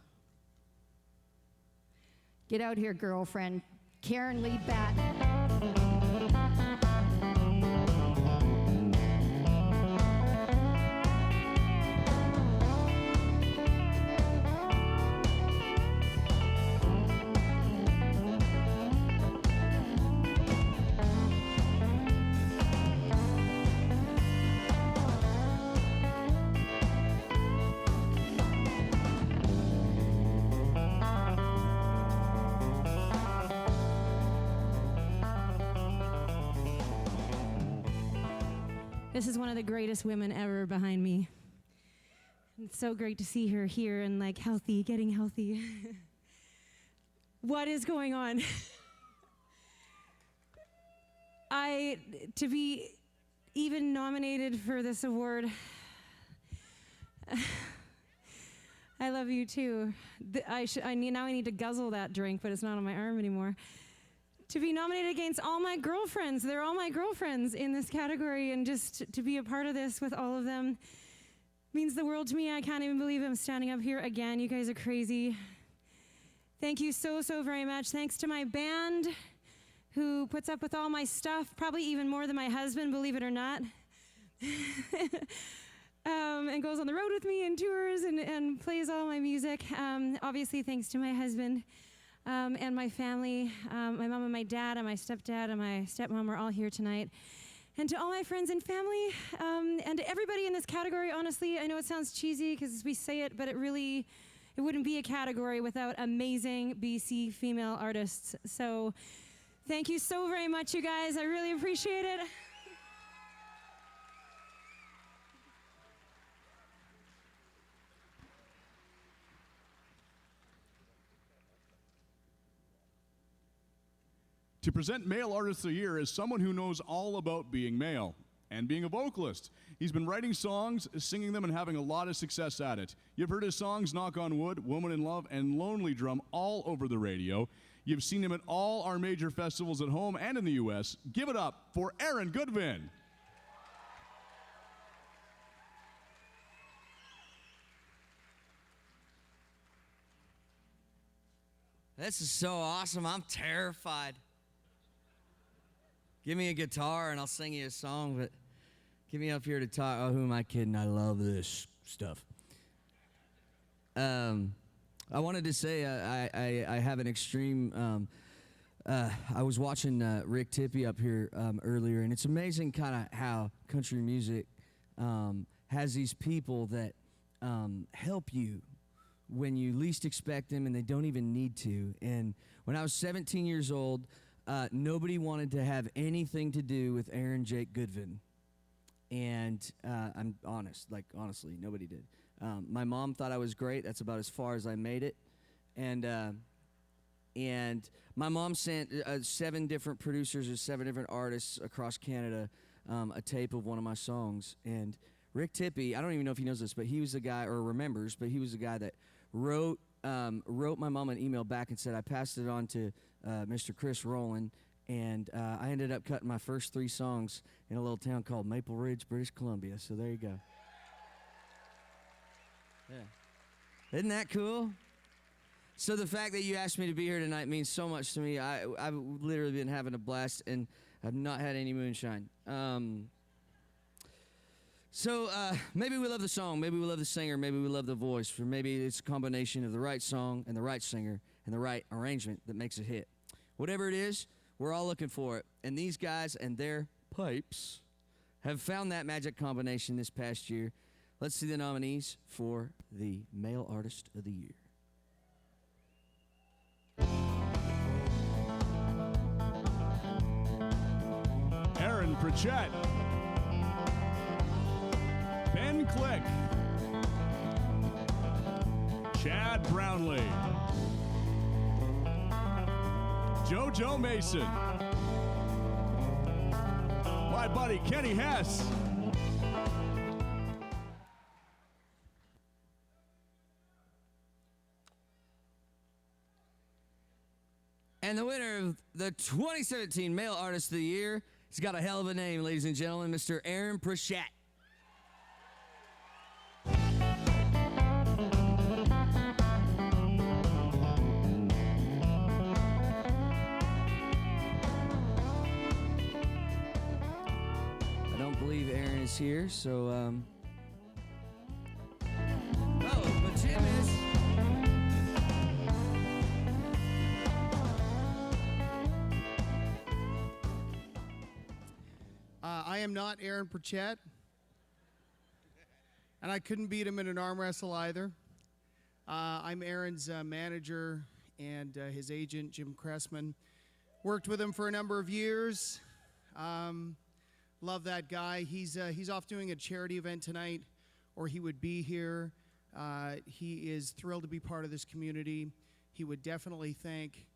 get out here, girlfriend, Karen Lee Batten. This is one of the greatest women ever behind me. It's so great to see her here and like healthy, getting healthy. What is going on? To be even nominated for this award, I love you too. I need to guzzle that drink, but it's not on my arm anymore. To be nominated against all my girlfriends, they're all my girlfriends in this category, and just to be a part of this with all of them means the world to me. I can't even believe I'm standing up here again. You guys are crazy. Thank you so, so very much. Thanks to my band who puts up with all my stuff, probably even more than my husband, believe it or not. And goes on the road with me and tours and plays all my music. Obviously, thanks to my husband and my family. My mom and my dad and my stepdad and my stepmom are all here tonight. And to all my friends and family, and to everybody in this category, honestly, I know it sounds cheesy because we say it, but it wouldn't be a category without amazing BC female artists. So thank you so very much, you guys. I really appreciate it. To present Male Artist of the Year is someone who knows all about being male and being a vocalist. He's been writing songs, singing them, and having a lot of success at it. You've heard his songs Knock on Wood, Woman in Love, and Lonely Drum all over the radio. You've seen him at all our major festivals at home and in the U.S. Give it up for Aaron Goodwin. This is so awesome. I'm terrified. Give me a guitar and I'll sing you a song, but get me up here to talk. Oh, who am I kidding? I love this stuff. I wanted to say I have an extreme. I was watching Rick Tippie up here earlier, and it's amazing kind of how country music has these people that help you when you least expect them, and they don't even need to. And when I was 17 years old, nobody wanted to have anything to do with Aaron Jake Goodwin. And I'm honest, like honestly, nobody did. My mom thought I was great. That's about as far as I made it. And my mom sent 7 different producers or 7 different artists across Canada a tape of one of my songs. And Rick Tippie, I don't even know if he knows this, but he was the guy, or remembers, but he was the guy that wrote my mom an email back and said, I passed it on to Mr. Chris Rowland, and I ended up cutting my first 3 songs in a little town called Maple Ridge, British Columbia. So there you go. Yeah. Isn't that cool? So the fact that you asked me to be here tonight means so much to me. I've literally been having a blast, and I've not had any moonshine. So maybe we love the song, maybe we love the singer, maybe we love the voice, or maybe it's a combination of the right song and the right singer and the right arrangement that makes a hit. Whatever it is, we're all looking for it. And these guys and their pipes have found that magic combination this past year. Let's see the nominees for the Male Artist of the Year. Aaron Pritchett. Ben Click. Chad Brownlee. Jojo Mason. My buddy Kenny Hess. And the winner of the 2017 Male Artist of the Year, he's got a hell of a name, ladies and gentlemen, Mr. Aaron Pritchett. I don't believe Aaron is here, so oh, but Jim is. I am not Aaron Pritchett, and I couldn't beat him in an arm wrestle either. I'm Aaron's manager and his agent, Jim Cressman. Worked with him for a number of years. Love that guy. He's off doing a charity event tonight, or he would be here. He is thrilled to be part of this community. He would definitely thank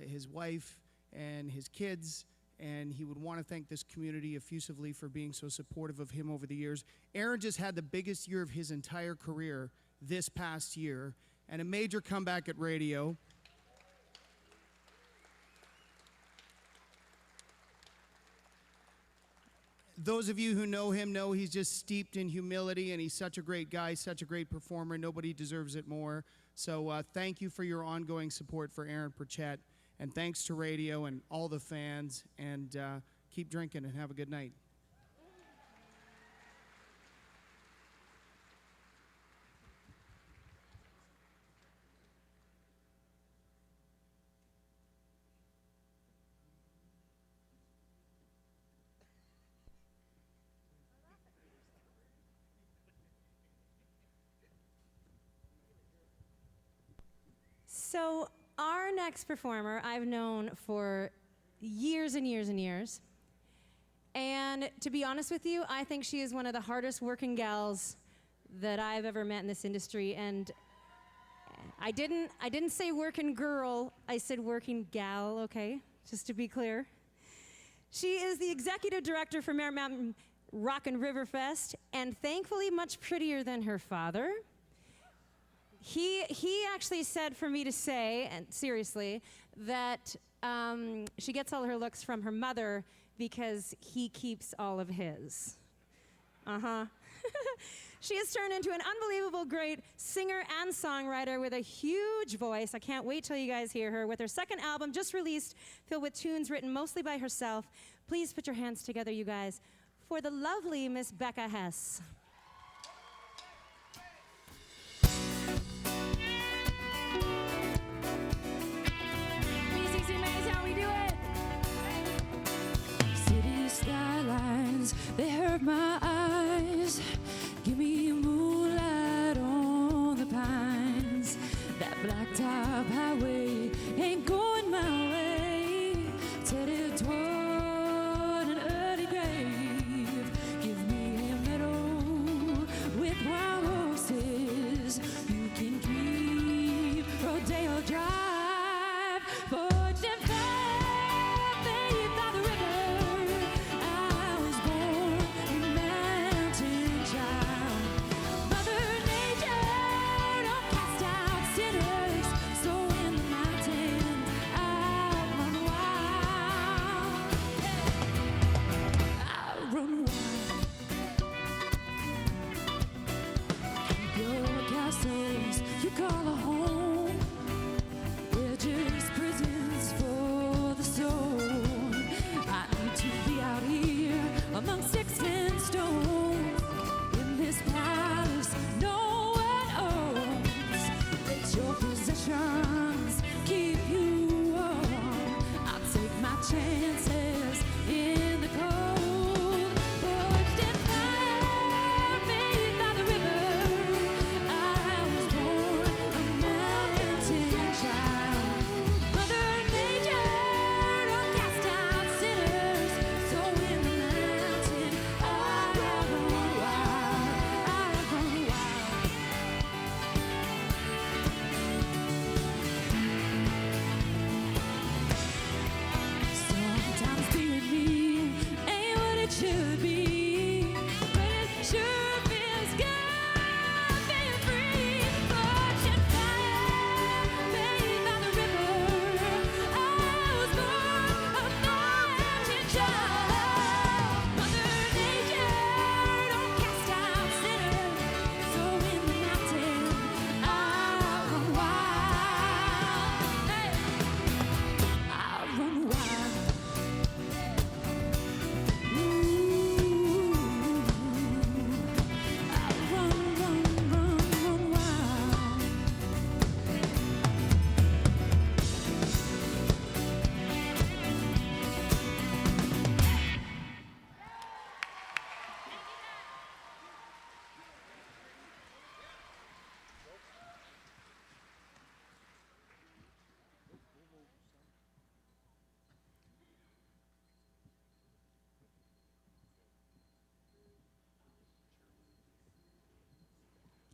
his wife and his kids, and he would want to thank this community effusively for being so supportive of him over the years. Aaron just had the biggest year of his entire career this past year, and a major comeback at radio. Those of you who know him know he's just steeped in humility, and he's such a great guy, such a great performer. Nobody deserves it more. So thank you for your ongoing support for Aaron Pritchett, and thanks to radio and all the fans, and keep drinking and have a good night. So our next performer I've known for years and years and years. And to be honest with you, I think she is one of the hardest working gals that I've ever met in this industry. And I didn't say working girl, I said working gal, okay? Just to be clear. She is the executive director for Merritt Mountain Rock and River Fest, and thankfully much prettier than her father. He actually said for me to say, and seriously, that she gets all her looks from her mother because he keeps all of his. She has turned into an unbelievable great singer and songwriter with a huge voice. I can't wait till you guys hear her. With her second album just released, filled with tunes written mostly by herself. Please put your hands together, you guys, for the lovely Miss Becca Hess. BCCMA is how we do it. City skylines, they hurt my eyes. Give me moonlight on the pines. That blacktop highway ain't going my way. Headed toward an early grave. Give me a meadow with wild horses. You can keep Rodeo Drive. Forged and faith by the river. I was born a mountain child. Mother Nature don't cast out sinners. So in the mountains I run wild. I run wild. Keep your castles you call a home. They're just prisons for the soul. I need to be out here among sticks and stones. In this palace no one owns. Let your possessions keep you warm. I'll take my chances in the cold. Forged in fire, made by the river. I was born a mountain child. Mother Nature don't cast out sinners. So in the mountain I run wild. I run wild. Sometimes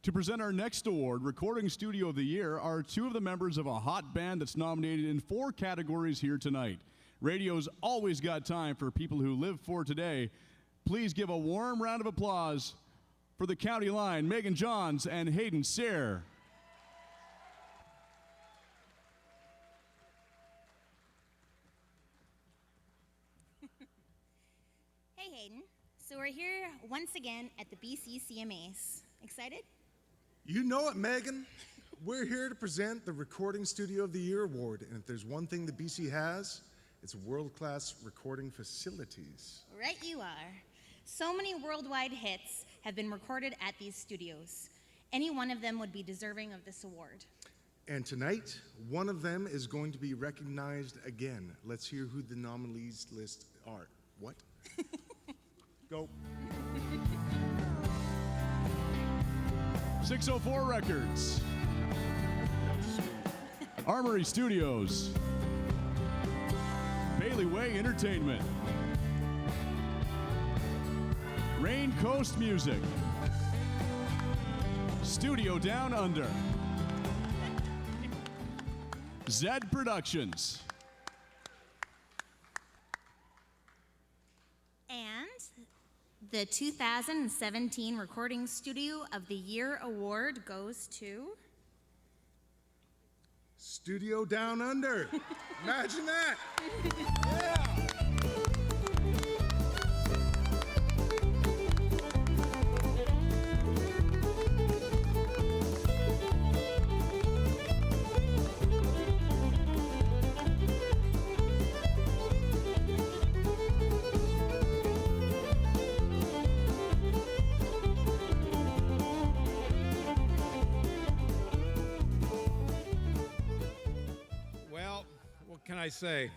To present our next award, Recording Studio of the Year, are two of the members of a hot band that's nominated in 4 categories here tonight. Radio's always got time for people who live for today. Please give a warm round of applause for the County Line, Megan Johns and Hayden Sayre. Hey Hayden, so we're here once again at the BCCMAs. Excited? You know it, Megan. We're here to present the Recording Studio of the Year Award, and if there's one thing the BC has, it's world-class recording facilities. Right you are. So many worldwide hits have been recorded at these studios. Any one of them would be deserving of this award. And tonight, one of them is going to be recognized again. Let's hear who the nominees list are. What? Go. 604 Records, Armory Studios, Bailey Way Entertainment, Rain Coast Music, Studio Down Under, Zed Productions. And the 2017 Recording Studio of the Year Award goes to... Studio Down Under. Imagine that. Well, what can I say?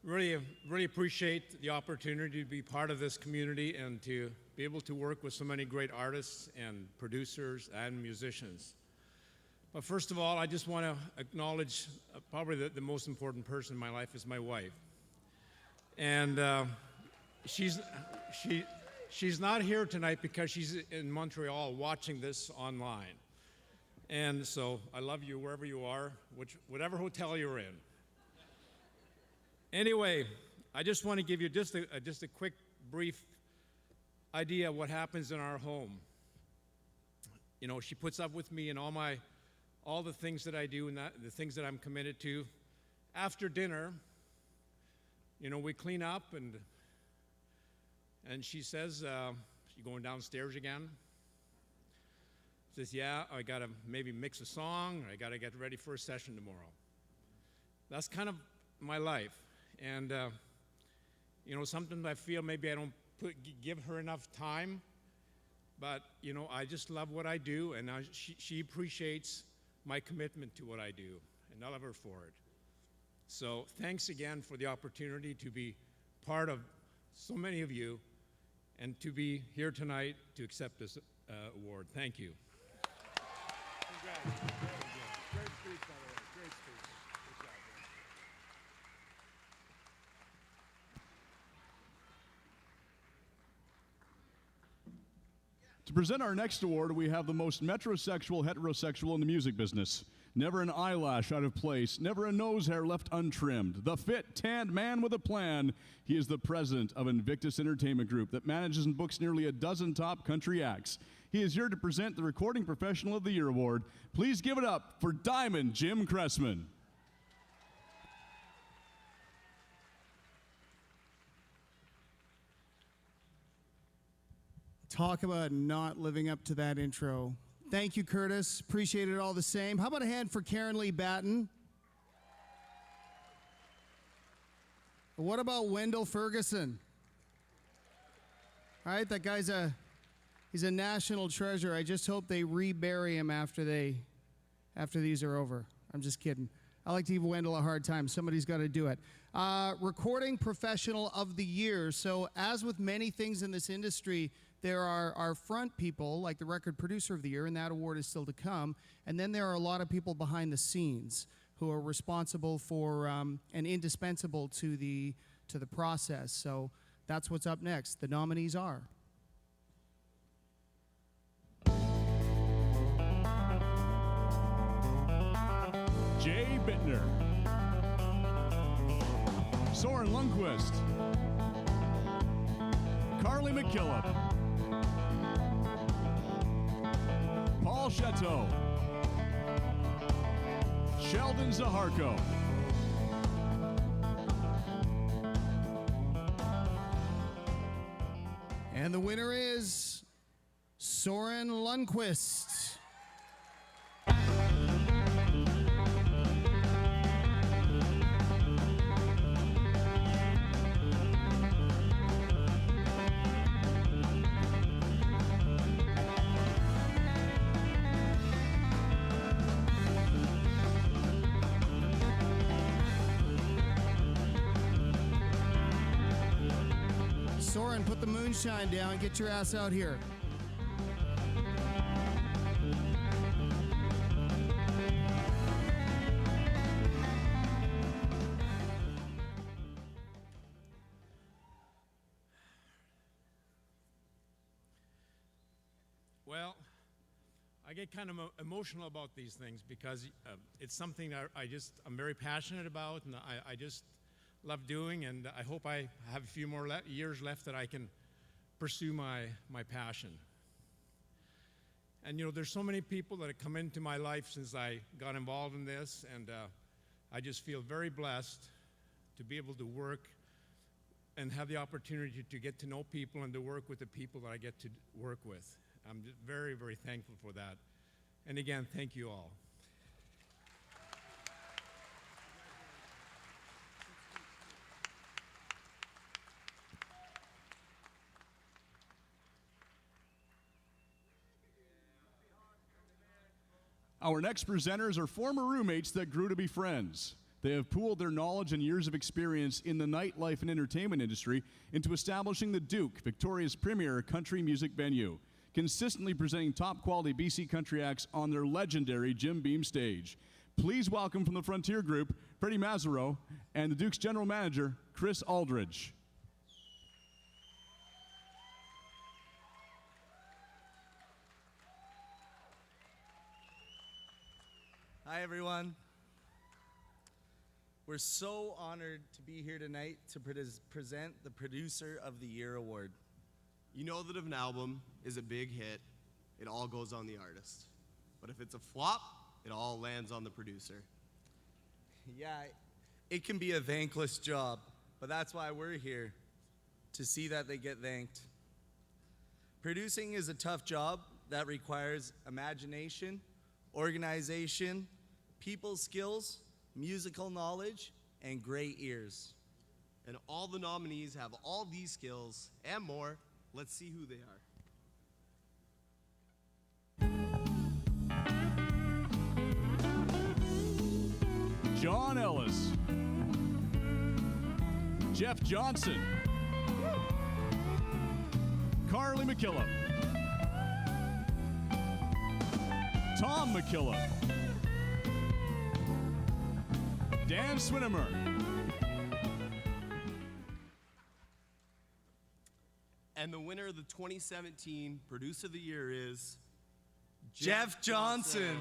Really appreciate the opportunity to be part of this community and to be able to work with so many great artists and producers and musicians. But first of all, I just want to acknowledge probably the most important person in my life is my wife. And she's not here tonight because she's in Montreal watching this online. And so I love you wherever you are, whatever hotel you're in. Anyway, I just want to give you just a quick, brief idea of what happens in our home. You know, she puts up with me in all the things that I do and the things that I'm committed to. After dinner, you know, we clean up and she says, "You going downstairs again?" Says, "Yeah, I gotta maybe mix a song, or I gotta get ready for a session tomorrow." That's kind of my life. And, you know, sometimes I feel maybe I don't give her enough time, but, you know, I just love what I do, and she appreciates my commitment to what I do, and I love her for it. So thanks again for the opportunity to be part of so many of you, and to be here tonight to accept this award. Thank you. Great speech, by the way. Great speech. Good job, To present our next award, we have the most metrosexual heterosexual in the music business. Never an eyelash out of place, never a nose hair left untrimmed. The fit, tanned man with a plan. He is the president of Invictus Entertainment Group that manages and books nearly a dozen top country acts. He is here to present the Recording Professional of the Year Award. Please give it up for Diamond Jim Cressman. Talk about not living up to that intro. Thank you, Curtis. Appreciate it all the same. How about a hand for Karen Lee Batten? What about Wendell Ferguson? All right, that guy's he's a national treasure. I just hope they rebury him after these are over. I'm just kidding. I like to give Wendell a hard time. Somebody's got to do it. Recording Professional of the Year. So as with many things in this industry, there are our front people, like the Record Producer of the Year, and that award is still to come. And then there are a lot of people behind the scenes who are responsible for and indispensable to the process. So that's what's up next. The nominees are Jay Bittner, Soren Lundquist, Carly McKillop, Paul Chateau, Sheldon Zaharko. And the winner is Soren Lundquist. Soren, put the moonshine down. Get your ass out here. Well, I get kind of emotional about these things because it's something that I'm very passionate about, and I just love doing, and I hope I have a few more years left that I can pursue my passion. And there's so many people that have come into my life since I got involved in this, and I just feel very blessed to be able to work and have the opportunity to get to know people and to work with the people that I get to work with. I'm just very, very thankful for that. And again, thank you all. Our next presenters are former roommates that grew to be friends. They have pooled their knowledge and years of experience in the nightlife and entertainment industry into establishing the Duke, Victoria's premier country music venue, consistently presenting top-quality BC country acts on their legendary Jim Beam stage. Please welcome from the Frontier Group, Freddie Mazzaro, and the Duke's general manager, Chris Aldridge. Hi, everyone. We're so honored to be here tonight to present the Producer of the Year Award. You know that if an album is a big hit, it all goes on the artist. But if it's a flop, it all lands on the producer. Yeah, it can be a thankless job, but that's why we're here, to see that they get thanked. Producing is a tough job that requires imagination, organization, people skills, musical knowledge, and great ears. And all the nominees have all these skills and more. Let's see who they are. John Ellis, Jeff Johnson, Carly McKillop, Tom McKillop, Dan Swinimer, And the winner of the 2017 Producer of the Year is Jeff Johnson.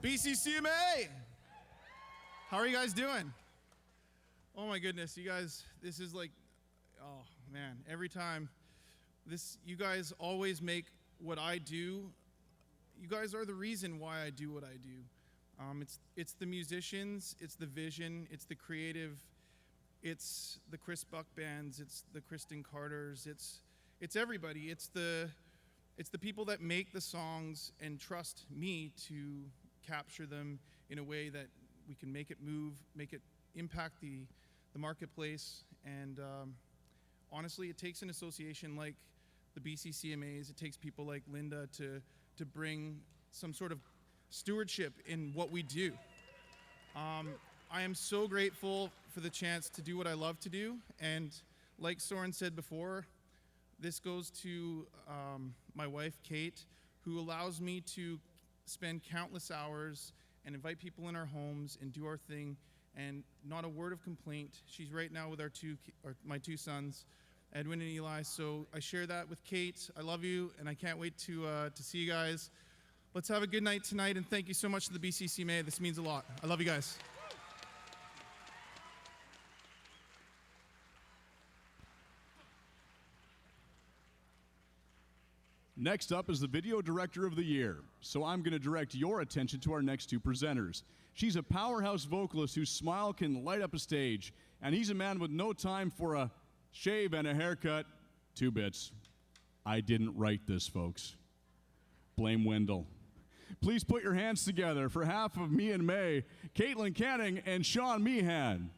BCCMA! How are you guys doing? Oh my goodness, you guys, this is like, oh man, every time, you guys always make what I do, you guys are the reason why I do what I do. It's the musicians, it's the vision, it's the creative, it's the Chris Buck bands, it's the Kristen Carters, it's everybody, it's the people that make the songs and trust me to capture them in a way that we can make it move, make it impact the marketplace. And honestly, it takes an association like the BCCMAs, it takes people like Linda to bring some sort of stewardship in what we do. I am so grateful for the chance to do what I love to do. And like Soren said before, this goes to my wife, Kate, who allows me to spend countless hours and invite people in our homes and do our thing, and not a word of complaint. She's right now with my two sons, Edwin and Eli. So I share that with Kate. I love you, and I can't wait to see you guys. Let's have a good night tonight, and thank you so much to the BCCMA. This means a lot. I love you guys. Next up is the Video Director of the Year. So I'm going to direct your attention to our next two presenters. She's a powerhouse vocalist whose smile can light up a stage, and he's a man with no time for a shave and a haircut. 2 bits. I didn't write this, folks. Blame Wendell. Please put your hands together for half of me and May, Caitlin Canning, and Sean Meehan.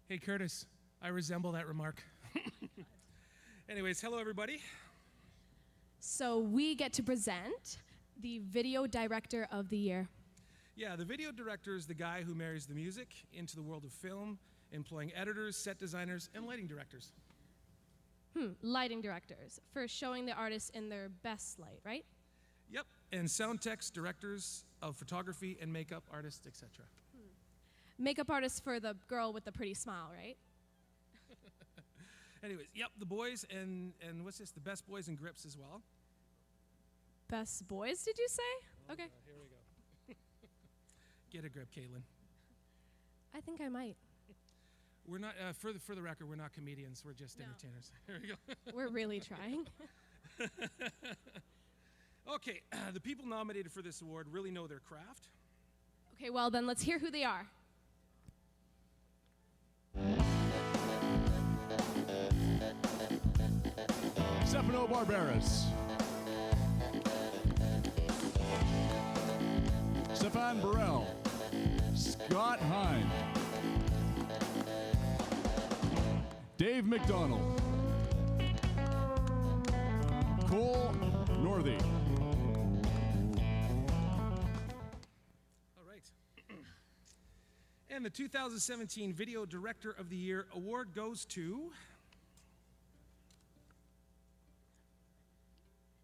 Hey, Curtis, I resemble that remark. Anyways, hello, everybody. So we get to present the Video Director of the Year. Yeah, the video director is the guy who marries the music into the world of film, employing editors, set designers, and lighting directors. Lighting directors, for showing the artists in their best light, right? Yep, and sound techs, directors of photography and makeup artists, etc. Makeup artists for the girl with the pretty smile, right? Anyways, yep, the boys and what's this? The best boys and grips as well. Best boys, did you say? Okay. Here we go. Get a grip, Caitlin. I think I might. We're not, for the record, we're not comedians. We're just entertainers. Here we go. We're really trying. Okay, the people nominated for this award really know their craft. Okay, well then let's hear who they are. Stefano Barberis. Stefan Burrell. Scott Hine. Dave McDonald. Cole Northey. All right. And the 2017 Video Director of the Year award goes to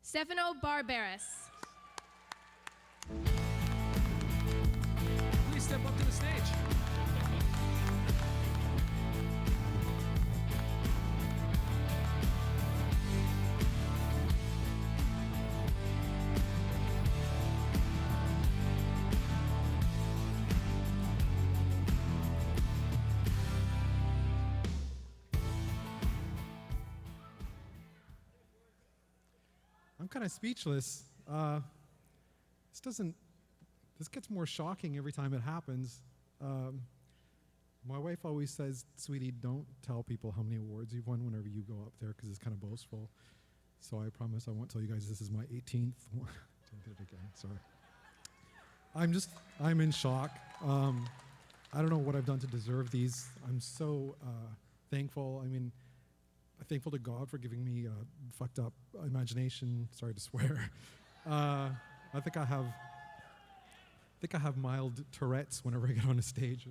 Stefano Barberis. Please step up to the stage. I'm kind of speechless. This gets more shocking every time it happens. My wife always says, "Sweetie, don't tell people how many awards you've won whenever you go up there, because it's kind of boastful." So I promise I won't tell you guys this is my 18th one. I did it again, sorry. I'm in shock. I don't know what I've done to deserve these. I'm so thankful. I mean, I'm thankful to God for giving me a fucked up imagination. Sorry to swear. I think I have mild Tourette's whenever I get on a stage.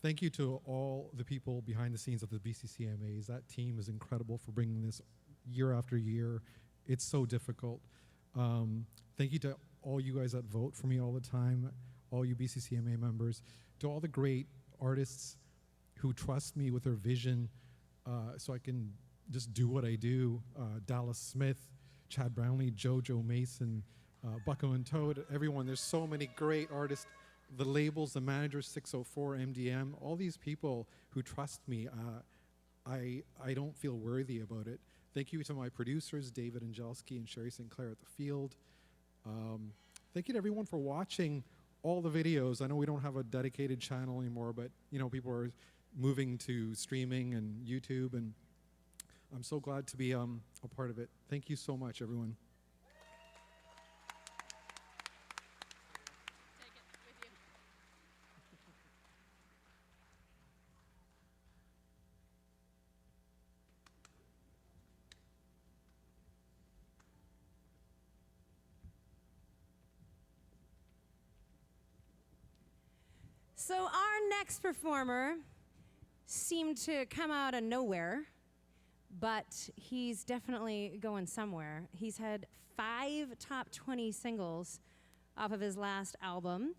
Thank you to all the people behind the scenes of the BCCMAs. That team is incredible for bringing this year after year. It's so difficult. Thank you to all you guys that vote for me all the time, all you BCCMA members, to all the great artists who trust me with their vision so I can just do what I do. Dallas Smith, Chad Brownlee, Jojo Mason, Bucko and Toad, everyone. There's so many great artists. The labels, the managers, 604, MDM, all these people who trust me, I don't feel worthy about it. Thank you to my producers, David Angelski and Sherry Sinclair at the Field. Thank you to everyone for watching all the videos. I know we don't have a dedicated channel anymore, but people are moving to streaming and YouTube, and I'm so glad to be a part of it. Thank you so much, everyone. So our next performer seemed to come out of nowhere, but he's definitely going somewhere. He's had 5 top 20 singles off of his last album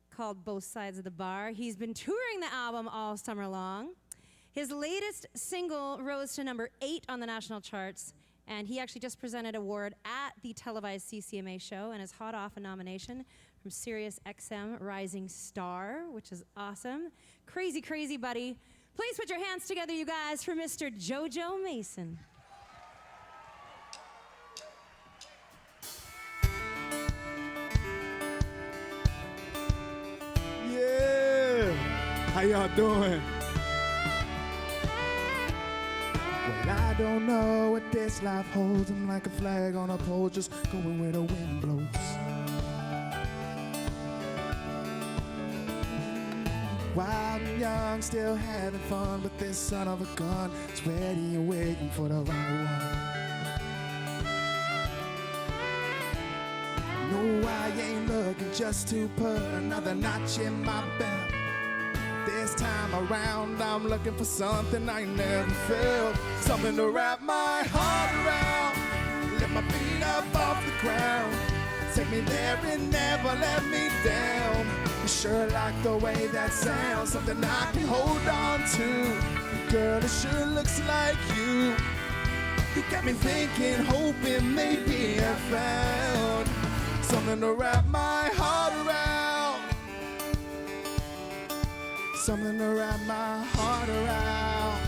called Both Sides of the Bar. He's been touring the album all summer long. His latest single rose to number 8 on the national charts, and he actually just presented an award at the televised CCMA show and is hot off a nomination from Sirius XM Rising Star, which is awesome. Crazy, crazy, buddy. Please put your hands together, you guys, for Mr. Jojo Mason. Yeah, how y'all doing? Well, I don't know what this life holds. I'm like a flag on a pole, just going where the wind blows. Wild and young, still having fun, but this son of a gun is ready and waiting for the right one. No, I ain't looking just to put another notch in my belt. This time around, I'm looking for something I never felt. Something to wrap my heart around. Lift my feet up off the ground. Take me there and never let me down. I sure like the way that sounds. Something I can hold on to. Girl, it sure looks like you. You got me thinking, hoping maybe I found something to wrap my heart around. Something to wrap my heart around.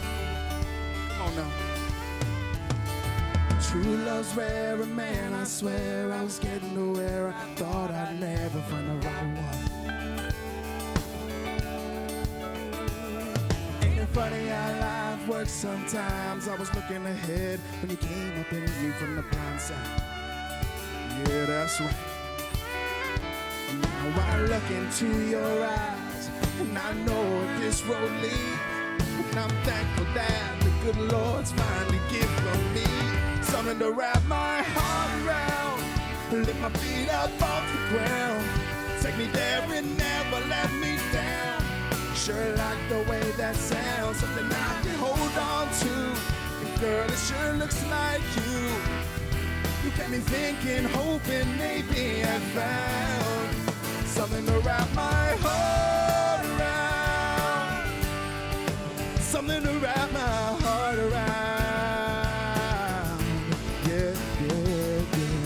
Come on now. True love's rare, and man, I swear I was getting to where I thought I'd never find the right one. Ain't it funny how life works sometimes? I was looking ahead when you came up and hit me from the blind side. Yeah, that's right. Now I look into your eyes, and I know where this road leads. And I'm thankful that the good Lord's finally given me something to wrap my heart around. Lift my feet up off the ground. Take me there and never let me down. Sure like the way that sounds. Something I can hold on to. And girl, it sure looks like you. You got me thinking, hoping maybe I found something to wrap my heart around. Something to wrap my heart around. Yeah, yeah, yeah.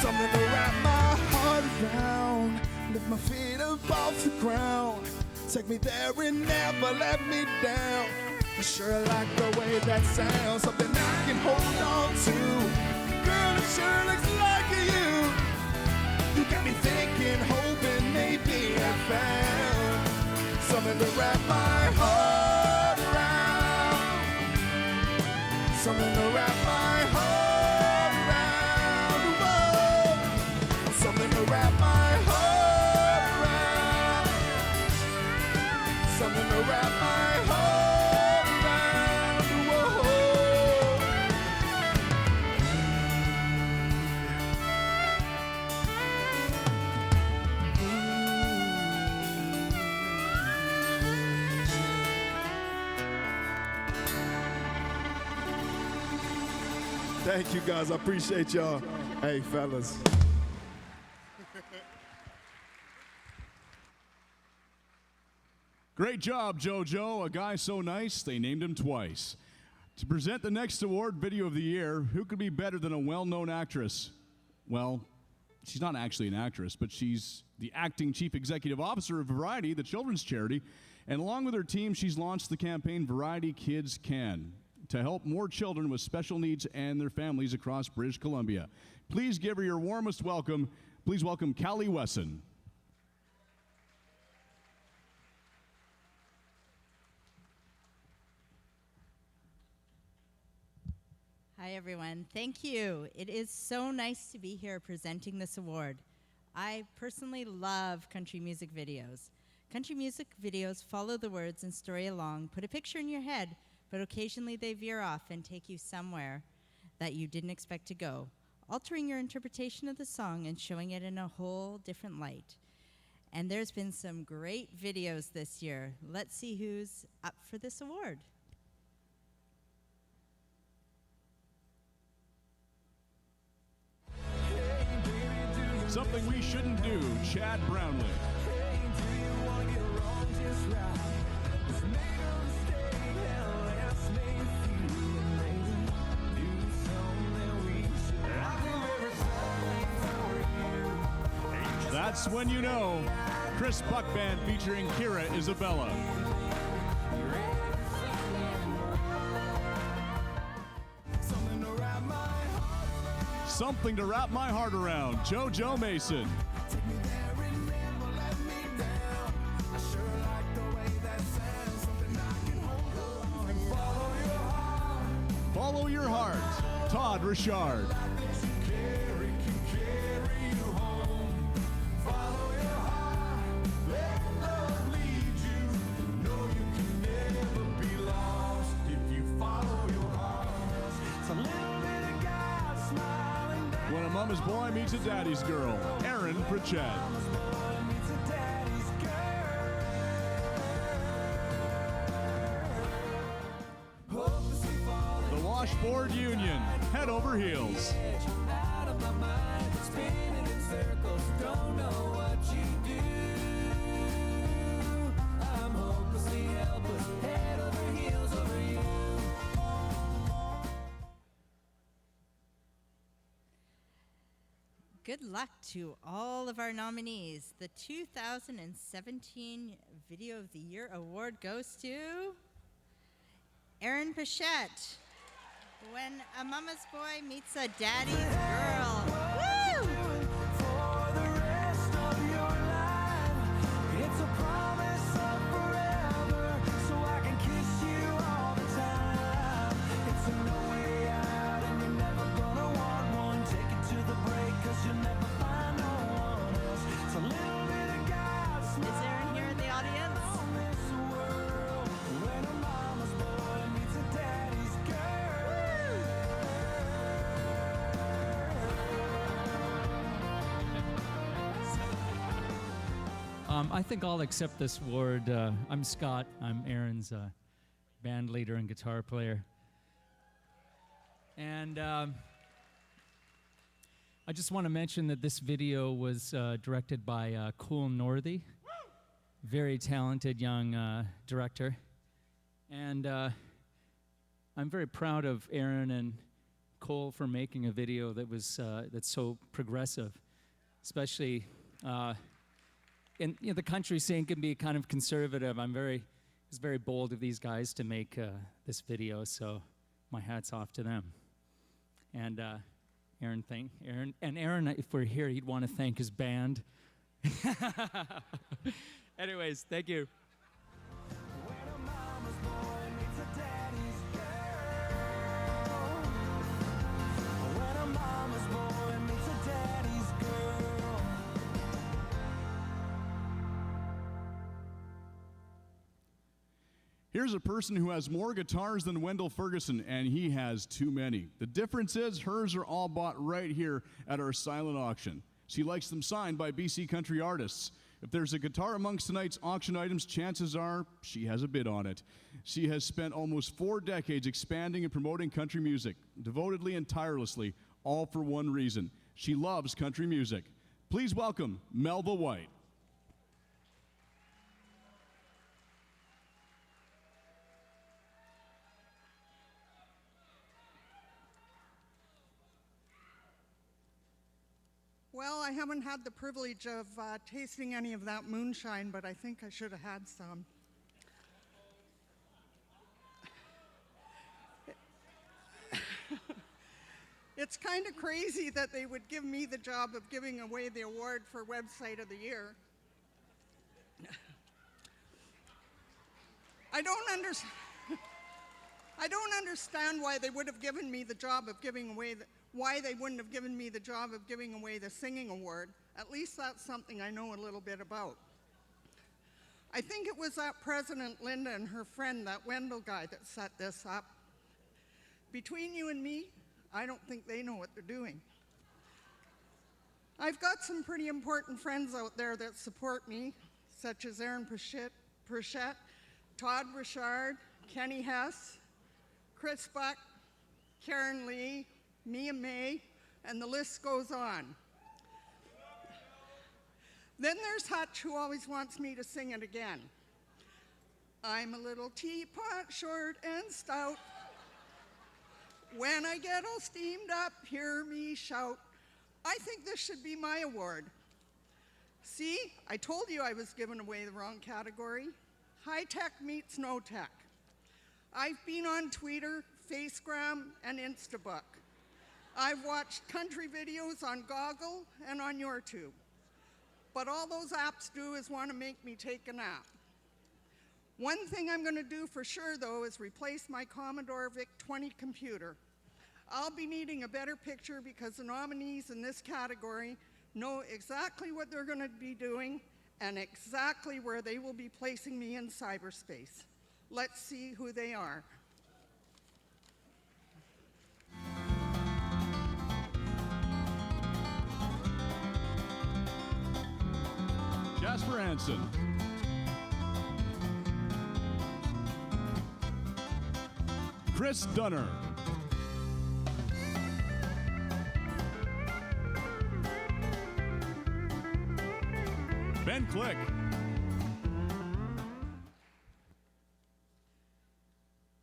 Something to wrap my heart around. Lift my feet up off the ground. Take me there and never let me down. I sure like the way that sounds. Something I can hold on to. Girl, it sure looks like you. You got me thinking, hoping maybe I found something to wrap my heart around. Something to wrap my heart around. Whoa. Something to wrap my heart around. Something to wrap my heart around. Whoa. Thank you guys, I appreciate y'all. Hey fellas. Great job, JoJo. A guy so nice, they named him twice. To present the next award, Video of the Year, who could be better than a well-known actress? Well, she's not actually an actress, but she's the acting chief executive officer of Variety, the children's charity, and along with her team, she's launched the campaign Variety Kids Can to help more children with special needs and their families across British Columbia. Please give her your warmest welcome. Please welcome Callie Wesson. Hi, everyone. Thank you. It is so nice to be here presenting this award. I personally love country music videos. Country music videos follow the words and story along, put a picture in your head, but occasionally they veer off and take you somewhere. that you didn't expect to go, altering your interpretation of the song and showing it in a whole different light. And there's been some great videos this year. Let's see who's up for this award. Something We Shouldn't Do, Chad Brownlee. That's When You Know, Chris Buck Band featuring Kira Isabella. Something to Wrap My Heart Around, Jojo Mason. Follow Your Heart, Todd Richard. When a Mama's Boy Meets a Daddy's Girl, Aaron Pritchett. The Washboard Union, Head Over Heels. Good luck to all of our nominees. The 2017 Video of the Year award goes to Aaron Pichette. When a Mama's Boy Meets a Daddy's Girl. Woo! For the rest of your life, it's a promise of forever, so I can kiss you all the time. It's a no way out, and you're never gonna want one. Take it to the break, 'cause you'll never find no one else. It's a little bit of God. Is Aaron here in the audience? On this world, when a mama's boy meets a daddy's I think I'll accept this award. I'm Scott. I'm Aaron's band leader and guitar player. And I just want to mention that this video was directed by Cole Northey, very talented young director. And I'm very proud of Aaron and Cole for making a video that was that's so progressive, especially. And the country scene can be kind of conservative. It's very bold of these guys to make this video, so my hat's off to them. And Aaron, if we're here, he'd want to thank his band. Anyways, thank you. Here's a person who has more guitars than Wendell Ferguson, and he has too many. The difference is hers are all bought right here at our silent auction. She likes them signed by BC country artists. If there's a guitar amongst tonight's auction items, chances are she has a bid on it. She has spent almost 4 decades expanding and promoting country music, devotedly and tirelessly, all for one reason. She loves country music. Please welcome Melva White. Well, I haven't had the privilege of tasting any of that moonshine, but I think I should have had some. It's kind of crazy that they would give me the job of giving away the award for Website of the Year. I don't understand why they would have given me the job of giving away why they wouldn't have given me the job of giving away the singing award. At least that's something I know a little bit about. I think it was that President Linda and her friend, that Wendell guy, that set this up. Between you and me, I don't think they know what they're doing. I've got some pretty important friends out there that support me, such as Aaron Pritchett, Todd Richard, Kenny Hess, Chris Buck, Karen Lee, Mia May, and the list goes on. Then there's Hutch, who always wants me to sing it again. I'm a little teapot, short and stout. When I get all steamed up, hear me shout. I think this should be my award. See, I told you I was giving away the wrong category. High tech meets no tech. I've been on Twitter, Facegram, and Instabook. I've watched country videos on Goggle and on YouTube. But all those apps do is want to make me take a nap. One thing I'm going to do for sure, though, is replace my Commodore VIC-20 computer. I'll be needing a better picture because the nominees in this category know exactly what they're going to be doing and exactly where they will be placing me in cyberspace. Let's see who they are. Jasper Hansen. Chris Dunner. Ben Click.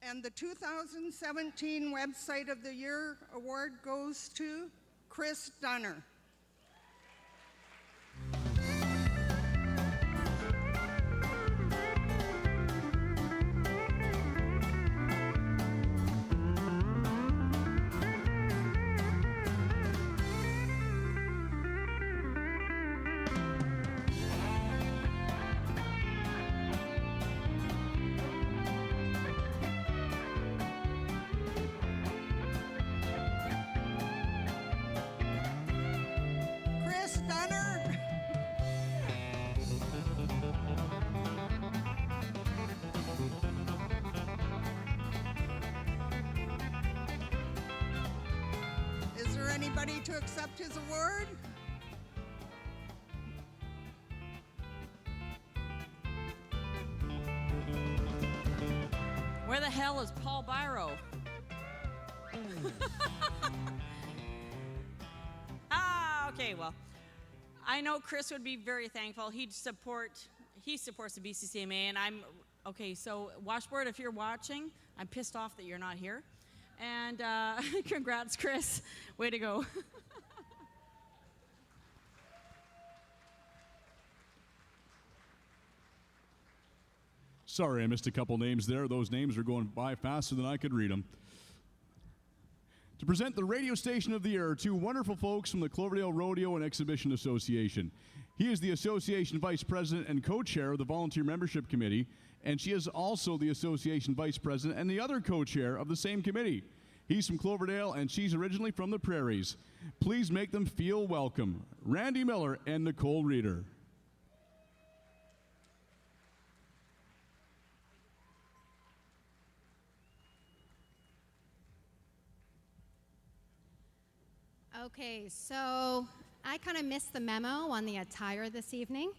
And the 2017 Website of the Year award goes to Chris Dunner. Anybody to accept his award? Where the hell is Paul Byro? Okay, well, I know Chris would be very thankful. He supports the BCCMA, and okay, so Washboard, if you're watching, I'm pissed off that you're not here. And congrats, Chris. Way to go. Sorry, I missed a couple names there. Those names are going by faster than I could read them. To present the Radio Station of the Year are two wonderful folks from the Cloverdale Rodeo and Exhibition Association. He is the Association Vice President and Co-Chair of the Volunteer Membership Committee, and she is also the Association Vice President and the other Co-Chair of the same committee. He's from Cloverdale, and she's originally from the Prairies. Please make them feel welcome. Randy Miller and Nicole Reeder. Okay, so I kind of missed the memo on the attire this evening.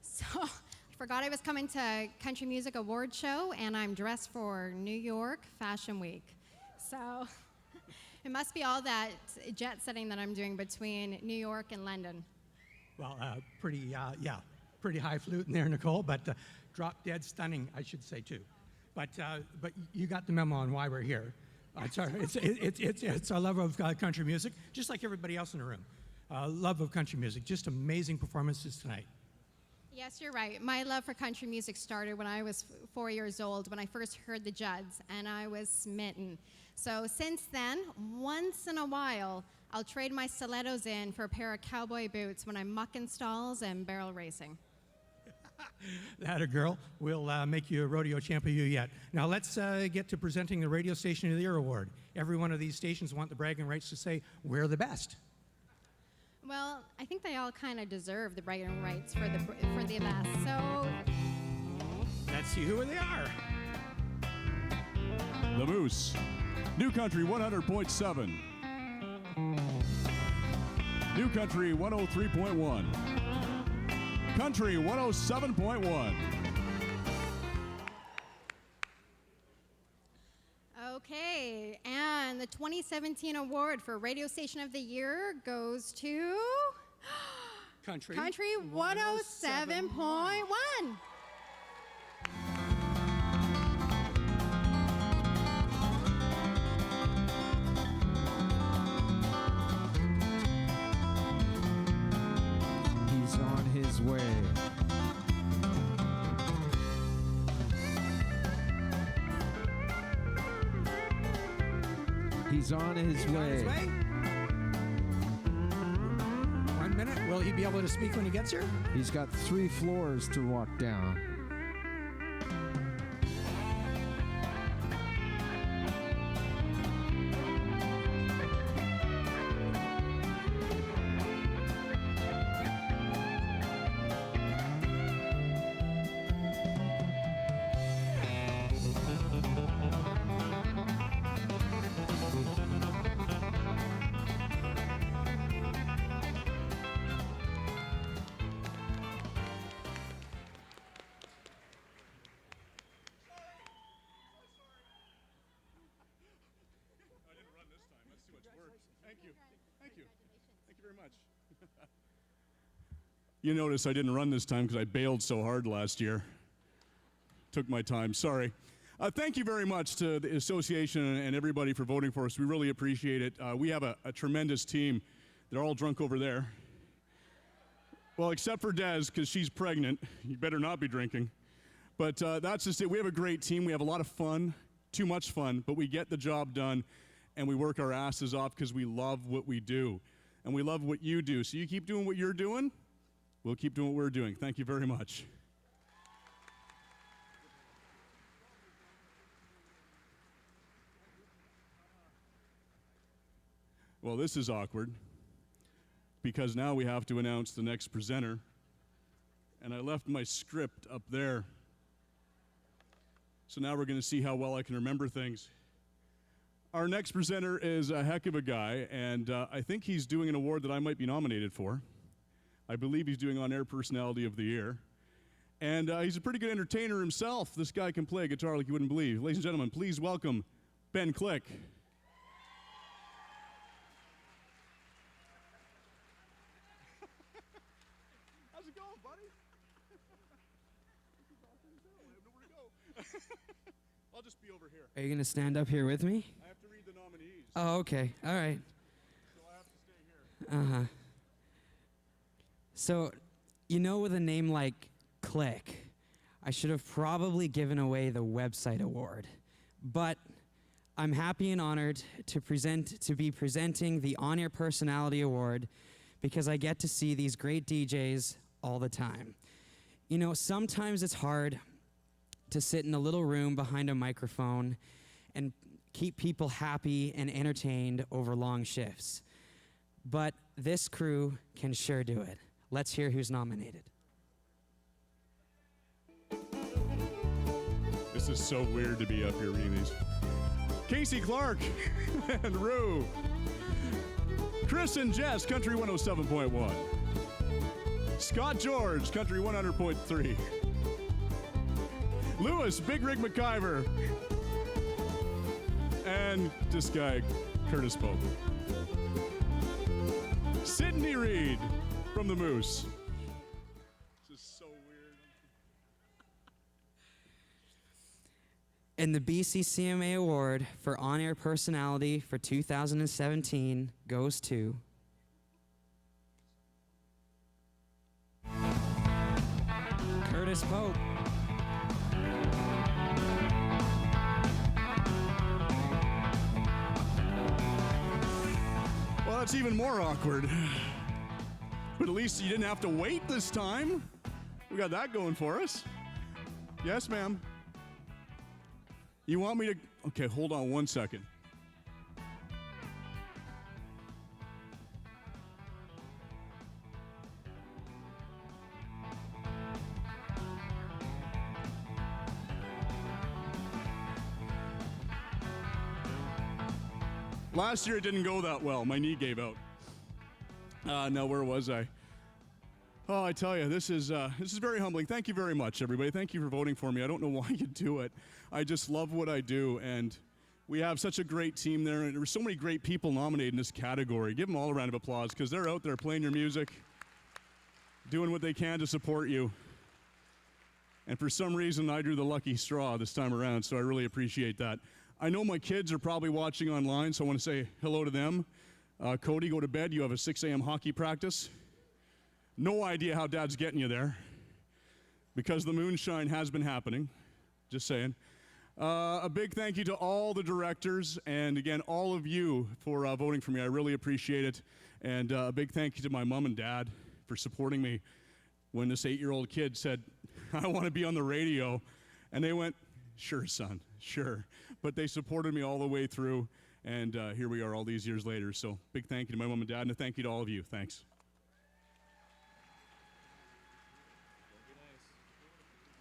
So I forgot I was coming to Country Music Award Show, and I'm dressed for New York Fashion Week. So it must be all that jet setting that I'm doing between New York and London. Well, pretty highfalutin there, Nicole, but drop dead stunning, I should say, too. But you got the memo on why we're here. It's our love of country music, just like everybody else in the room. Love of country music, just amazing performances tonight. Yes, you're right. My love for country music started when I was 4 years old, when I first heard the Judds, and I was smitten. So since then, once in a while, I'll trade my stilettos in for a pair of cowboy boots when I'm mucking stalls and barrel racing. That a girl. We'll make you a rodeo champ of you yet. Now let's get to presenting the Radio Station of the Year Award. Every one of these stations want the bragging rights to say, we're the best. Well, I think they all kind of deserve the bragging rights for the best, so... Let's see who they are. The Moose, New Country 100.7. New Country 103.1. Country 107.1. Okay, and the 2017 award for Radio Station of the Year goes to Country 107.1. He's on his way. He's on his way. 1 minute. Will he be able to speak when he gets here? He's got 3 floors to walk down. You notice I didn't run this time because I bailed so hard last year. Took my time, sorry. Thank you very much to the association and everybody for voting for us. We really appreciate it. We have a tremendous team. They're all drunk over there. Well, except for Des, because she's pregnant. You better not be drinking. But that's just it. We have a great team. We have a lot of fun, too much fun, but we get the job done, and we work our asses off because we love what we do. And we love what you do. So you keep doing what you're doing, we'll keep doing what we're doing. Thank you very much. Well, this is awkward because now we have to announce the next presenter. And I left my script up there. So now we're going to see how well I can remember things. Our next presenter is a heck of a guy, and I think he's doing an award that I might be nominated for. I believe he's doing On-Air Personality of the Year. And he's a pretty good entertainer himself. This guy can play a guitar like you wouldn't believe. Ladies and gentlemen, please welcome Ben Click. How's it going, buddy? I'll just be over here. Are you going to stand up here with me? I have to read the nominees. Oh, okay. All right. So I have to stay here. Uh-huh. So, you know, with a name like Click, I should have probably given away the website award. But I'm happy and honored to be presenting the On-Air Personality Award because I get to see these great DJs all the time. You know, sometimes it's hard to sit in a little room behind a microphone and keep people happy and entertained over long shifts. But this crew can sure do it. Let's hear who's nominated. This is so weird to be up here reading these. Casey Clark and Rue. Chris and Jess, Country 107.1. Scott George, Country 100.3. Lewis, Big Rig McIver. And this guy, Curtis Pope. Sydney Reed from the Moose. This is so weird. And the BCCMA Award for On-Air Personality for 2017 goes to Curtis Pope. Well, that's even more awkward. But at least you didn't have to wait this time. We got that going for us. Yes, ma'am. You want me to... Okay, hold on one second. Last year it didn't go that well. My knee gave out. No, where was I? Oh, I tell you, this is very humbling. Thank you very much, everybody. Thank you for voting for me. I don't know why you do it. I just love what I do, and we have such a great team there, and there were so many great people nominated in this category. Give them all a round of applause, because they're out there playing your music, doing what they can to support you. And for some reason, I drew the lucky straw this time around, so I really appreciate that. I know my kids are probably watching online, so I want to say hello to them. Cody, go to bed. You have a 6 a.m. hockey practice. No idea how Dad's getting you there, because the moonshine has been happening. Just saying. A big thank you to all the directors, and again, all of you for voting for me. I really appreciate it. And a big thank you to my mom and dad for supporting me when this 8-year-old kid said, I want to be on the radio. And they went, sure, son, sure. But they supported me all the way through, and here we are all these years later. So big thank you to my mom and dad, and a thank you to all of you. Thanks.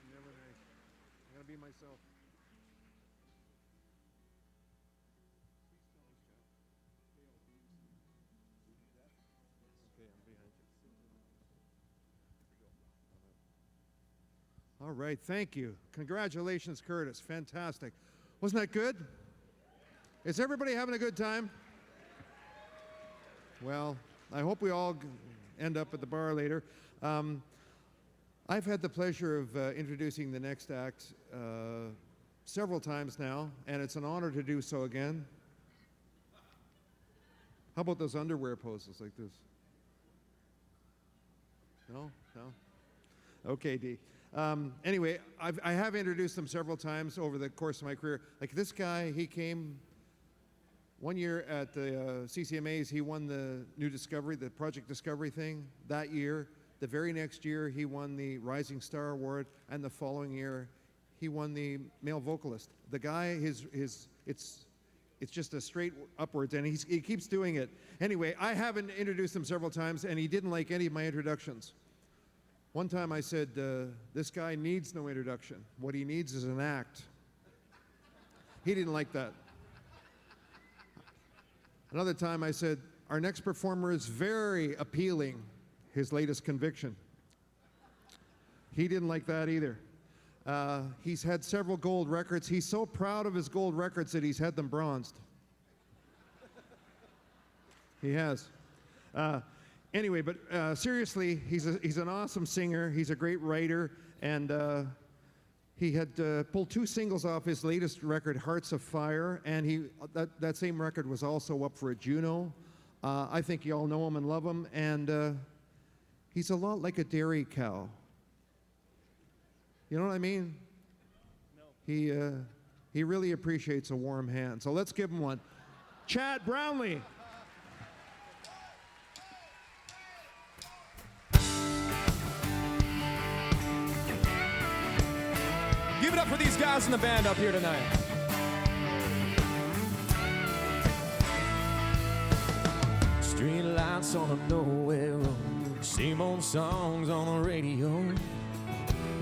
I'm never nice. I'm going to be myself. All right, thank you. Congratulations, Curtis. Fantastic. Wasn't that good? Is everybody having a good time? Well, I hope we all end up at the bar later. I've had the pleasure of introducing the next act several times now, and it's an honor to do so again. How about those underwear poses like this? No? No? Okay, Dee. Anyway, I have introduced them several times over the course of my career. Like this guy, he came one year at the CCMAs, he won the New Discovery, the Project Discovery thing that year. The very next year, he won the Rising Star Award, and the following year, he won the Male Vocalist. The guy, it's just a straight upwards, and he keeps doing it. Anyway, I haven't introduced him several times, and he didn't like any of my introductions. One time I said, this guy needs no introduction. What he needs is an act. He didn't like that. Another time I said, our next performer is very appealing, his latest conviction. He didn't like that either. He's had several gold records. He's so proud of his gold records that he's had them bronzed. He has. Anyway, but seriously, he's an awesome singer. He's a great writer, and he had pulled 2 singles off his latest record, Hearts of Fire, and that same record was also up for a Juno. I think you all know him and love him, and he's a lot like a dairy cow. You know what I mean? No. He really appreciates a warm hand. So let's give him one. Chad Brownlee. Give it up for these guys in the band up here tonight. Street lights on a nowhere road, same old songs on the radio.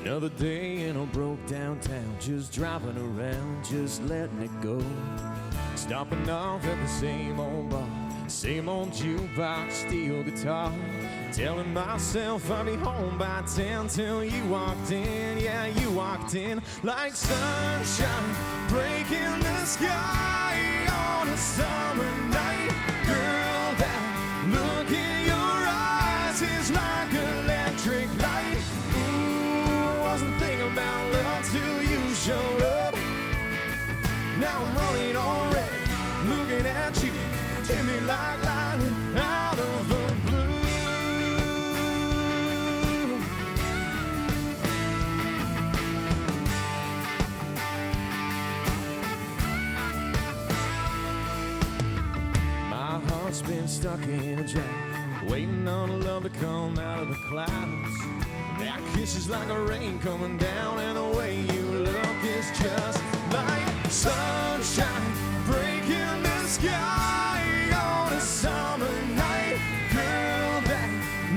Another day in a broke down town, just driving around, just letting it go. Stopping off at the same old bar, same old jukebox, steel guitar. Telling myself I'd be home by 10 till you walked in. Yeah, you walked in like sunshine breaking the sky on a summer night. Girl, that look in your eyes is like electric light. Ooh, wasn't thinking about love till you showed up. Now I'm running already, looking at you, hit me like lightning out of the blue. Been stuck in a jam, waiting on love to come out of the clouds. That kiss is like a rain coming down, and the way you look is just like sunshine breaking the sky on a summer night. Girl, that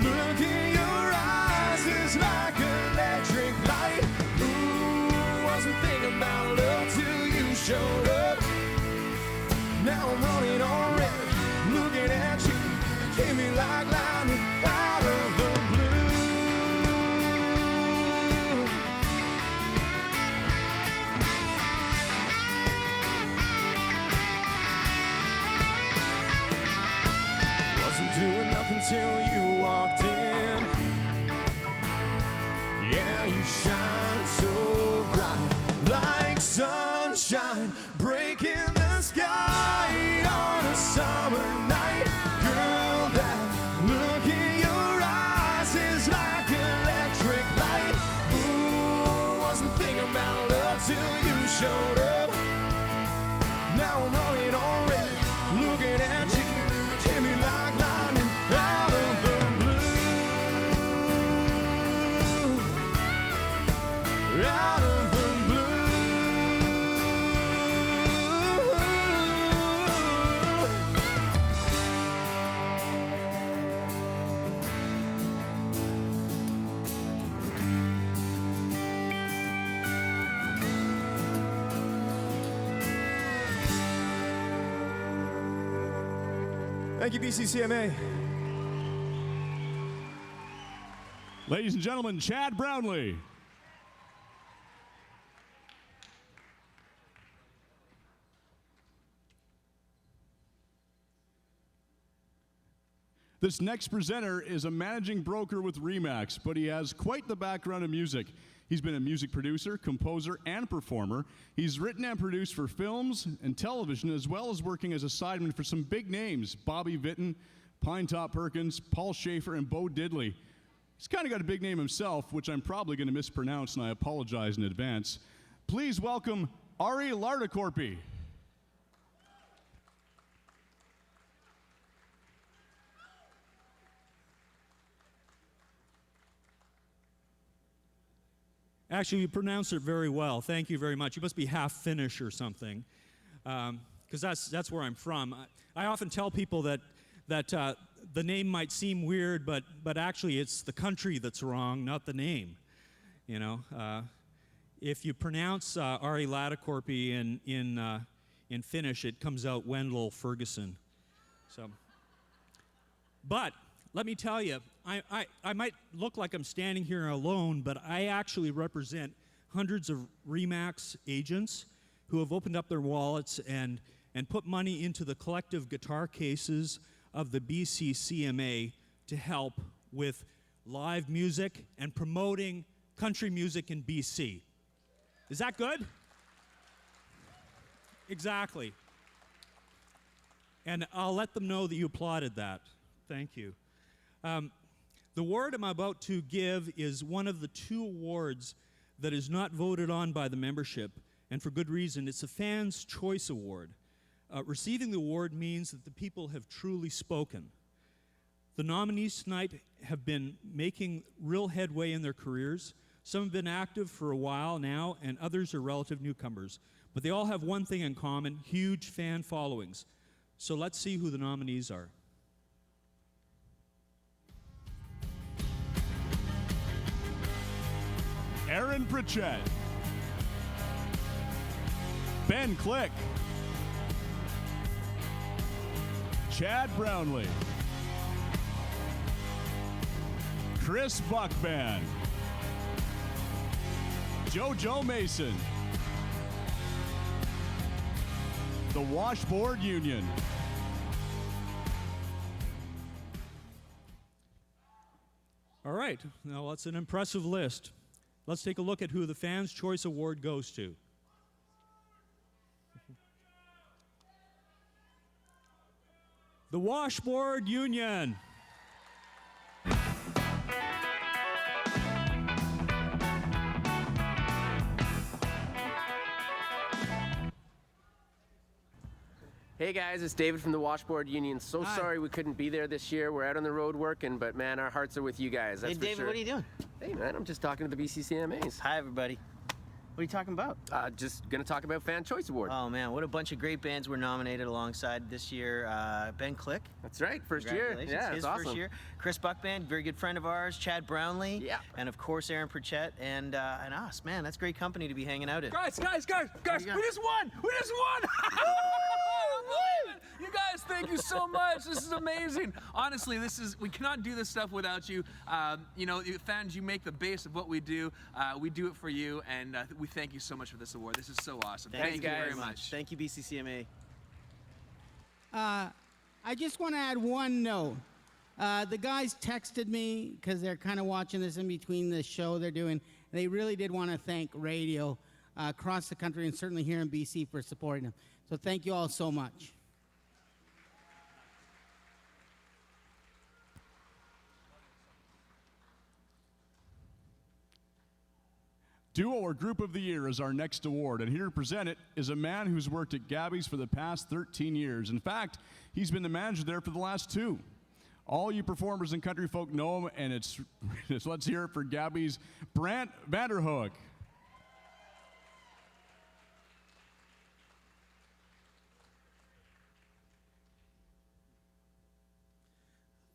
look in your eyes is like electric light. Ooh, wasn't thinking about love till you showed up. Now I'm running already, looking at you, hit me like lightning. sunshine breaking the sky on a summer night. Girl, that look in your eyes is like electric light. Ooh, wasn't thinking about love till you showed up. Now I'm running on red, looking at you, hit me like lightning out of the blue. Out of the blue. Thank you, BCCMA. Ladies and gentlemen, Chad Brownlee. This next presenter is a managing broker with Remax, but he has quite the background in music. He's been a music producer, composer, and performer. He's written and produced for films and television, as well as working as a sideman for some big names, Bobby Vinton, Pinetop Perkins, Paul Schaefer, and Bo Diddley. He's kind of got a big name himself, which I'm probably going to mispronounce, and I apologize in advance. Please welcome Ari Lardakorpi. Actually, you pronounced it very well. Thank you very much. You must be half Finnish or something, because that's where I'm from. I often tell people that the name might seem weird, but actually it's the country that's wrong, not the name. You know, if you pronounce Ari Lardakorpi in Finnish, it comes out Wendell Ferguson. So, but let me tell you, I might look like I'm standing here alone, but I actually represent hundreds of Remax agents who have opened up their wallets and put money into the collective guitar cases of the BCCMA to help with live music and promoting country music in BC. Is that good? Exactly. And I'll let them know that you applauded that. Thank you. The award I'm about to give is one of the 2 awards that is not voted on by the membership, and for good reason. It's a Fans' Choice Award. Receiving the award means that the people have truly spoken. The nominees tonight have been making real headway in their careers. Some have been active for a while now, and others are relative newcomers. But they all have one thing in common: huge fan followings. So let's see who the nominees are. Aaron Pritchett, Ben Click, Chad Brownlee, Chris Buckband, Jojo Mason, the Washboard Union. All right, now that's an impressive list. Let's take a look at who the Fans' Choice Award goes to. The Washboard Union. Hey guys, it's David from the Washboard Union. So sorry we couldn't be there this year. We're out on the road working, but man, our hearts are with you guys. That's Hey David, for sure. what are you doing? Hey man, I'm just talking to the BCCMAs. Hi everybody. What are you talking about? Just gonna talk about Fan Choice Award. Oh man, what a bunch of great bands were nominated alongside this year. Ben Click. That's right, first year. Congratulations. Yeah, His it's first awesome. year. Chris Buckband, very good friend of ours. Chad Brownlee. Yeah. And of course Aaron Pritchett and us. Man, that's great company to be hanging out in. Guys, we just won! We just won! You guys, thank you so much. This is amazing. Honestly, we cannot do this stuff without you. You know, fans, you make the base of what we do. We do it for you, and we thank you so much for this award. This is so awesome. Thank you very much. Thank you, BCCMA. I just want to add one note. The guys texted me because they're kind of watching this in between the show they're doing. They really did want to thank radio. across the country and certainly here in BC for supporting them. So thank you all so much. Duo or Group of the Year is our next award, and here to present it is a man who's worked at Gabby's for the past 13 years. In fact, he's been the manager there for the last 2. All you performers and country folk know him, and it's let's hear it for Gabby's Brant Vanderhoek.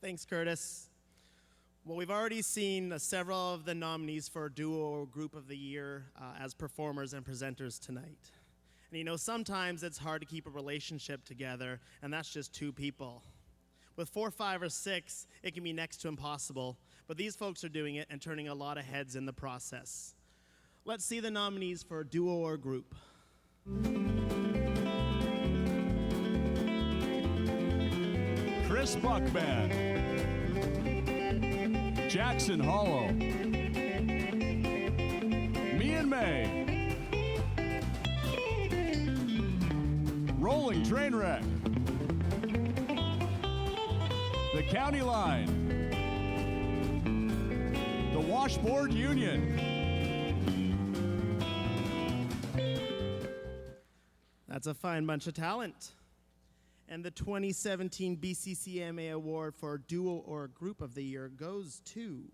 Thanks, Curtis. Well, we've already seen several of the nominees for Duo or Group of the Year as performers and presenters tonight. And you know, sometimes it's hard to keep a relationship together, and that's just 2 people. With 4, 5, or 6, it can be next to impossible, but these folks are doing it and turning a lot of heads in the process. Let's see the nominees for Duo or Group. Chris Buck Band, Jackson Hollow, Me and May, Rolling Trainwreck, The County Line, The Washboard Union. That's a fine bunch of talent. And the 2017 BCCMA Award for Duo or Group of the Year goes to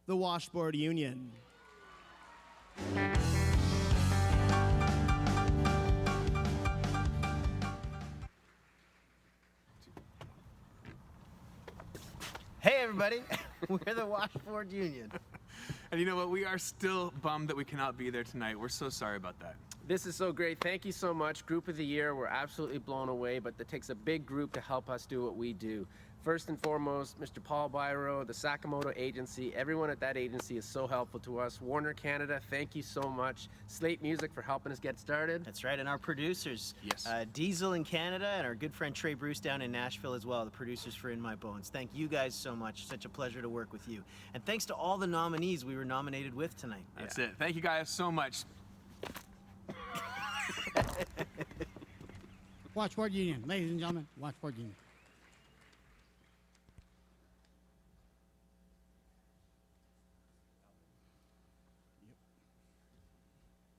the Washboard Union. Hey everybody, we're the Washboard Union. And you know what, we are still bummed that we cannot be there tonight. We're so sorry about that. This is so great. Thank you so much. Group of the Year, we're absolutely blown away, but it takes a big group to help us do what we do. First and foremost, Mr. Paul Byro, the Sakamoto Agency, everyone at that agency is so helpful to us. Warner Canada, thank you so much. Slate Music for helping us get started. That's right, and our producers. Yes. Diesel in Canada and our good friend Trey Bruce down in Nashville as well, the producers for In My Bones. Thank you guys so much. Such a pleasure to work with you. And thanks to all the nominees we were nominated with tonight. That's it. Thank you guys so much. Washboard Union, ladies and gentlemen, Washboard Union.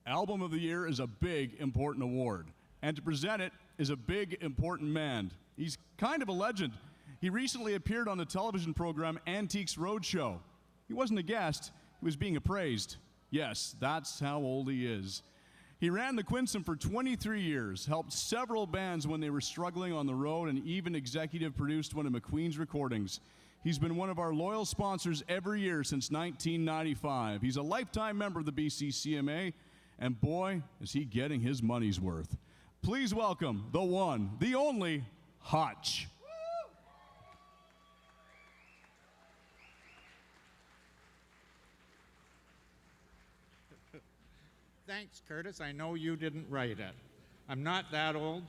Album of the Year is a big, important award. And to present it is a big, important man. He's kind of a legend. He recently appeared on the television program Antiques Roadshow. He wasn't a guest, he was being appraised. Yes, that's how old he is. He ran the Quinsam for 23 years, helped several bands when they were struggling on the road, and even executive produced one of McQueen's recordings. He's been one of our loyal sponsors every year since 1995. He's a lifetime member of the BCCMA, and boy, is he getting his money's worth. Please welcome the one, the only, Hotch. Thanks, Curtis. I know you didn't write it. I'm not that old.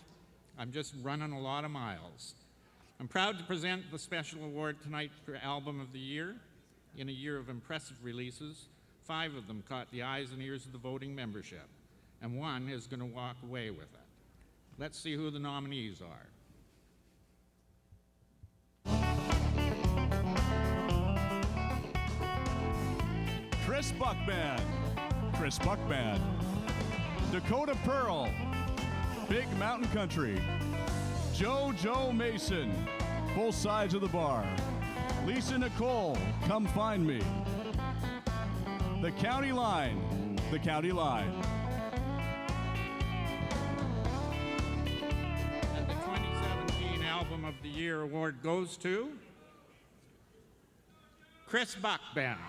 I'm just running a lot of miles. I'm proud to present the special award tonight for Album of the Year. In a year of impressive releases, 5 of them caught the eyes and ears of the voting membership, and 1 is going to walk away with it. Let's see who the nominees are. Chris Buck Band, Chris Buck Band, Dakota Pearl, Big Mountain Country, Jojo Mason, Both Sides of the Bar, Lisa Nicole, Come Find Me, The County Line, The County Line. And the 2017 Album of the Year award goes to Chris Buck Band.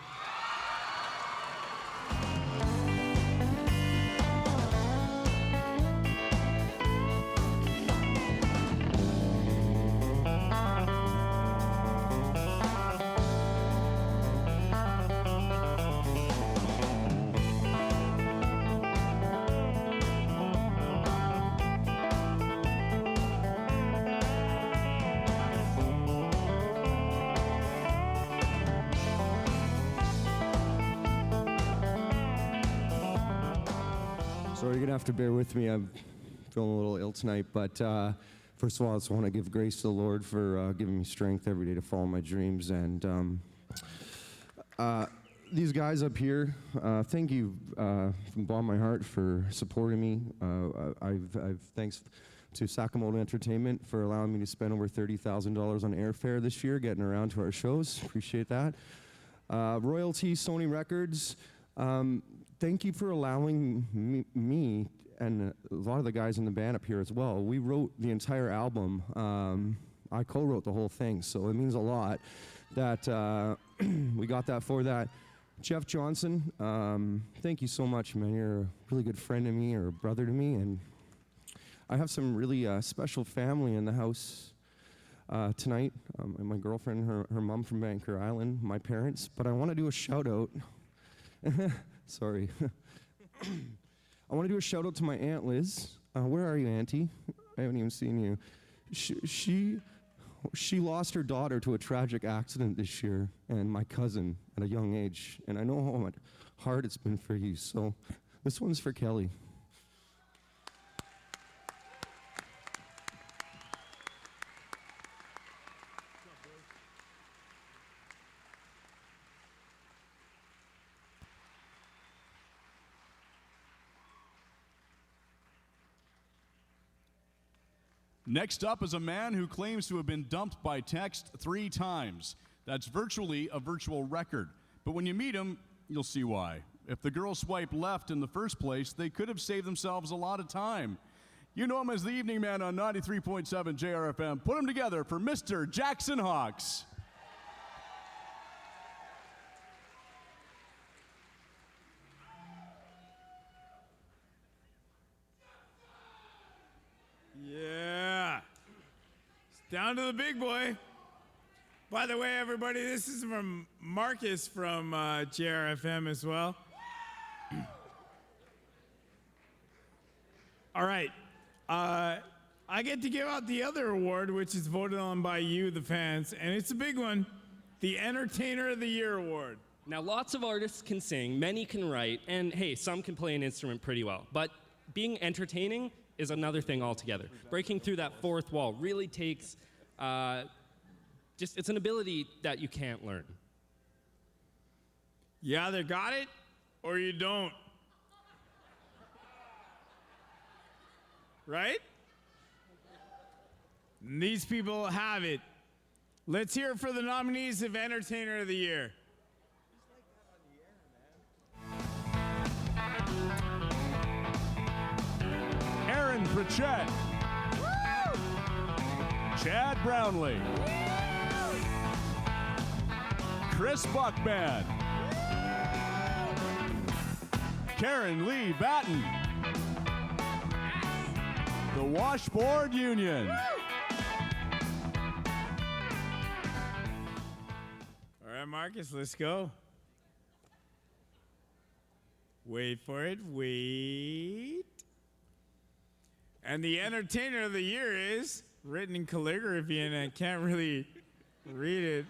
Sorry, you're gonna have to bear with me. I'm feeling a little ill tonight, but first of all, I just want to give grace to the Lord for giving me strength every day to follow my dreams. And these guys up here, thank you from the bottom of my heart for supporting me. I've thanks to Sakamoto Entertainment for allowing me to spend over $30,000 on airfare this year, getting around to our shows. Appreciate that. Royalty, Sony Records. Thank you for allowing me and a lot of the guys in the band up here as well. We wrote the entire album. I co-wrote the whole thing, so it means a lot that we got that for that. Jeff Johnson, thank you so much, man. You're a really good friend to me, or a brother to me, and I have some really special family in the house tonight. My girlfriend, her mom from Vancouver Island, my parents, but I want to do a shout out. Sorry. I want to do a shout out to my Aunt Liz. Where are you, Auntie? I haven't even seen you. She lost her daughter to a tragic accident this year, and my cousin at a young age. And I know how hard it's been for you, so this one's for Kelly. Next up is a man who claims to have been dumped by text 3 times. That's virtually a virtual record. But when you meet him, you'll see why. If the girl swiped left in the first place, they could have saved themselves a lot of time. You know him as the evening man on 93.7 JRFM. Put him together for Mr. Jackson Hawks. Yeah. It's down to the big boy. By the way, everybody, this is from Marcus from JRFM as well. All right. I get to give out the other award, which is voted on by you, the fans, and it's a big one, the Entertainer of the Year Award. Now, lots of artists can sing, many can write, and hey, some can play an instrument pretty well. But being entertaining is another thing altogether. Breaking through that fourth wall really takes, it's an ability that you can't learn. You either got it or you don't. Right? And these people have it. Let's hear it for the nominees of Entertainer of the Year. Aaron Pritchett. Chad Brownlee. Chris Buckman. Karen Lee Batten. The Washboard Union. All right, Marcus, let's go. Wait for it, wait. And the Entertainer of the Year is written in calligraphy, and I can't really read it.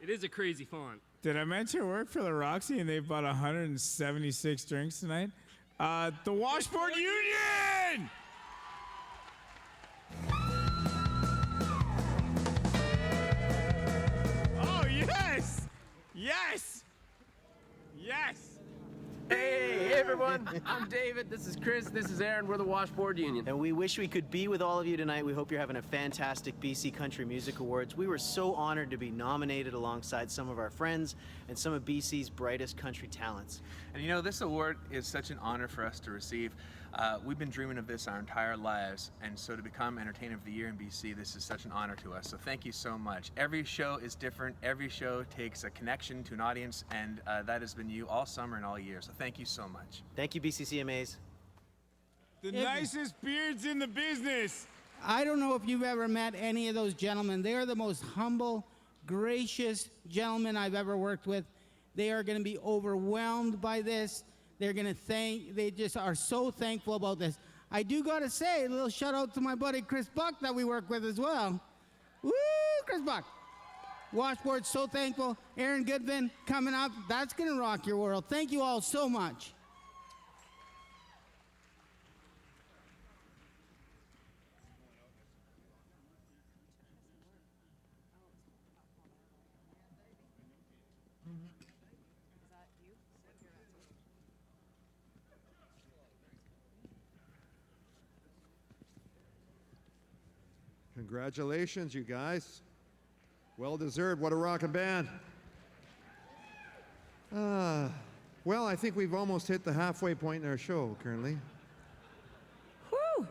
It is a crazy font. Did I mention I work for the Roxy and they bought 176 drinks tonight? The Washboard Union! Oh, yes! Yes! Yes! Hey everyone, I'm David, this is Chris, this is Aaron, we're the Washboard Union. And we wish we could be with all of you tonight. We hope you're having a fantastic BC Country Music Awards. We were so honored to be nominated alongside some of our friends and some of BC's brightest country talents. And you know, this award is such an honor for us to receive. We've been dreaming of this our entire lives, and so to become Entertainer of the Year in BC, this is such an honor to us. So thank you so much. Every show is different. Every show takes a connection to an audience, and that has been you all summer and all year. So thank you so much. Thank you, BCCMAs. The nicest beards in the business. I don't know if you've ever met any of those gentlemen. They are the most humble, gracious gentlemen I've ever worked with. They are going to be overwhelmed by this. They're going to they just are so thankful about this. I do got to say, a little shout out to my buddy Chris Buck that we work with as well. Woo, Chris Buck. Washboard, so thankful. Aaron Goodvin coming up. That's going to rock your world. Thank you all so much. Congratulations, you guys. Well deserved. What a rockin' band. Well, I think we've almost hit the halfway point in our show currently. Whew!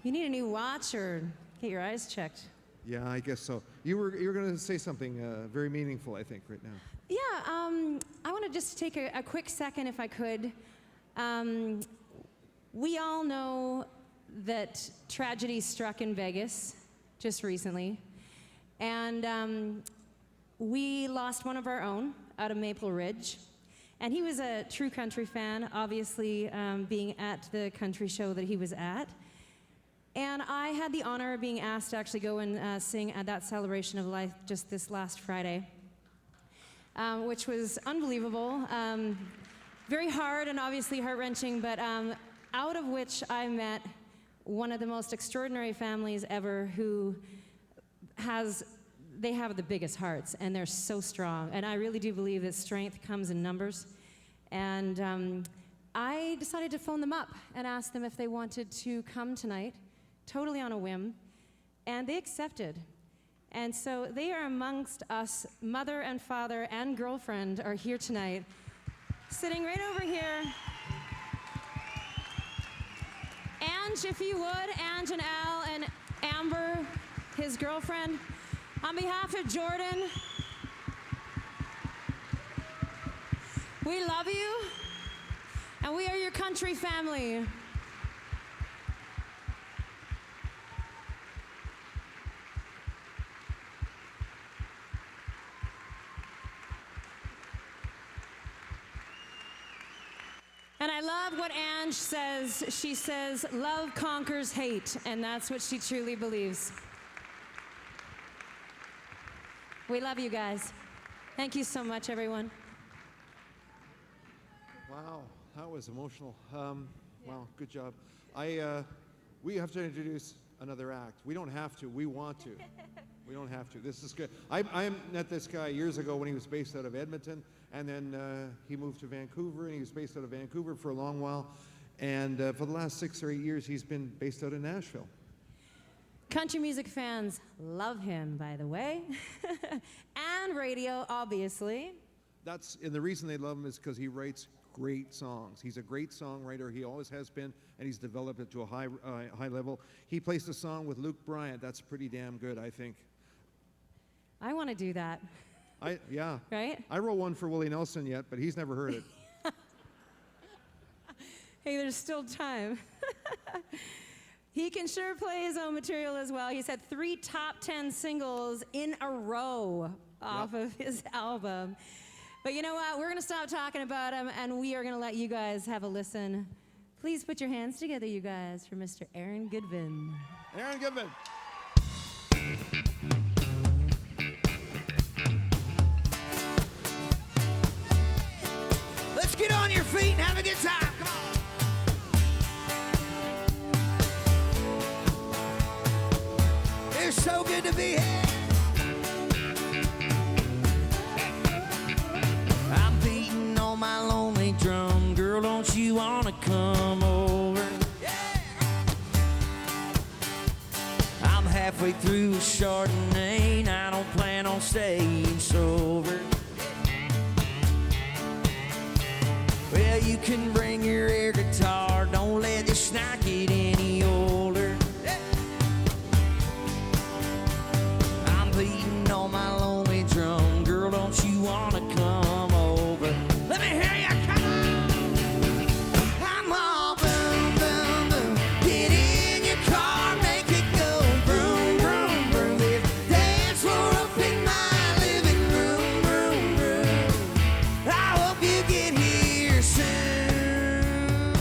You need a new watch or get your eyes checked. Yeah, I guess so. You were going to say something very meaningful, I think, right now. Yeah, I want to just take a quick second, if I could. We all know that tragedy struck in Vegas just recently, and we lost one of our own out of Maple Ridge. And he was a true country fan, obviously being at the country show that he was at. And I had the honor of being asked to actually go and sing at that celebration of life just this last Friday, which was unbelievable. Very hard and obviously heart-wrenching, but out of which I met one of the most extraordinary families ever who they have the biggest hearts, and they're so strong. And I really do believe that strength comes in numbers. And I decided to phone them up and ask them if they wanted to come tonight, totally on a whim, and they accepted. And so they are amongst us. Mother and father and girlfriend are here tonight, sitting right over here. Ange, if you would, Ange and Al and Amber, his girlfriend. On behalf of Jordan, we love you, and we are your country family. And I love what Ange says. She says, love conquers hate, and that's what she truly believes. We love you guys. Thank you so much, everyone. Wow, that was emotional. Wow, good job. We have to introduce another act. We don't have to. We want to. We don't have to. This is good. I met this guy years ago when he was based out of Edmonton, and then he moved to Vancouver, and he was based out of Vancouver for a long while. And for the last 6 or 8 years, he's been based out of Nashville. Country music fans love him, by the way. And radio, obviously. And the reason they love him is because he writes great songs. He's a great songwriter. He always has been, and he's developed it to a high level. He placed a song with Luke Bryant. That's pretty damn good, I think. I want to do that. Yeah. Right? I wrote one for Willie Nelson yet, but he's never heard it. Hey, there's still time. He can sure play his own material as well. He's had 3 top 10 singles in a row off of his album. But you know what? We're going to stop talking about him, and we are going to let you guys have a listen. Please put your hands together, you guys, for Mr. Aaron Goodvin. Aaron Goodvin. Let's get on your feet and have a good time. Come on. It's so good to be here. I'm beating on my lonely drum. Girl, don't you wanna come over? Yeah. I'm halfway through a Chardonnay, and I don't plan on staying sober. Well, you can bring your air guitar. Don't let this night get any older. Beating on my lonely drum. Girl, don't you wanna come over? Let me hear you, come on! I'm all boom, boom, boom. Get in your car, make it go vroom, vroom, vroom. If dance floor up in my living room, room, room. I hope you get here soon.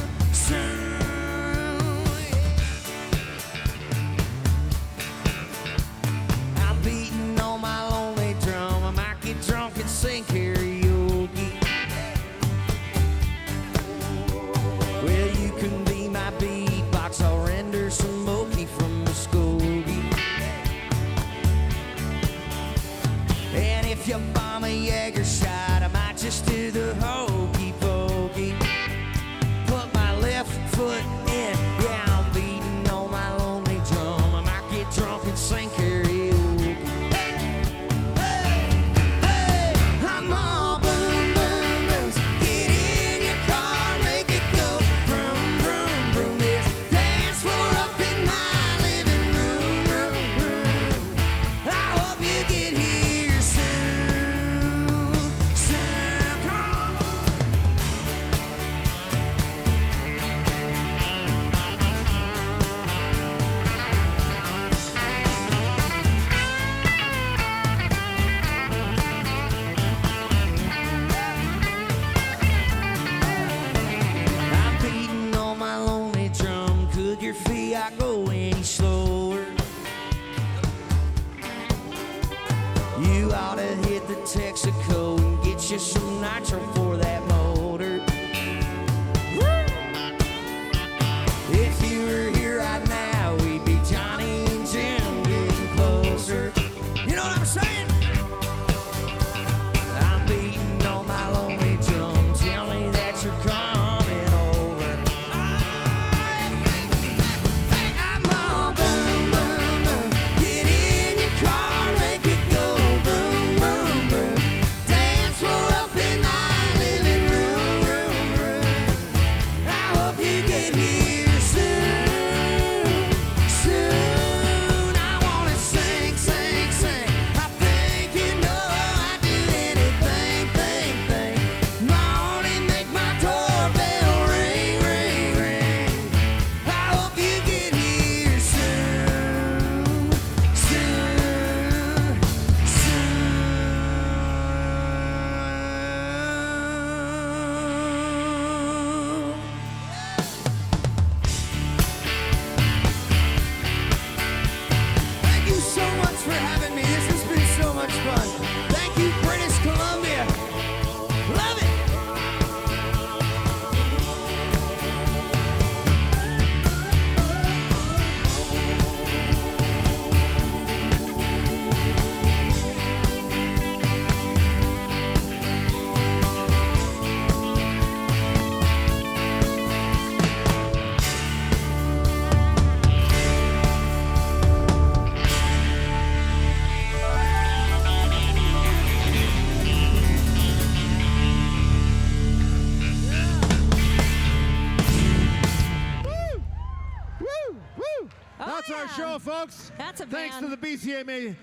That's our show, folks. That's a Thanks band. to the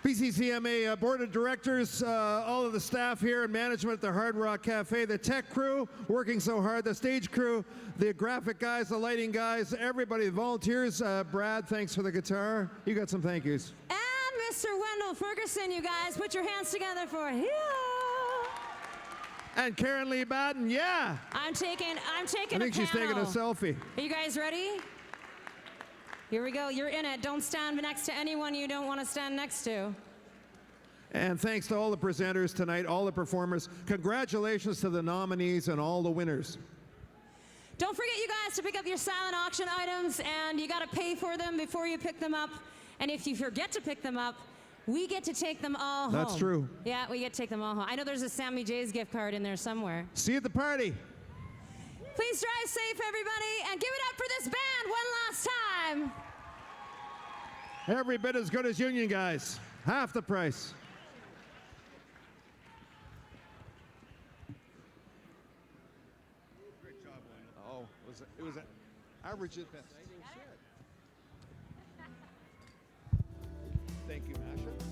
BCCMA Board of Directors, all of the staff here and management at the Hard Rock Cafe, the tech crew working so hard, the stage crew, the graphic guys, the lighting guys, everybody, the volunteers. Brad, thanks for the guitar. You got some thank yous. And Mr. Wendell Ferguson, you guys, put your hands together for him. And Karen Lee Batten, yeah. I'm taking I a think she's taking a panel. selfie. Are you guys ready? Here we go. You're in it. Don't stand next to anyone you don't want to stand next to. And thanks to all the presenters tonight, all the performers. Congratulations to the nominees and all the winners. Don't forget, you guys, to pick up your silent auction items, and you got to pay for them before you pick them up. And if you forget to pick them up, we get to take them all home. That's true. Yeah, we get to take them all home. I know there's a Sammy J's gift card in there somewhere. See you at the party. Please drive safe, everybody, and give it up for this band one last time. Every bit as good as Union guys. Half the price. Great job, Wendell. Oh, it was average at best. Thank you, Masha.